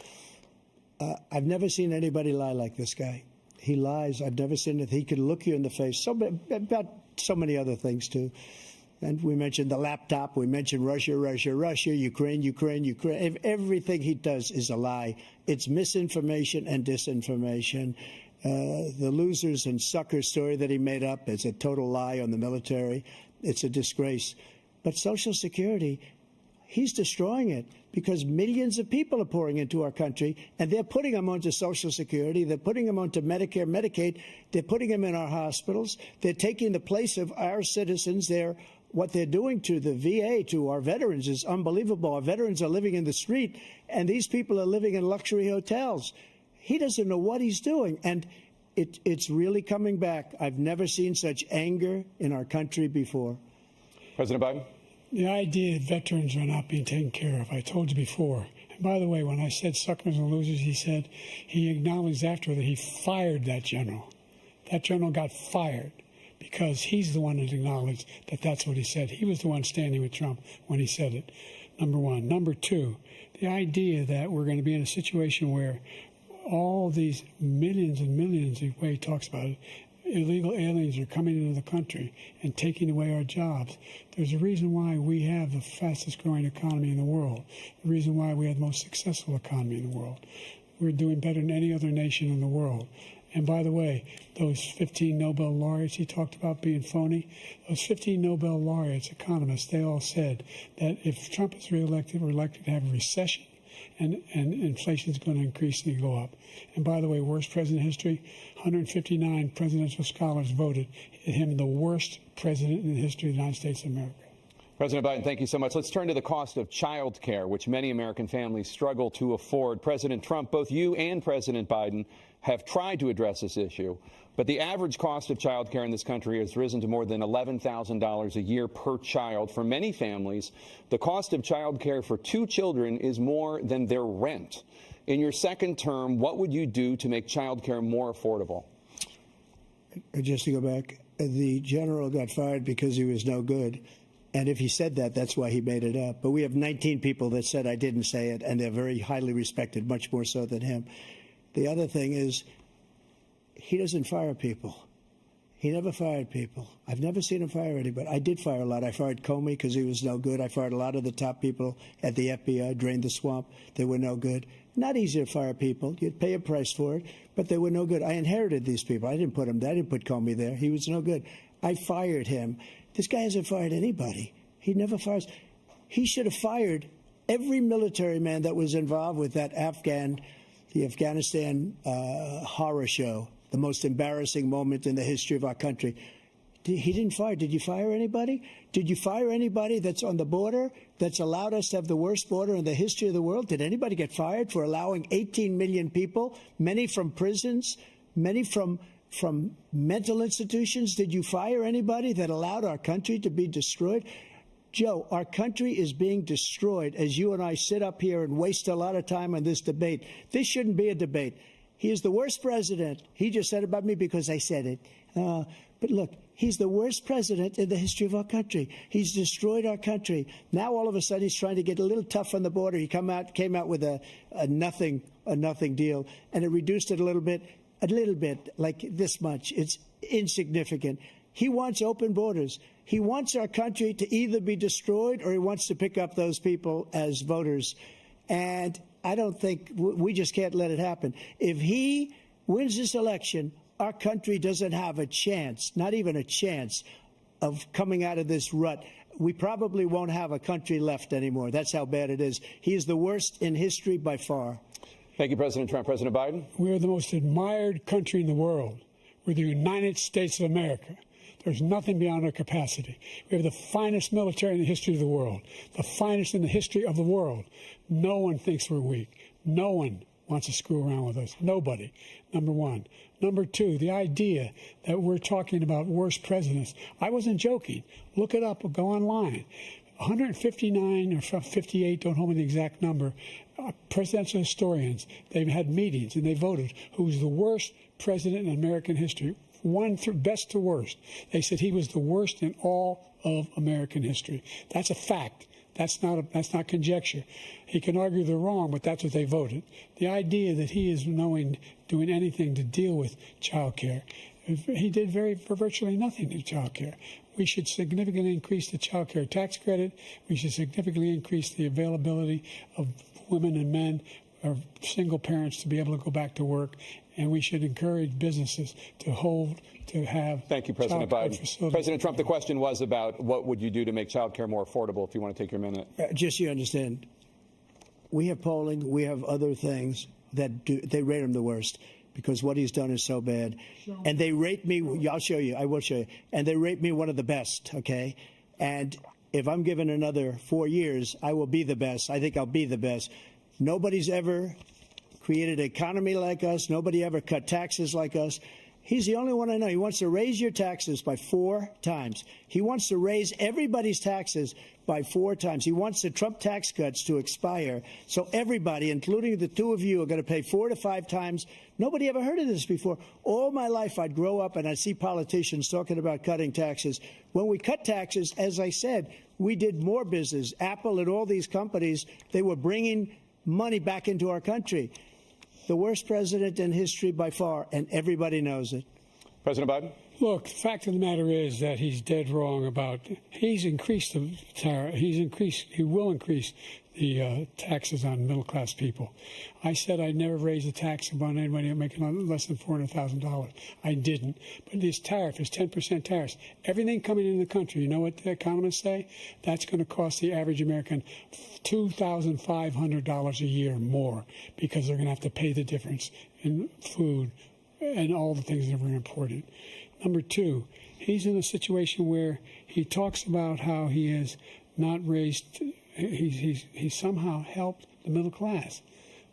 I've never seen anybody lie like this guy. He lies. I've never seen it. He can look you in the face. About so many other things, too. And we mentioned the laptop. We mentioned Russia, Ukraine. Everything he does is a lie. It's misinformation and disinformation. The losers and suckers story that he made up is a total lie on the military. It's a disgrace. But Social Security, he's destroying it because millions of people are pouring into our country, and they're putting them onto Social Security. They're putting them onto Medicare, Medicaid. They're putting them in our hospitals. They're taking the place of our citizens. What they're doing to the VA, to our veterans, is unbelievable. Our veterans are living in the street, and these people are living in luxury hotels. He doesn't know what he's doing, and it's really coming back. I've never seen such anger in our country before. President Biden? The idea that veterans are not being taken care of, I told you before. And by the way, when I said suckers and losers, he acknowledged after that he fired that general. That general got fired because he's the one that acknowledged that that's what he said. He was the one standing with Trump when he said it, number one. Number two, the idea that we're going to be in a situation where all these millions and millions, the way he talks about it, illegal aliens are coming into the country and taking away our jobs. There's a reason why we have the fastest growing economy in the world, the reason why we have the most successful economy in the world. We're doing better than any other nation in the world. And by the way, those 15 Nobel laureates he talked about being phony, those 15 Nobel laureates, economists, they all said that if Trump is reelected, we're likely to have a recession and inflation is going to increasingly go up. And by the way, worst president in history, 159 presidential scholars voted him the worst president in the history of the United States of America. President Biden, thank you so much. Let's turn to the cost of child care, which many American families struggle to afford. President Trump, both you and President Biden have tried to address this issue, but the average cost of child care in this country has risen to more than $11,000 a year per child. For many families, the cost of child care for 2 children is more than their rent. In your second term, what would you do to make child care more affordable? Just to go back, the general got fired because he was no good. And if he said that, that's why he made it up. But we have 19 people that said I didn't say it, and they're very highly respected, much more so than him. The other thing is, he doesn't fire people. He never fired people. I've never seen him fire anybody. I did fire a lot. I fired Comey because he was no good. I fired a lot of the top people at the FBI, drained the swamp. They were no good. Not easy to fire people. You'd pay a price for it, but they were no good. I inherited these people. I didn't put him there. I didn't put Comey there. He was no good. I fired him. This guy hasn't fired anybody. He never fires. He should have fired every military man that was involved with that the Afghanistan horror show, the most embarrassing moment in the history of our country. He didn't fire. Did you fire anybody? Did you fire anybody that's on the border that's allowed us to have the worst border in the history of the world? Did anybody get fired for allowing 18 million people, many from prisons, many from mental institutions? Did you fire anybody that allowed our country to be destroyed? Joe, our country is being destroyed as you and I sit up here and waste a lot of time on this debate. This shouldn't be a debate. He is the worst president. He just said about me because I said it. But look, he's the worst president in the history of our country. He's destroyed our country. Now all of a sudden he's trying to get a little tough on the border. He came out with a nothing deal, and it reduced it a little bit, like this much. It's insignificant. He wants open borders. He wants our country to either be destroyed or he wants to pick up those people as voters. And I don't think we just can't let it happen. If he wins this election, our country doesn't have a chance, not even a chance, of coming out of this rut. We probably won't have a country left anymore. That's how bad it is. He is the worst in history by far. Thank you, President Trump. President Biden? We are the most admired country in the world. We're the United States of America. There's nothing beyond our capacity. We have the finest military in the history of the world, the finest in the history of the world. No one thinks we're weak. No one wants to screw around with us. Nobody, number one. Number two, the idea that we're talking about worst presidents. I wasn't joking. Look it up or go online. 159 or 58, don't hold me the exact number, presidential historians, they've had meetings and they voted who was the worst president in American history. One through best to worst. They said he was the worst in all of American history. That's a fact. That's not conjecture. He can argue they're wrong, but that's what they voted. The idea that he is doing anything to deal with child care, he did virtually nothing to child care. We should significantly increase the child care tax credit. We should significantly increase the availability of women and men or single parents to be able to go back to work. And we should encourage businesses to have. Thank you, President Biden. President Trump, the question was about what would you do to make child care more affordable, if you want to take your minute. Just so you understand, we have polling, we have other things that they rate him the worst because what he's done is so bad. And they rate me, I'll show you, I will show you, and they rate me one of the best, okay? And if I'm given another 4 years, I will be the best. I think I'll be the best. Nobody's ever created an economy like us. Nobody ever cut taxes like us. He's the only one I know. He wants to raise your taxes by 4 times. He wants to raise everybody's taxes by 4 times. He wants the Trump tax cuts to expire. So everybody, including the two of you, are going to pay 4 to 5 times. Nobody ever heard of this before. All my life, I'd grow up and I'd see politicians talking about cutting taxes. When we cut taxes, as I said, we did more business. Apple and all these companies, they were bringing money back into our country. The worst president in history by far, and everybody knows it. President Biden? Look, the fact of the matter is that he's dead wrong about. He's increased the tariff. He will increase the taxes on middle-class people. I said I'd never raise a tax on anybody making less than $400,000. I didn't. But this tariff is 10% tariffs. Everything coming into the country, you know what the economists say? That's going to cost the average American $2,500 a year more, because they're going to have to pay the difference in food and all the things that were important. Number two, he's in a situation where he talks about how he has not raised, he's somehow helped the middle class.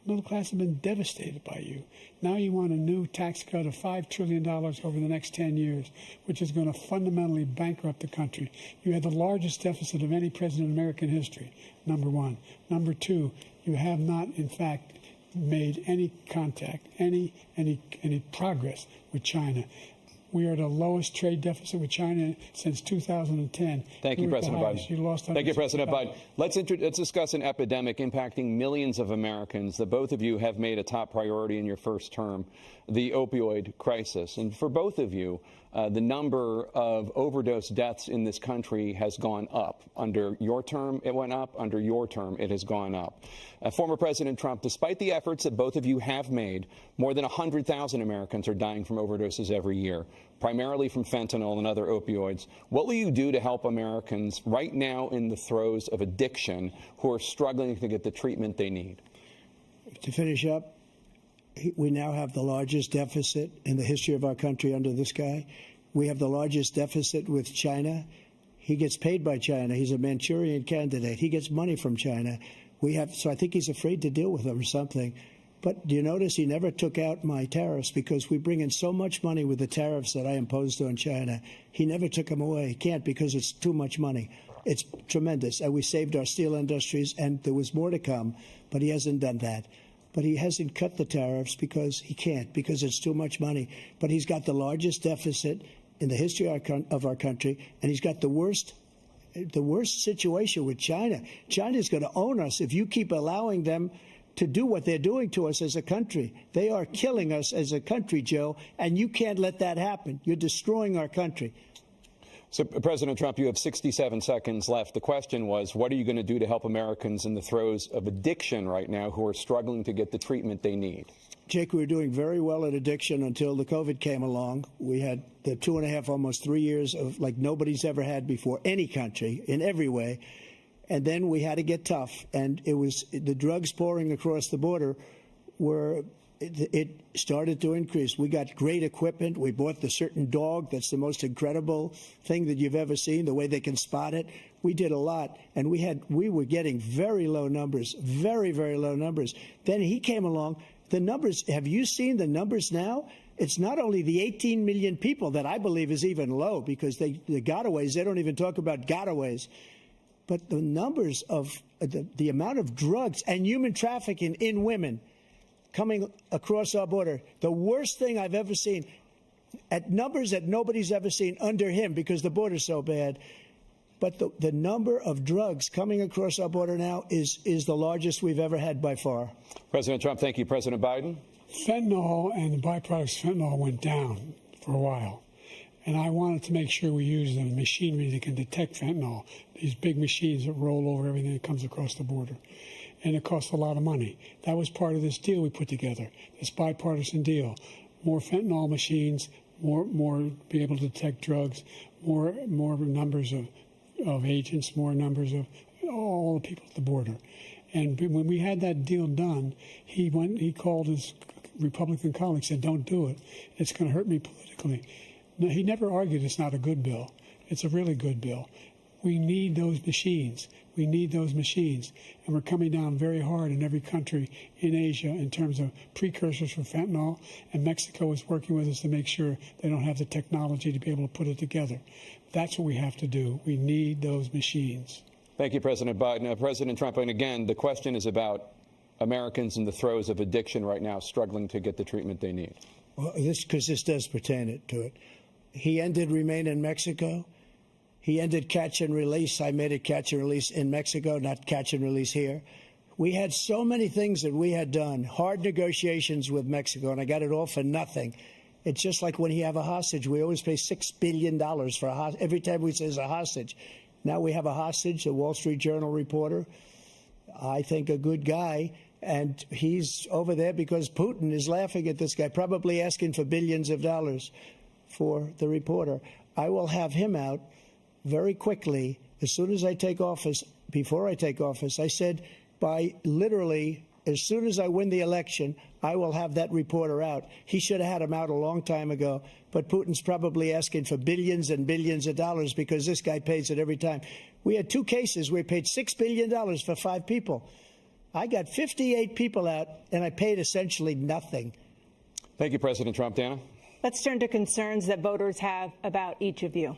The middle class have been devastated by you. Now you want a new tax cut of $5 trillion over the next 10 years, which is going to fundamentally bankrupt the country. You had the largest deficit of any president in American history, number one. Number two, you have not, in fact, made any contact, any progress with China. We are the lowest trade deficit with China since 2010. Thank you, President Biden. Thank you, President Biden. Let's discuss an epidemic impacting millions of Americans that both of you have made a top priority in your first term, the opioid crisis. And for both of you, the number of overdose deaths in this country has gone up. Under your term, it went up. Under your term, it has gone up. Former President Trump, despite the efforts that both of you have made, more than 100,000 Americans are dying from overdoses every year, primarily from fentanyl and other opioids. What will you do to help Americans right now in the throes of addiction who are struggling to get the treatment they need? To finish up, we now have the largest deficit in the history of our country under this guy. We have the largest deficit with China. He gets paid by China. He's a Manchurian candidate. He gets money from China. So I think he's afraid to deal with them or something. But do you notice he never took out my tariffs, because we bring in so much money with the tariffs that I imposed on China. He never took them away. He can't, because it's too much money. It's tremendous. And we saved our steel industries, and there was more to come, but he hasn't done that. But he hasn't cut the tariffs because he can't, because it's too much money. But he's got the largest deficit in the history of our country, and he's got the worst situation with China. China's going to own us if you keep allowing them to do what they're doing to us as a country. They are killing us as a country, Joe, and you can't let that happen. You're destroying our country. So, President Trump, you have 67 seconds left. The question was, what are you going to do to help Americans in the throes of addiction right now who are struggling to get the treatment they need? Jake, we were doing very well at addiction until the COVID came along. We had the 2.5, almost 3 years of like nobody's ever had before, any country, in every way. And then we had to get tough. And it was the drugs pouring across the border it started to increase. We got great equipment. We bought the certain dog that's the most incredible thing that you've ever seen, the way they can spot it. We did a lot, and we were getting very low numbers, very, very low numbers. Then he came along. The numbers, have you seen the numbers now? It's not only the 18 million people that I believe is even low, because the gotaways, they don't even talk about gotaways. But the numbers of the amount of drugs and human trafficking in women coming across our border, the worst thing I've ever seen, at numbers that nobody's ever seen under him, because the border's so bad. But the number of drugs coming across our border now is the largest we've ever had by far. President Trump, thank you. President Biden? Fentanyl and the byproducts of fentanyl went down for a while. And I wanted to make sure we use the machinery that can detect fentanyl, these big machines that roll over everything that comes across the border. And it costs a lot of money. That was part of this deal we put together, this bipartisan deal. More fentanyl machines, more be able to detect drugs, more numbers of agents, more numbers of all the people at the border. And when we had that deal done, he called his Republican colleagues, said, "Don't do it. It's going to hurt me politically." No, he never argued it's not a good bill. It's a really good bill. We need those machines. We need those machines. And we're coming down very hard in every country in Asia in terms of precursors for fentanyl. And Mexico is working with us to make sure they don't have the technology to be able to put it together. That's what we have to do. We need those machines. Thank you, President Biden. President Trump, and again, the question is about Americans in the throes of addiction right now, struggling to get the treatment they need. Well, because this does pertain to it. He ended Remain in Mexico. He ended catch and release. I made it catch and release in Mexico, not catch and release here. We had so many things that we had done, hard negotiations with Mexico, and I got it all for nothing. It's just like when you have a hostage. We always pay $6 billion for a hostage. Every time we say it's a hostage. Now we have a hostage, a Wall Street Journal reporter, I think a good guy, and he's over there because Putin is laughing at this guy, probably asking for billions of dollars for the reporter. I will have him out very quickly as soon as I take office. Before I take office, I said by literally as soon as I win the election, I will have that reporter out. He should have had him out a long time ago, but Putin's probably asking for billions and billions of dollars because this guy pays it every time. We had 2 cases where we paid $6 billion for 5 people. I got 58 people out, and I paid essentially nothing. Thank you, President Trump. Dana? Let's turn to concerns that voters have about each of you.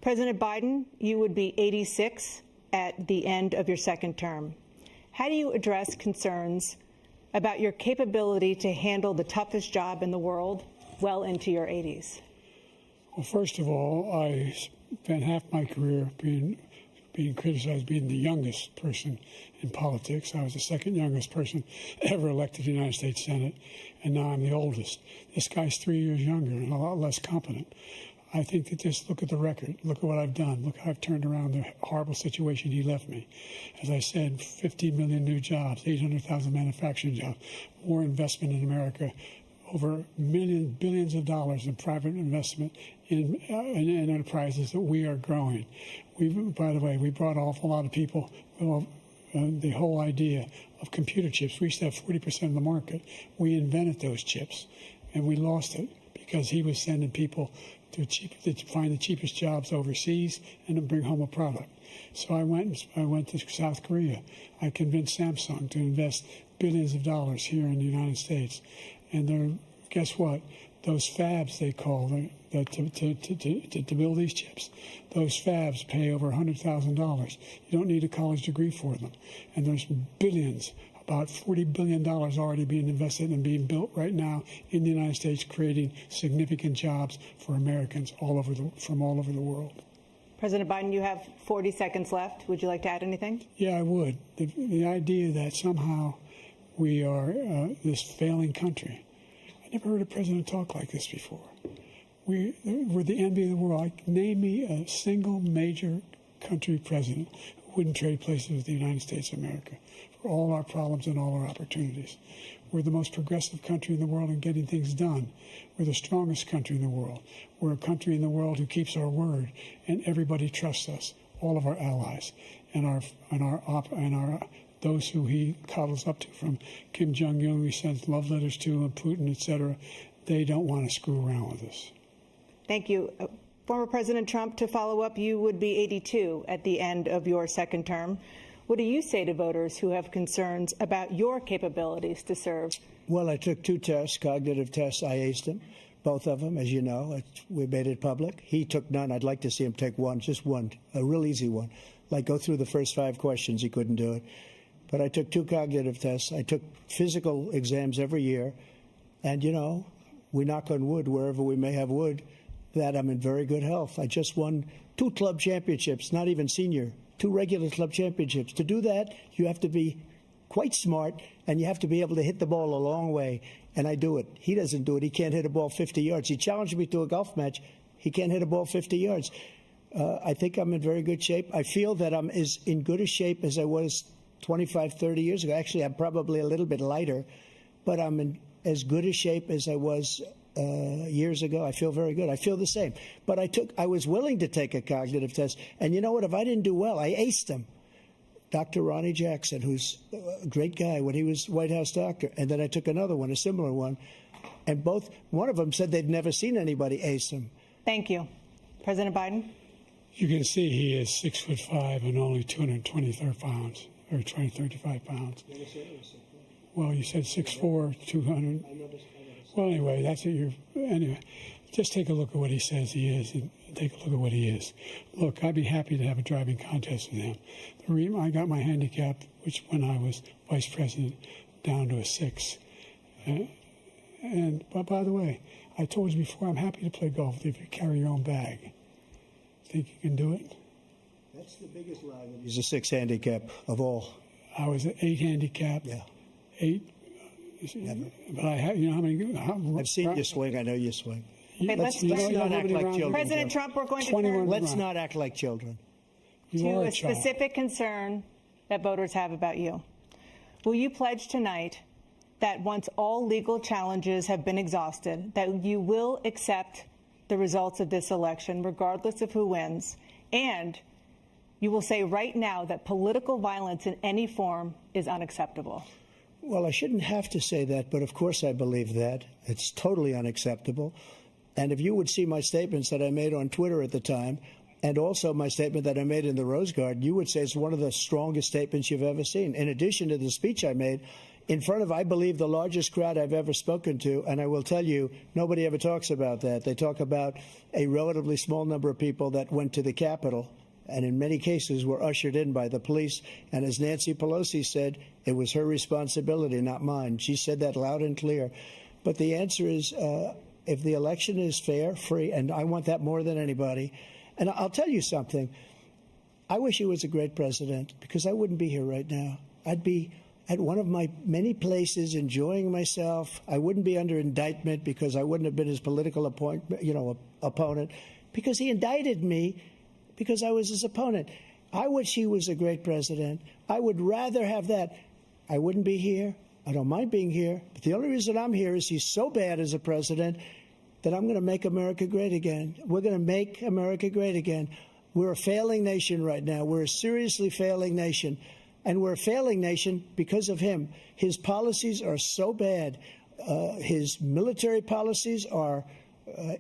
President Biden, you would be 86 at the end of your second term. How do you address concerns about your capability to handle the toughest job in the world well into your 80s? Well, first of all, I spent half my career being criticized being the youngest person in politics. I was the second youngest person ever elected to the United States Senate, and now I'm the oldest. This guy's 3 years younger and a lot less competent. I think that just look at the record. Look at what I've done. Look how I've turned around the horrible situation he left me. As I said, 15 million new jobs, 800,000 manufacturing jobs, more investment in America, over billions of dollars in private investment in enterprises that we are growing. By the way, we brought an awful lot of people. The whole idea of computer chips, we used to have 40% of the market. We invented those chips, and we lost it because he was sending people to find the cheapest jobs overseas and to bring home a product. So I went to South Korea. I convinced Samsung to invest billions of dollars here in the United States. And guess what? Those fabs, they call them, to build these chips, those fabs pay over $100,000. You don't need a college degree for them. And there's billions, about $40 billion already being invested and being built right now in the United States, creating significant jobs for Americans from all over the world. President Biden, you have 40 seconds left. Would you like to add anything? Yeah, I would. The idea that somehow we are this failing country. I never heard a president talk like this before. We're the envy of the world. Name me a single major country president who wouldn't trade places with the United States of America for all our problems and all our opportunities. We're the most progressive country in the world in getting things done. We're the strongest country in the world. We're a country in the world who keeps our word, and everybody trusts us, all of our allies, and those who he coddles up to, from Kim Jong-un, he sends love letters to, and Putin, etc. They don't want to screw around with us. Thank you. Former President Trump, to follow up, you would be 82 at the end of your second term. What do you say to voters who have concerns about your capabilities to serve? Well, I took 2 tests, cognitive tests. I aced them, both of them, as you know. We made it public. He took none. I'd like to see him take one, just one, a real easy one. Like go through the first 5 questions. He couldn't do it. But I took 2 cognitive tests. I took physical exams every year. And, you know, we knock on wood wherever we may have wood, that I'm in very good health. I just won 2 club championships, not even senior, 2 regular club championships. To do that, you have to be quite smart, and you have to be able to hit the ball a long way, and I do it. He doesn't do it. He can't hit a ball 50 yards. He challenged me to a golf match. He can't hit a ball 50 yards. I think I'm in very good shape. I feel that I'm as in good a shape as I was 25, 30 years ago. Actually, I'm probably a little bit lighter, but I'm in as good a shape as I was years ago. I feel very good. I feel the same. But I was willing to take a cognitive test. And you know what? If I didn't do well, I aced him. Dr. Ronnie Jackson, who's a great guy when he was White House doctor. And then I took another one, a similar one. And one of them said they'd never seen anybody ace him. Thank you. President Biden? You can see he is 6'5" and only 223 pounds, or 235 pounds. Well, you said 6'4", 200. Well, anyway, that's what anyway, just take a look at what he says he is, and take a look at what he is. Look, I'd be happy to have a driving contest with him. The reason I got my handicap, which when I was vice president, down to a 6. But by the way, I told you before, I'm happy to play golf if you carry your own bag. Think you can do it? That's the biggest lie. He's a 6 handicap of all. I was an 8 handicap. Yeah. 8 But I have, you know how many? I've seen you swing. I know you swing. Okay, let's not act like children. President Trump, we're going to turn Let's not act like children. to a specific concern that voters have about you. Will you pledge tonight that once all legal challenges have been exhausted, that you will accept the results of this election, regardless of who wins, and you will say right now that political violence in any form is unacceptable? Well, I shouldn't have to say that, but of course I believe that. It's totally unacceptable. And if you would see my statements that I made on Twitter at the time, and also my statement that I made in the Rose Garden, you would say it's one of the strongest statements you've ever seen. In addition to the speech I made in front of, I believe, the largest crowd I've ever spoken to. And I will tell you, nobody ever talks about that. They talk about a relatively small number of people that went to the Capitol and in many cases were ushered in by the police. And as Nancy Pelosi said, it was her responsibility, not mine. She said that loud and clear. But the answer is, if the election is fair, free, and I want that more than anybody. And I'll tell you something. I wish he was a great president, because I wouldn't be here right now. I'd be at one of my many places enjoying myself. I wouldn't be under indictment because I wouldn't have been his political opponent, because he indicted me because I was his opponent. I wish he was a great president. I would rather have that. I wouldn't be here. I don't mind being here. But the only reason I'm here is he's so bad as a president that I'm going to make America great again. We're going to make America great again. We're a failing nation right now. We're a seriously failing nation. And we're a failing nation because of him. His policies are so bad. His military policies are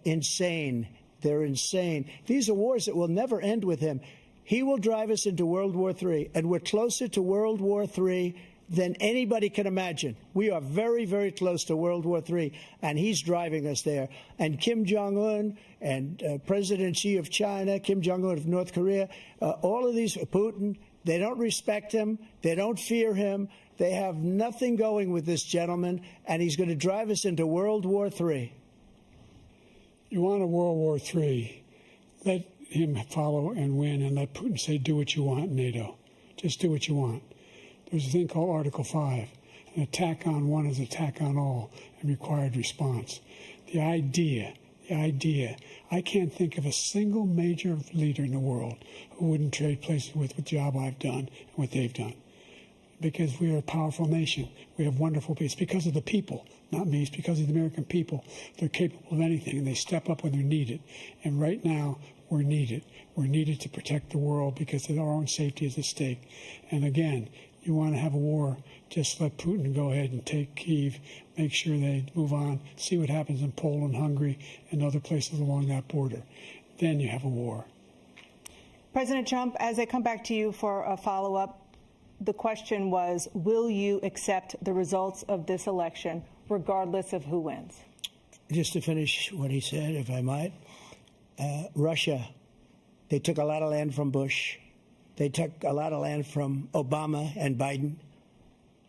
insane. They're insane. These are wars that will never end with him. He will drive us into World War III, and we're closer to World War III than anybody can imagine. We are very, very close to World War III, and he's driving us there. And Kim Jong-un and President Xi of China, Kim Jong-un of North Korea, all of these, Putin, they don't respect him. They don't fear him. They have nothing going with this gentleman, and he's going to drive us into World War III. You want a World War III, let him follow and win, and let Putin say, do what you want, NATO. Just do what you want. There's a thing called Article 5. An attack on one is an attack on all, and required response. The idea, I can't think of a single major leader in the world who wouldn't trade places with the job I've done and what they've done. Because we are a powerful nation. We have wonderful people. It's because of the people, not me. It's because of the American people. They're capable of anything, and they step up when they're needed. And right now, we're needed. We're needed to protect the world because our own safety is at stake. And again, you want to have a war, just let Putin go ahead and take Kyiv, make sure they move on, see what happens in Poland, Hungary, and other places along that border. Then you have a war. President Trump, as I come back to you for a follow-up, the question was, will you accept the results of this election, regardless of who wins? Just to finish what he said, if I might, Russia, they took a lot of land from Bush. They took a lot of land from Obama and Biden.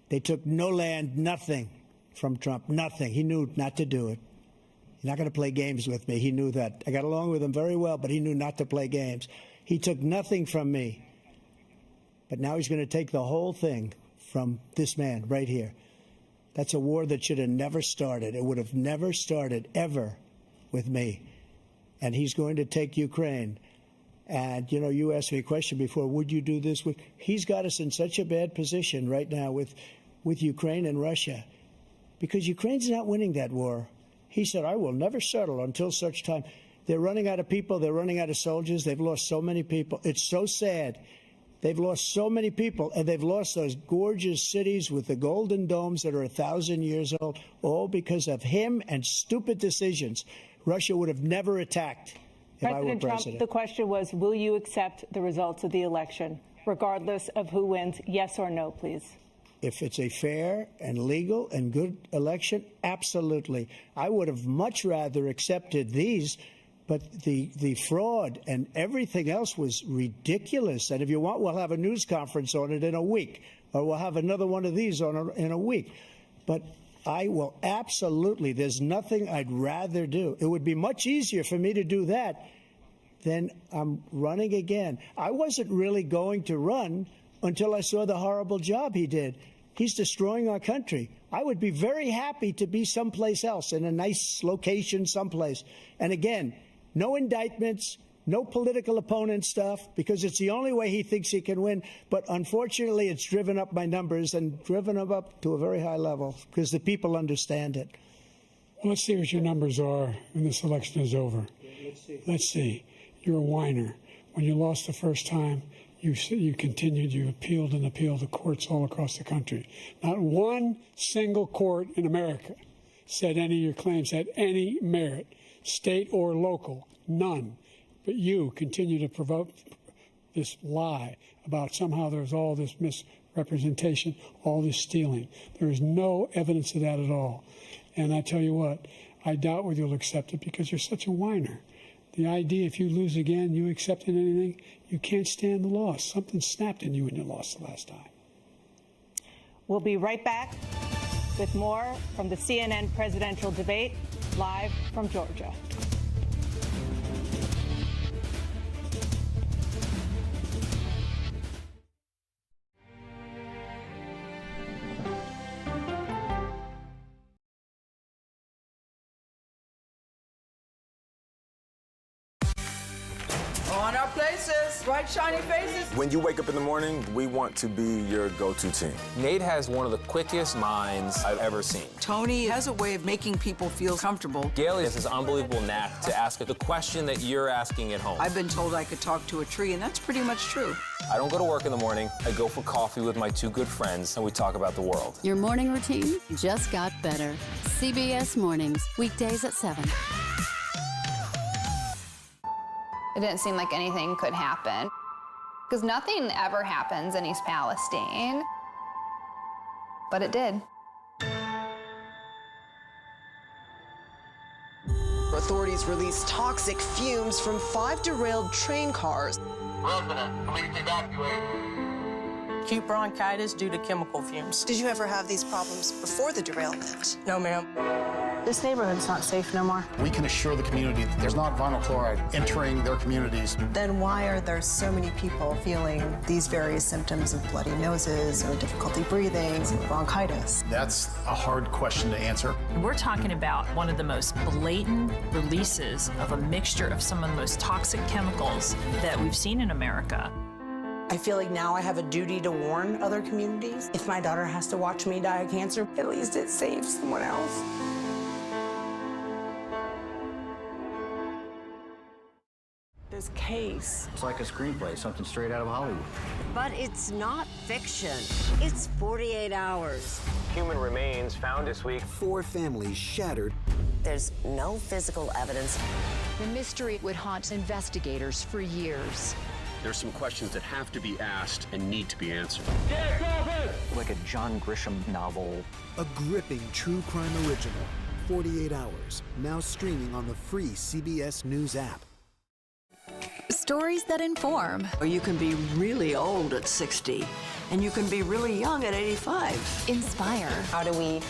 They took no land, nothing from Trump, nothing. He knew not to do it. He's not going to play games with me. He knew that. I got along with him very well, but he knew not to play games. He took nothing from me. But now he's going to take the whole thing from this man right here. That's a war that should have never started. It would have never started ever with me. And he's going to take Ukraine. And, you know, you asked me a question before, would you do this? He's got us in such a bad position right now with Ukraine and Russia, because Ukraine's not winning that war. He said, I will never settle until such time. They're running out of people. They're running out of soldiers. They've lost so many people. It's so sad. They've lost so many people, and they've lost those gorgeous cities with the golden domes that are 1,000 years old, all because of him and stupid decisions. Russia would have never attacked if I were president. Trump, the question was, will you accept the results of the election, regardless of who wins? Yes or no, please. If it's a fair and legal and good election, absolutely. I would have much rather accepted these. But the fraud and everything else was ridiculous. And if you want, we'll have a news conference on it in a week, or we'll have another one of these in a week. But I will absolutely, there's nothing I'd rather do. It would be much easier for me to do that than I'm running again. I wasn't really going to run until I saw the horrible job he did. He's destroying our country. I would be very happy to be someplace else, in a nice location someplace. And again, no indictments, no political opponent stuff, because it's the only way he thinks he can win. But unfortunately, it's driven up my numbers and driven them up to a very high level because the people understand it. Well, let's see what your numbers are when this election is over. Let's see. You're a whiner. When you lost the first time, you continued, you appealed and appealed to courts all across the country. Not one single court in America said any of your claims had any merit, state or local, none. But you continue to provoke this lie about somehow there's all this misrepresentation, all this stealing. There is no evidence of that at all. And I tell you what, I doubt whether you'll accept it because you're such a whiner. The idea if you lose again, you accepting anything, you can't stand the loss. Something snapped in you when you lost the last time. We'll be right back with more from the CNN presidential debate, live from Georgia. On our places, bright, shiny faces. When you wake up in the morning, we want to be your go-to team. Nate has one of the quickest minds I've ever seen. Tony has a way of making people feel comfortable. Gail has this unbelievable knack to ask the question that you're asking at home. I've been told I could talk to a tree, and that's pretty much true. I don't go to work in the morning. I go for coffee with my two good friends, and we talk about the world. Your morning routine just got better. CBS Mornings, weekdays at 7. It didn't seem like anything could happen, because nothing ever happens in East Palestine, but it did. Authorities released toxic fumes from 5 derailed train cars. Resident, please evacuate. Acute bronchitis due to chemical fumes. Did you ever have these problems before the derailment? No, ma'am. This neighborhood's not safe no more. We can assure the community that there's not vinyl chloride entering their communities. Then why are there so many people feeling these various symptoms of bloody noses or difficulty breathing, bronchitis? That's a hard question to answer. We're talking about one of the most blatant releases of a mixture of some of the most toxic chemicals that we've seen in America. I feel like now I have a duty to warn other communities. If my daughter has to watch me die of cancer, at least it saves someone else. This case. It's like a screenplay, something straight out of Hollywood. But it's not fiction. It's 48 hours. Human remains found this week. 4 families shattered. There's no physical evidence. The mystery would haunt investigators for years. There's some questions that have to be asked and need to be answered. Like a John Grisham novel. A gripping true crime original. 48 hours. Now streaming on the free CBS News app. Stories that inform. You can be really old at 60, and you can be really young at 85. Inspire. How do we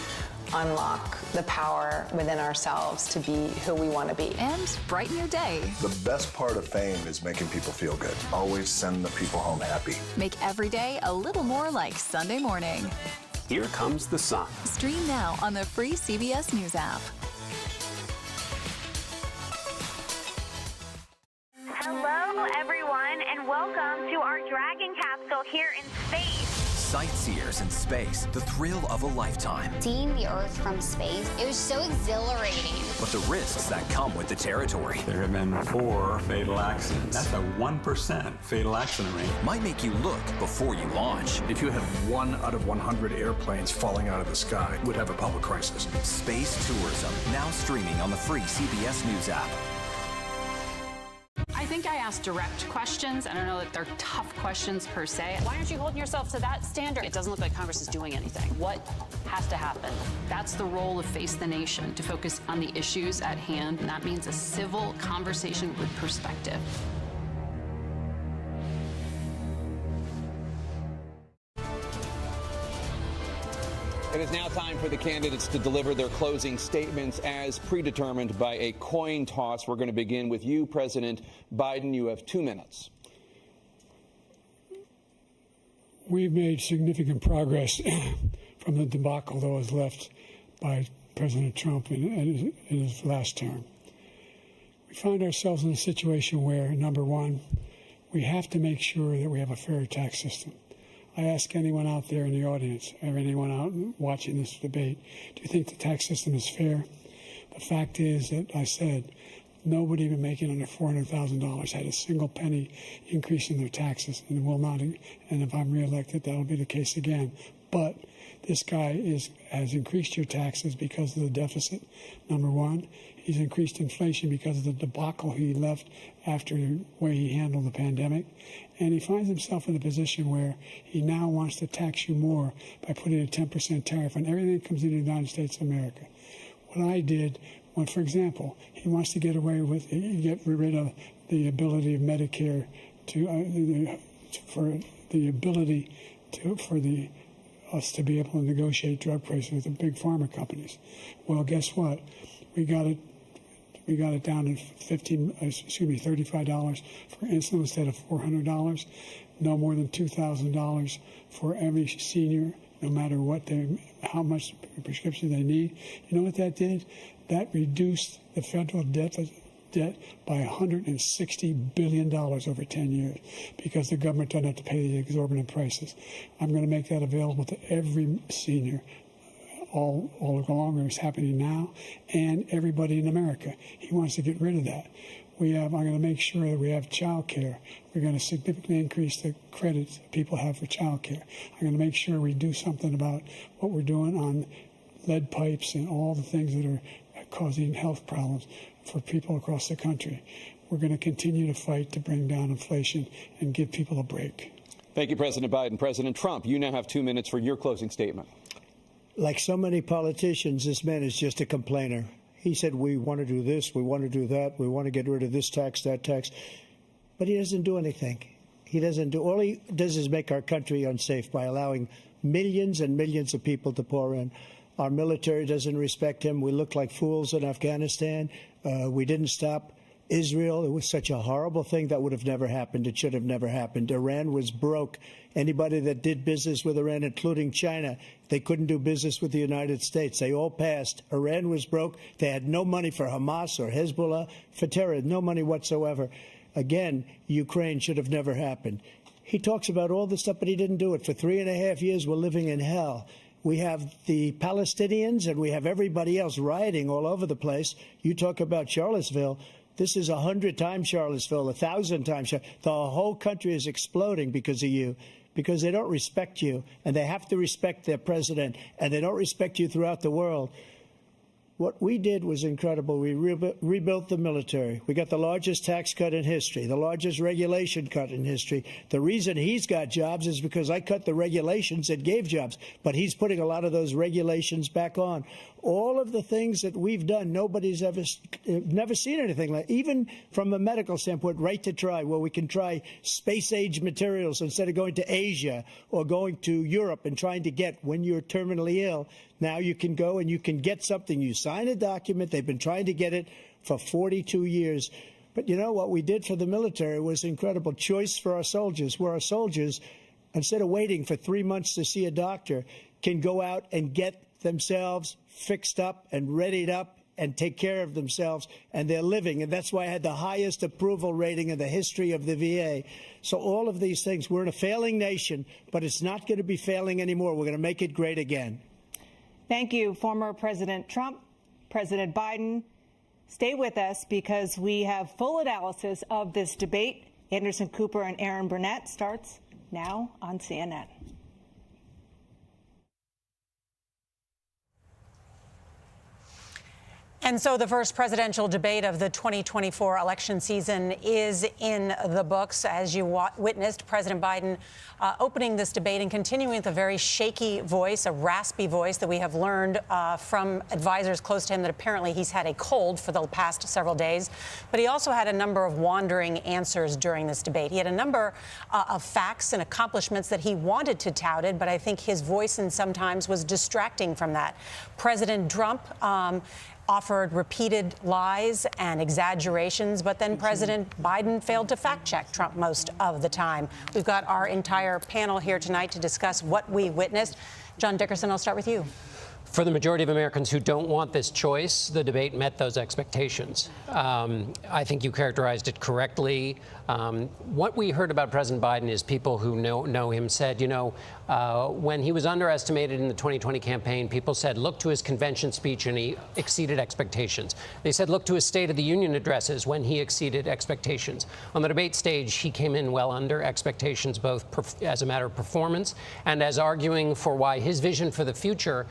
unlock the power within ourselves to be who we want to be? And brighten your day. The best part of fame is making people feel good. Always send the people home happy. Make every day a little more like Sunday morning. Here comes the sun. Stream now on the free CBS News app. Hello, everyone, and welcome to our Dragon capsule here in space. Sightseers in space, the thrill of a lifetime. Seeing the Earth from space, it was so exhilarating. But the risks that come with the territory. There have been 4 fatal accidents. That's a 1% fatal accident rate. Might make you look before you launch. If you had 1 out of 100 airplanes falling out of the sky, we'd have a public crisis. Space tourism, now streaming on the free CBS News app. I think I asked direct questions. I don't know that they're tough questions per se. Why aren't you holding yourself to that standard? It doesn't look like Congress is doing anything. What has to happen? That's the role of Face the Nation, to focus on the issues at hand, and that means a civil conversation with perspective. It is now time for the candidates to deliver their closing statements as predetermined by a coin toss. We're going to begin with you, President Biden. You have 2 minutes. We've made significant progress from the debacle that was left by President Trump in his last term. We find ourselves in a situation where, number one, we have to make sure that we have a fair tax system. I ask anyone out there in the audience or anyone out watching this debate, do you think the tax system is fair? The fact is that I said nobody even making under $400,000 had a single penny increase in their taxes and will not. And if I'm reelected, that'll be the case again. But this guy has increased your taxes because of the deficit, number one. He's increased inflation because of the debacle he left after the way he handled the pandemic. And he finds himself in a position where he now wants to tax you more by putting a 10% tariff on everything that comes into the United States of America. What I did, when, for example, he wants to get rid of the ability of Medicare us to be able to negotiate drug prices with the big pharma companies. Well, guess what? We got it down to $35 for insulin instead of $400. No more than $2,000 for every senior, no matter how much prescription they need. You know what that did? That reduced the federal debt by $160 billion over 10 years because the government doesn't have to pay the exorbitant prices. I'm going to make that available to every senior all along, it's happening now, and everybody in America. He wants to get rid of that. I'm going to make sure that we have child care. We're going to significantly increase the credits people have for child care. I'm going to make sure we do something about what we're doing on lead pipes and all the things that are causing health problems for people across the country. We're going to continue to fight to bring down inflation and give people a break. Thank you, President Biden. President Trump, you now have 2 minutes for your closing statement. Like so many politicians, this man is just a complainer. He said, we want to do this, we want to do that, we want to get rid of this tax, that tax. But he doesn't do anything. All he does is make our country unsafe by allowing millions and millions of people to pour in. Our military doesn't respect him. We look like fools in Afghanistan. We didn't stop Israel. It was such a horrible thing that would have never happened. It should have never happened. Iran was broke. Anybody that did business with Iran, including China, they couldn't do business with the United States. They all passed. Iran was broke. They had no money for Hamas or Hezbollah, for terror, no money whatsoever. Again, Ukraine should have never happened. He talks about all this stuff, but he didn't do it. For 3.5 years, we're living in hell. We have the Palestinians and we have everybody else rioting all over the place. You talk about Charlottesville. This is 100 times Charlottesville, 1,000 times. The whole country is exploding because of you, because they don't respect you, and they have to respect their president, and they don't respect you throughout the world. What we did was incredible. We rebuilt the military. We got the largest tax cut in history, the largest regulation cut in history. The reason he's got jobs is because I cut the regulations that gave jobs, but he's putting a lot of those regulations back on. All of the things that we've done, nobody's never seen anything like, even from a medical standpoint, right to try, where we can try space-age materials instead of going to Asia or going to Europe and trying to get when you're terminally ill. Now you can go and you can get something. You sign a document. They've been trying to get it for 42 years. But you know what we did for the military was incredible. Choice for our soldiers, where our soldiers, instead of waiting for 3 months to see a doctor, can go out and get themselves fixed up and readied up and take care of themselves, and they're living. And that's why I had the highest approval rating in the history of the VA. So all of these things, we're in a failing nation, but it's not going to be failing anymore. We're going to make it great again. Thank you, former President Trump, President Biden. Stay with us because we have full analysis of this debate. Anderson Cooper and Aaron Burnett starts now on CNN. And so the first presidential debate of the 2024 election season is in the books. As you witnessed, President Biden opening this debate and continuing with a very shaky voice, a raspy voice that we have learned from advisors close to him that apparently he's had a cold for the past several days. But he also had a number of wandering answers during this debate. He had a number of facts and accomplishments that he wanted to tout, but I think his voice and sometimes was distracting from that. President Trump offered repeated lies and exaggerations, but then President Biden failed to fact-check Trump most of the time. We've got our entire panel here tonight to discuss what we witnessed. John Dickerson, I'll start with you. For the majority of Americans who don't want this choice, the debate met those expectations. I think you characterized it correctly. What we heard about President Biden is people who know him said, when he was underestimated in the 2020 campaign, people said, look to his convention speech, and he exceeded expectations. They said, look to his State of the Union addresses when he exceeded expectations. On the debate stage, he came in well under expectations, both as a matter of performance and as arguing for why his vision for the future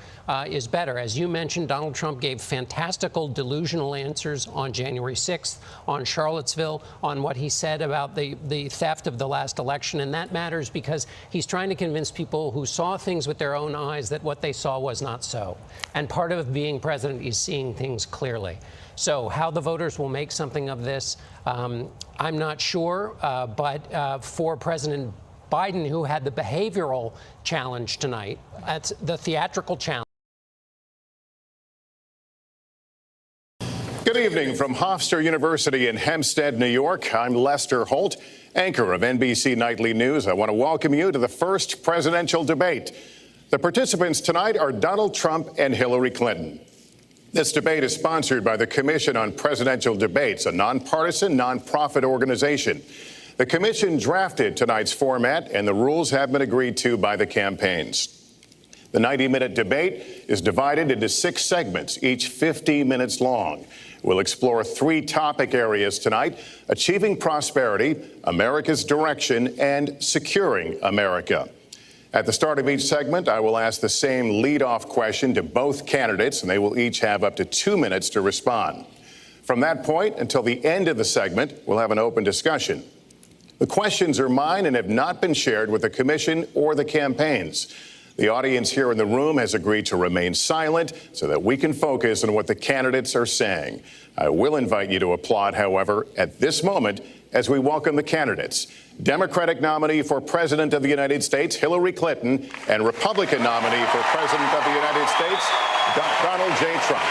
is better. As you mentioned, Donald Trump gave fantastical, delusional answers on January 6th, on Charlottesville, on what he said about the theft of the last election. And that matters because he's trying to convince people who saw things with their own eyes that what they saw was not so. And part of being president is seeing things clearly. So how the voters will make something of this, I'm not sure. But for President Biden, who had the behavioral challenge tonight, that's the theatrical challenge. Good evening from Hofstra University in Hempstead, New York. I'm Lester Holt, anchor of NBC Nightly News. I want to welcome you to the first presidential debate. The participants tonight are Donald Trump and Hillary Clinton. This debate is sponsored by the Commission on Presidential Debates, a nonpartisan, nonprofit organization. The commission drafted tonight's format, and the rules have been agreed to by the campaigns. The 90-minute debate is divided into 6 segments, each 50 minutes long. We'll explore 3 topic areas tonight: achieving prosperity, America's direction, and securing America. At the start of each segment, I will ask the same lead-off question to both candidates, and they will each have up to 2 minutes to respond. From that point until the end of the segment, we'll have an open discussion. The questions are mine and have not been shared with the commission or the campaigns. The audience here in the room has agreed to remain silent so that we can focus on what the candidates are saying. I will invite you to applaud, however, at this moment as we welcome the candidates. Democratic nominee for President of the United States, Hillary Clinton, and Republican nominee for President of the United States, Donald J. Trump.